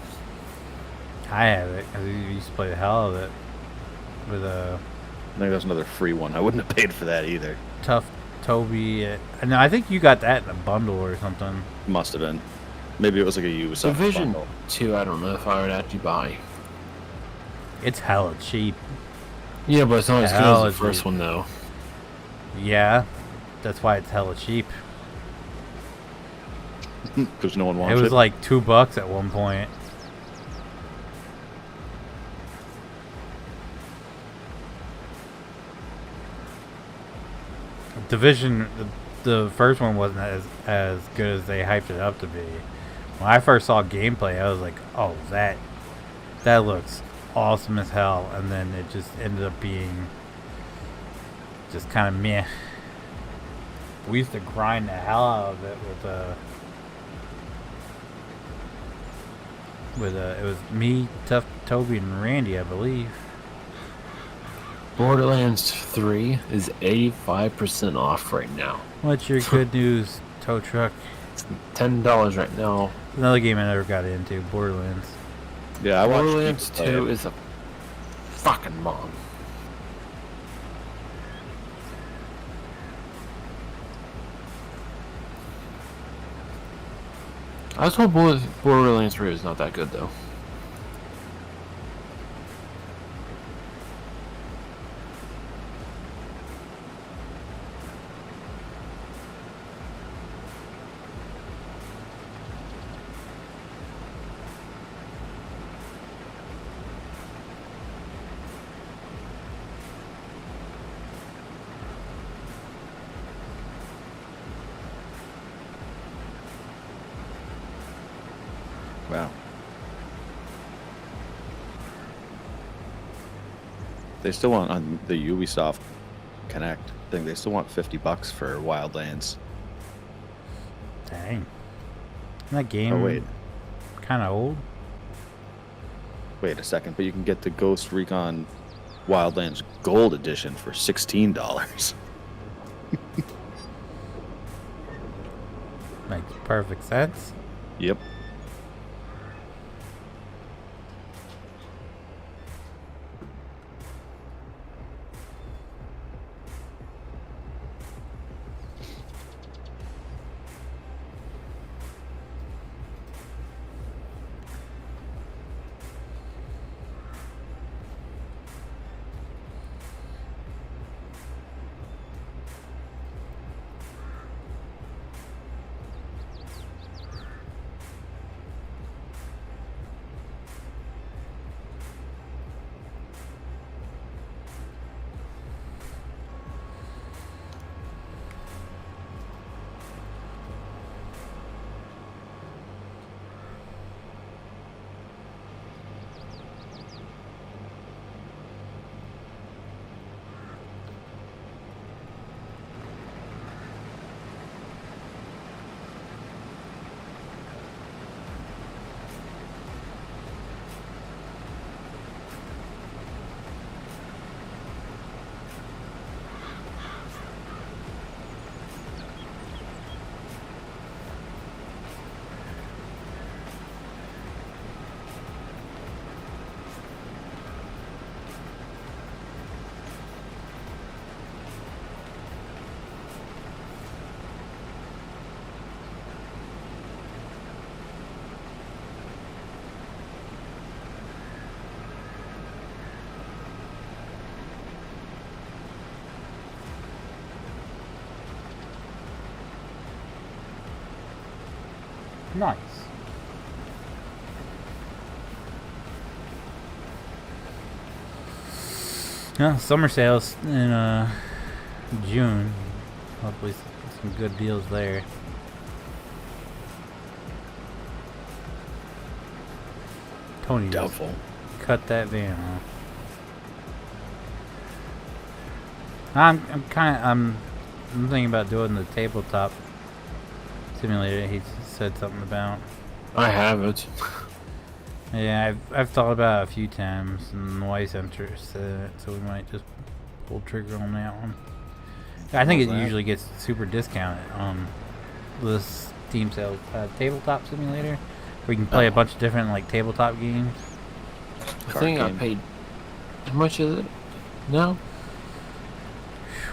I have it because we used to play the hell of it with I think that's another free one. I wouldn't have paid for that either. Tough Toby. No, I think you got that in a bundle or something. Must have been. Maybe it was like a Ubisoft Division bundle. 2, I don't know if I would actually buy. It's hella cheap. Yeah, but it's not as good Hell, as the first dude. one, though. Yeah, that's why it's hella cheap. Because no one It wants it. was like $2 at one point. Division, the first one wasn't as good as they hyped it up to be. When I first saw gameplay, I was like, "Oh, that looks awesome as hell," and then it just ended up being just kind of meh. We used to grind the hell out of it with it was me, Tough Toby, and Randy, I believe. Borderlands 3 is 85% off right now. What's your good news, tow truck? It's $10 right now. Another game I never got into, Borderlands. Yeah, I watched Borderlands people play 2 it. is a fucking bomb. I was told Borderlands 3 is not that good, though. Wow. They still want on the Ubisoft Connect thing. They still want $50 for Wildlands. Dang. That game Oh wait, kind of old. wait a second. But you can get the Ghost Recon Wildlands Gold Edition for $16. Makes perfect sense. Yep. Nice. Yeah, summer sales in June. Hopefully some good deals there. Tony just Doubtful. cut that van off. I'm thinking about doing the tabletop simulator he said something about. I have it. Yeah, I've thought about it a few times, and the wife's interested in it, so we might just pull trigger on that one. I think it usually gets super discounted on the Steam sales tabletop simulator, where you can play a bunch of different like tabletop games. I think I paid. How much is it? No.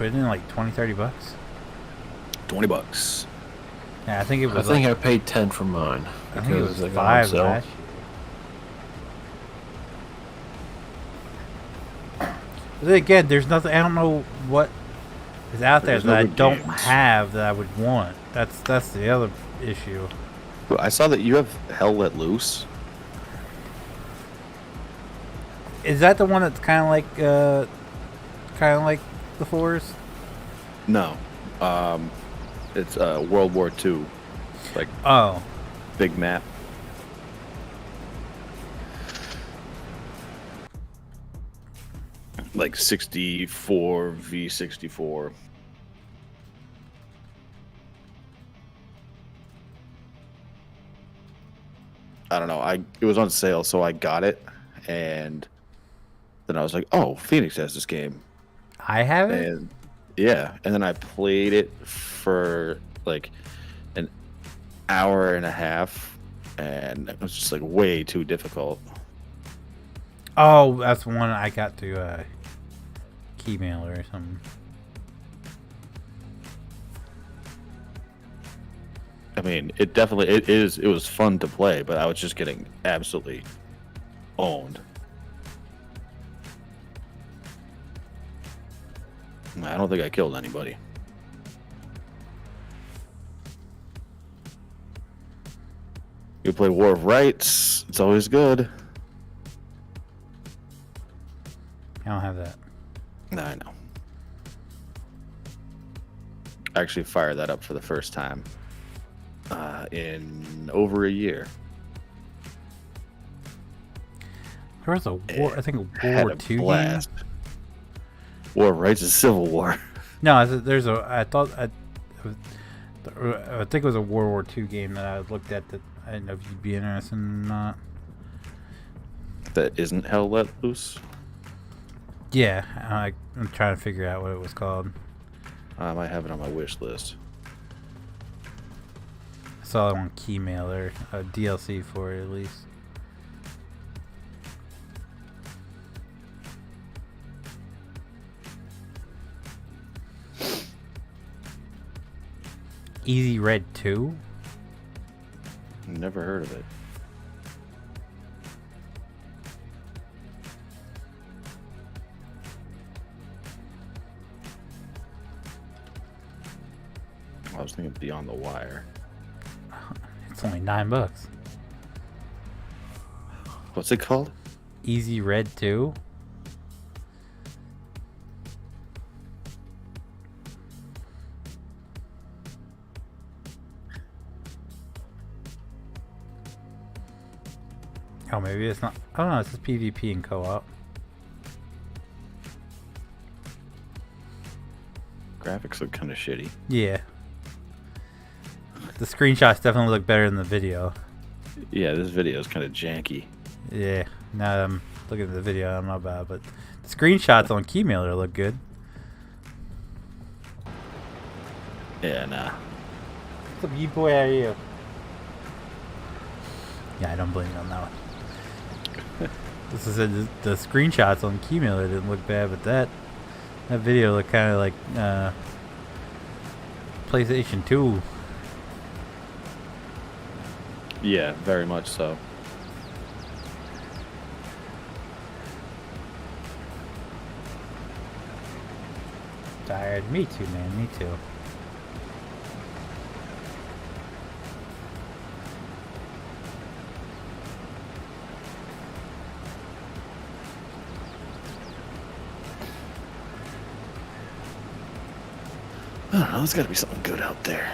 Isn't it like $20-30? $20. Yeah, I think it was. I think I paid 10 for mine. I think it was like, 5 on sale. last year. But then again, there's nothing. I don't know what is out there There's that no I good don't games. have that I would want. That's the other issue. Well, I saw that you have Hell Let Loose. Is that the one that's kind of like the Forest? No. It's World War II. Like Oh, big map. Like 64 v 64. I don't know. It was on sale, so I got it, and then I was like, "Oh, Feenix has this game." I have it. And yeah, and then I played it for like an hour and a half, and it was just like way too difficult. Oh, that's one I got to Keymailer or something. I mean, it was fun to play, but I was just getting absolutely owned. I don't think I killed anybody. You play War of Rights, it's always good. I don't have that. No, I know. I actually fired that up for the first time in over a year. There was a war. I think a Had World War a II game. blast. War of Rights is Civil War. No, there's a. I think it was a World War II game that I looked at that I didn't know if you'd be interested in or not. That isn't Hell Let Loose. Yeah, I'm trying to figure out what it was called. I might have it on my wish list. I saw it on Keymailer, a DLC for it at least. Easy Red 2? Never heard of it. I was thinking Beyond the Wire. It's only $9. What's it called? Easy Red 2? Oh, maybe it's not. I don't know. It's just PvP and co-op. Graphics look kind of shitty. Yeah. The screenshots definitely look better than the video. Yeah, this video is kind of janky. Yeah. Now that I'm looking at the video, I don't know about it, but the screenshots on Keymailer look good. Yeah, nah. What's up, you boy? How are you? Yeah, I don't blame you on that one. This is the screenshots on Keymailer didn't look bad, but that video looked kind of like PlayStation 2. Yeah, very much so. Tired. Me too, man. Me too. I don't know. There's got to be something good out there.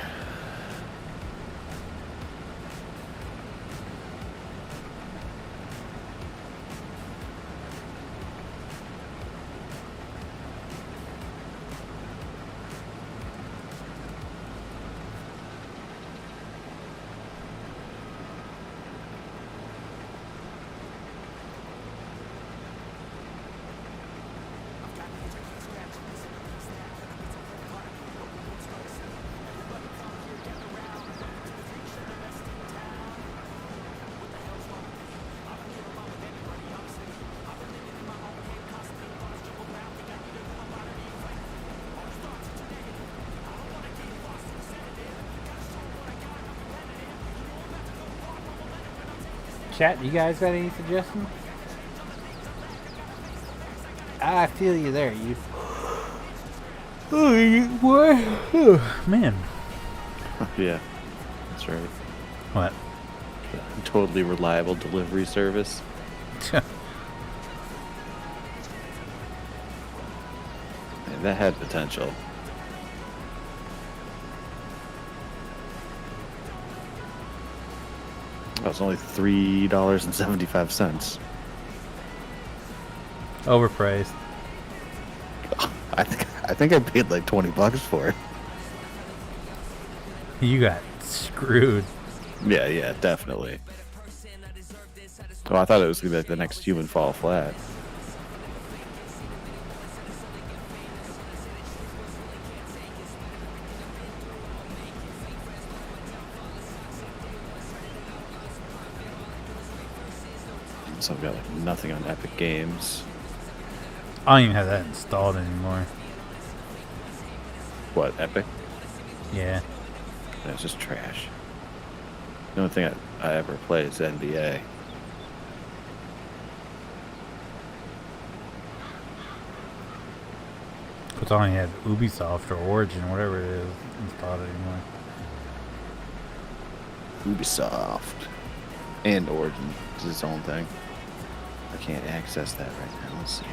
Chat, you guys got any suggestions? I feel you there. You. Oh, what? Oh, man. Yeah, that's right. What? Totally reliable delivery service. Yeah, that had potential. Oh, it's only $3.75. Overpriced. I think I paid like $20 for it. You got screwed. Yeah, definitely. Oh, I thought it was gonna be like the next human fall flat. So I've got like nothing on Epic Games. I don't even have that installed anymore. What, Epic? Yeah. It's just trash. The only thing I ever play is NBA. But I only have Ubisoft or Origin, whatever it is, installed anymore. Ubisoft. And Origin is its own thing. I can't access that right now. Let's see.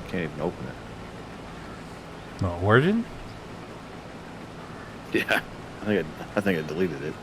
Can't even open it. Well, Origin? Yeah, I think I deleted it.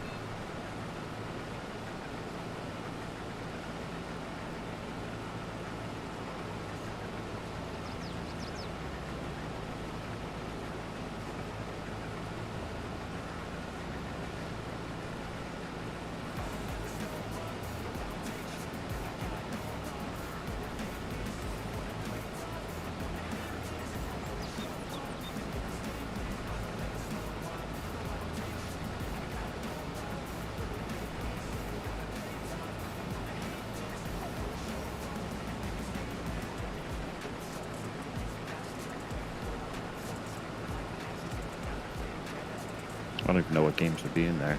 I don't even know what games would be in there.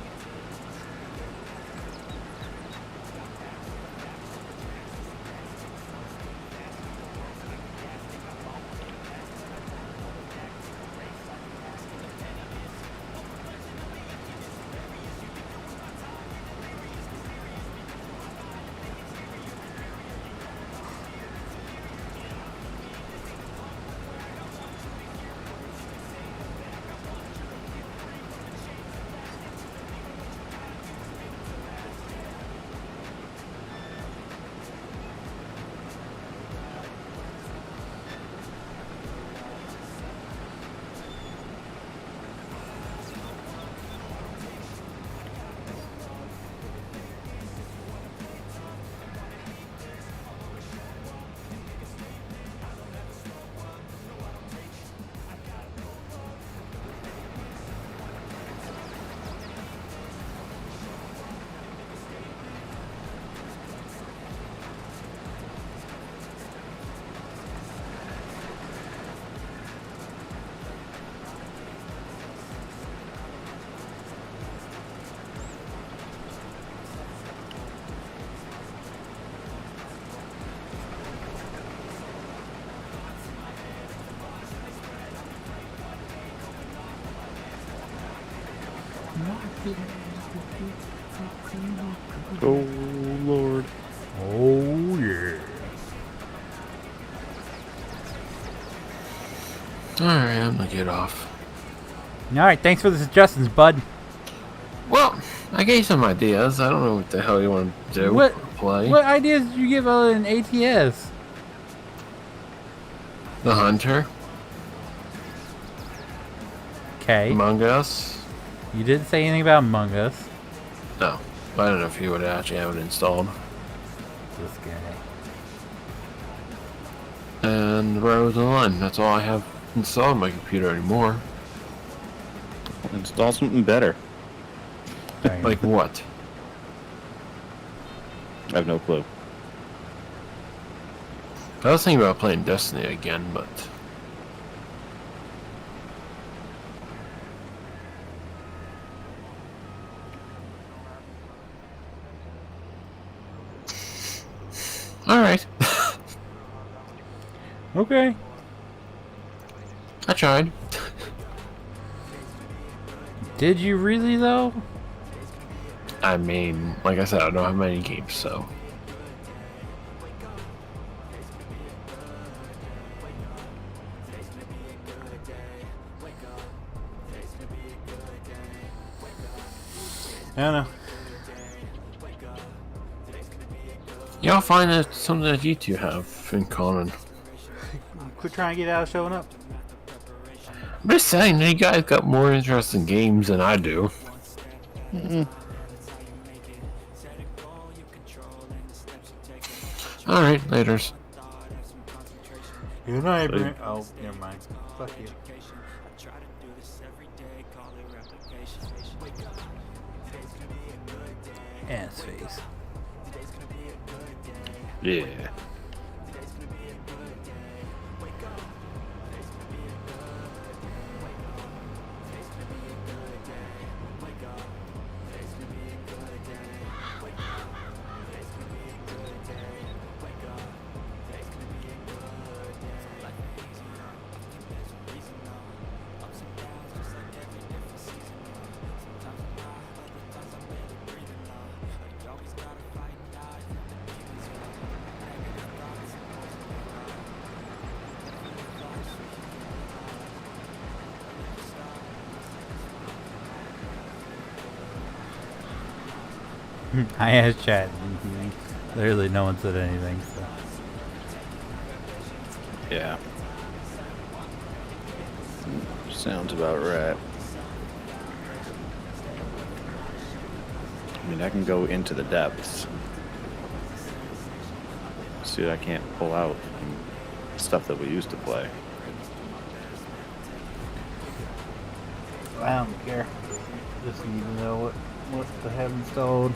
Oh Lord. Oh yeah. Alright, I'm gonna get off. All right, thanks for the suggestions, bud. Well, I gave some ideas. I don't know what the hell you want to do. What Or play. What ideas did you give other than ATS? The Hunter. Okay. Among Us. You didn't say anything about Among Us. No. I don't know if you would actually have it installed. This guy. And Rose Online. That's all I have installed on my computer anymore. Install something better. Dang. Like what? I have no clue. I was thinking about playing Destiny again, but... Alright. Okay. I tried. Did you really though? I mean, like I said, I don't have many games, so... I don't know. Y'all find that something that you two have in common. Quit trying to get out of showing up. I'm just saying, you guys got more interesting games than I do. Alright, laters. Good night, Brent. Oh, never mind. Fuck you. Ass face. Yeah. I asked chat. Literally, no one said anything. So. Yeah. Sounds about right. I mean, I can go into the depths. See what I can't pull out from stuff that we used to play. I don't care. Just need to know what to have installed.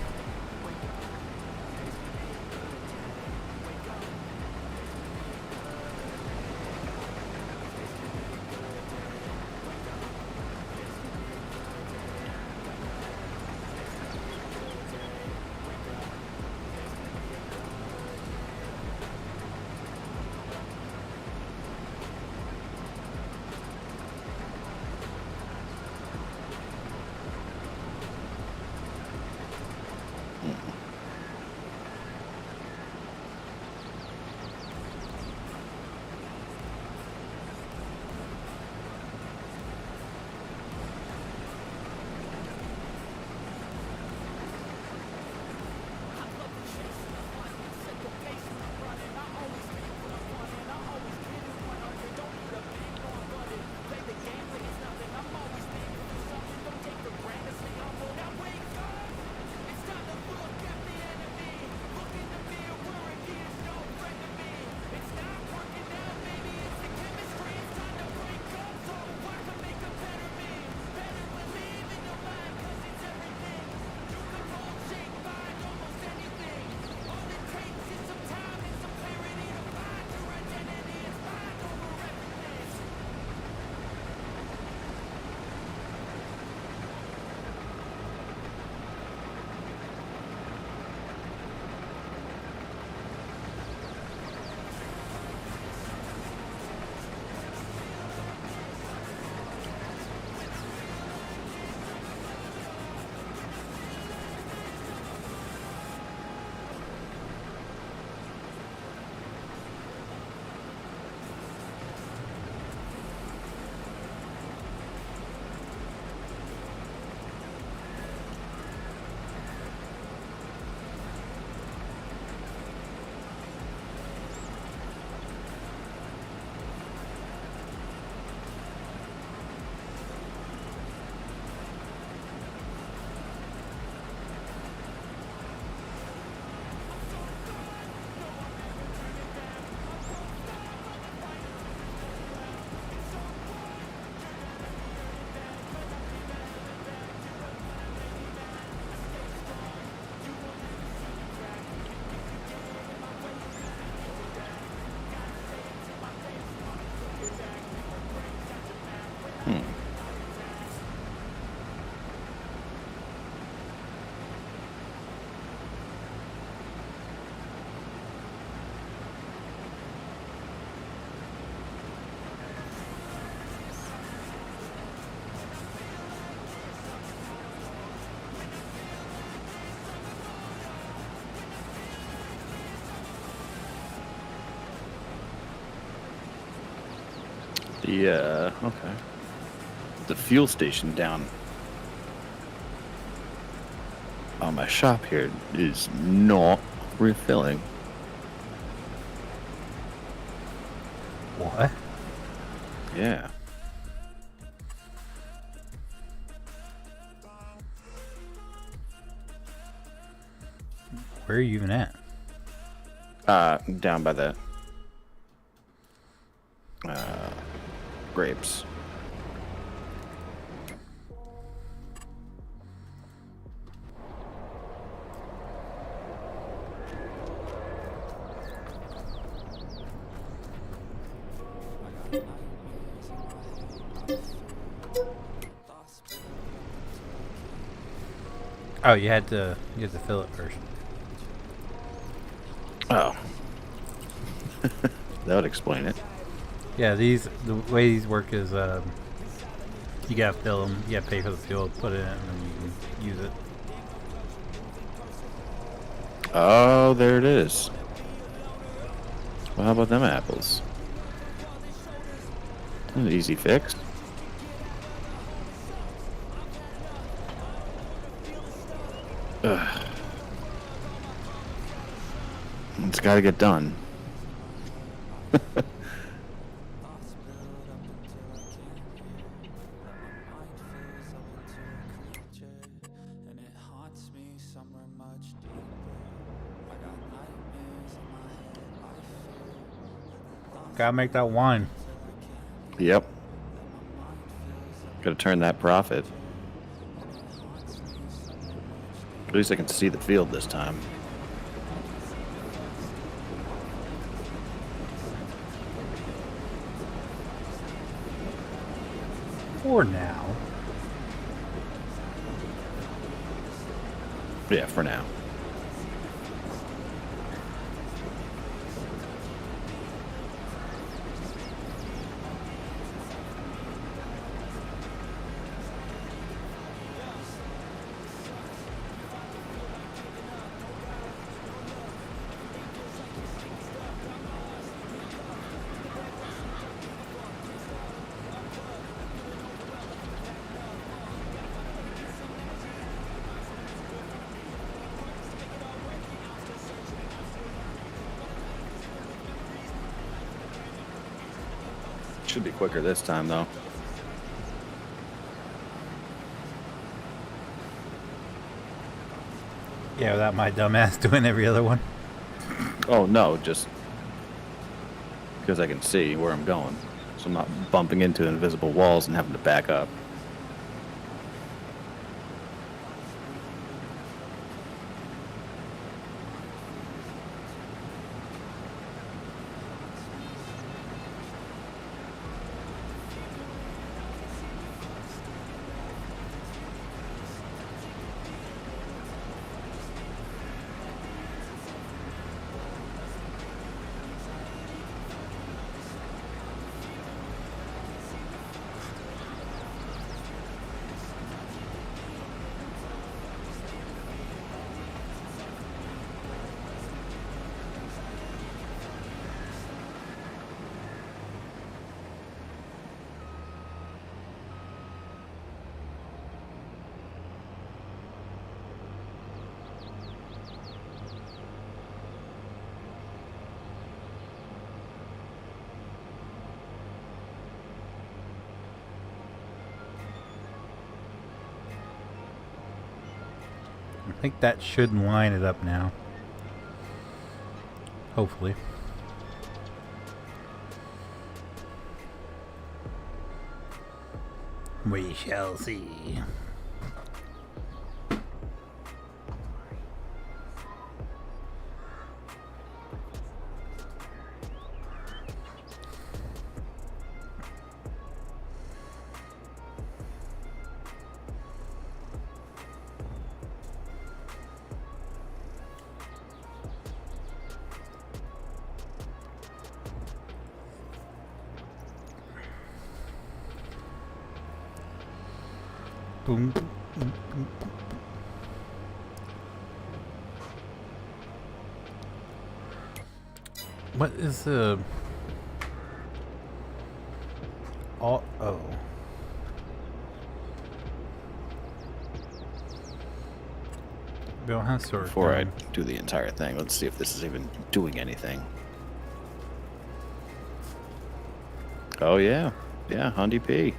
Okay. The fuel station down on my shop here is not refilling. What? Yeah. Where are you even at? Down by the grapes. Oh, you had to fill it first. Oh. That would explain it. Yeah, the way these work is you gotta fill them, you gotta pay for the fuel, put it in, and then you can use it. Oh, there it is. Well, how about them apples? An easy fix. Ugh. It's got to get done. Gotta make that wine. Yep. Got to turn that profit. At least I can see the field this time. For now. Yeah, for now. Should be quicker this time, though. Yeah, without my dumbass doing every other one. Oh, no, just because I can see where I'm going. So I'm not bumping into invisible walls and having to back up. I think that should line it up now. Hopefully. We shall see. Boom, boom, boom, boom, boom. What is the... all. Oh. We don't have storage. Before I do the entire thing, let's see if this is even doing anything. Oh yeah, yeah, Hyundai P.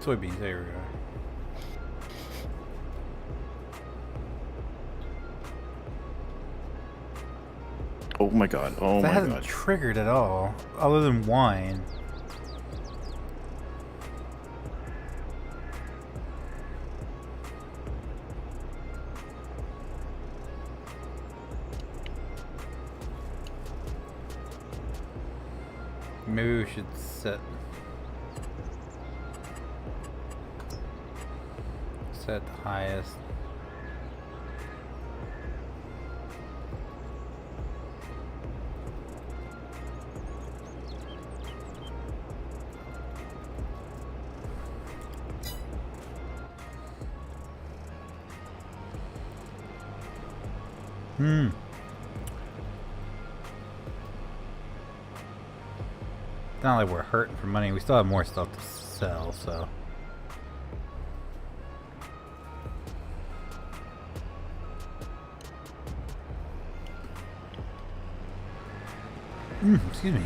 Soybeans, there we go. Oh my god, oh That my hasn't god. triggered at all, other than wine. Maybe we should set the highest. It's not like we're hurting for money. We still have more stuff to sell, so. Excuse me.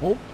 Well,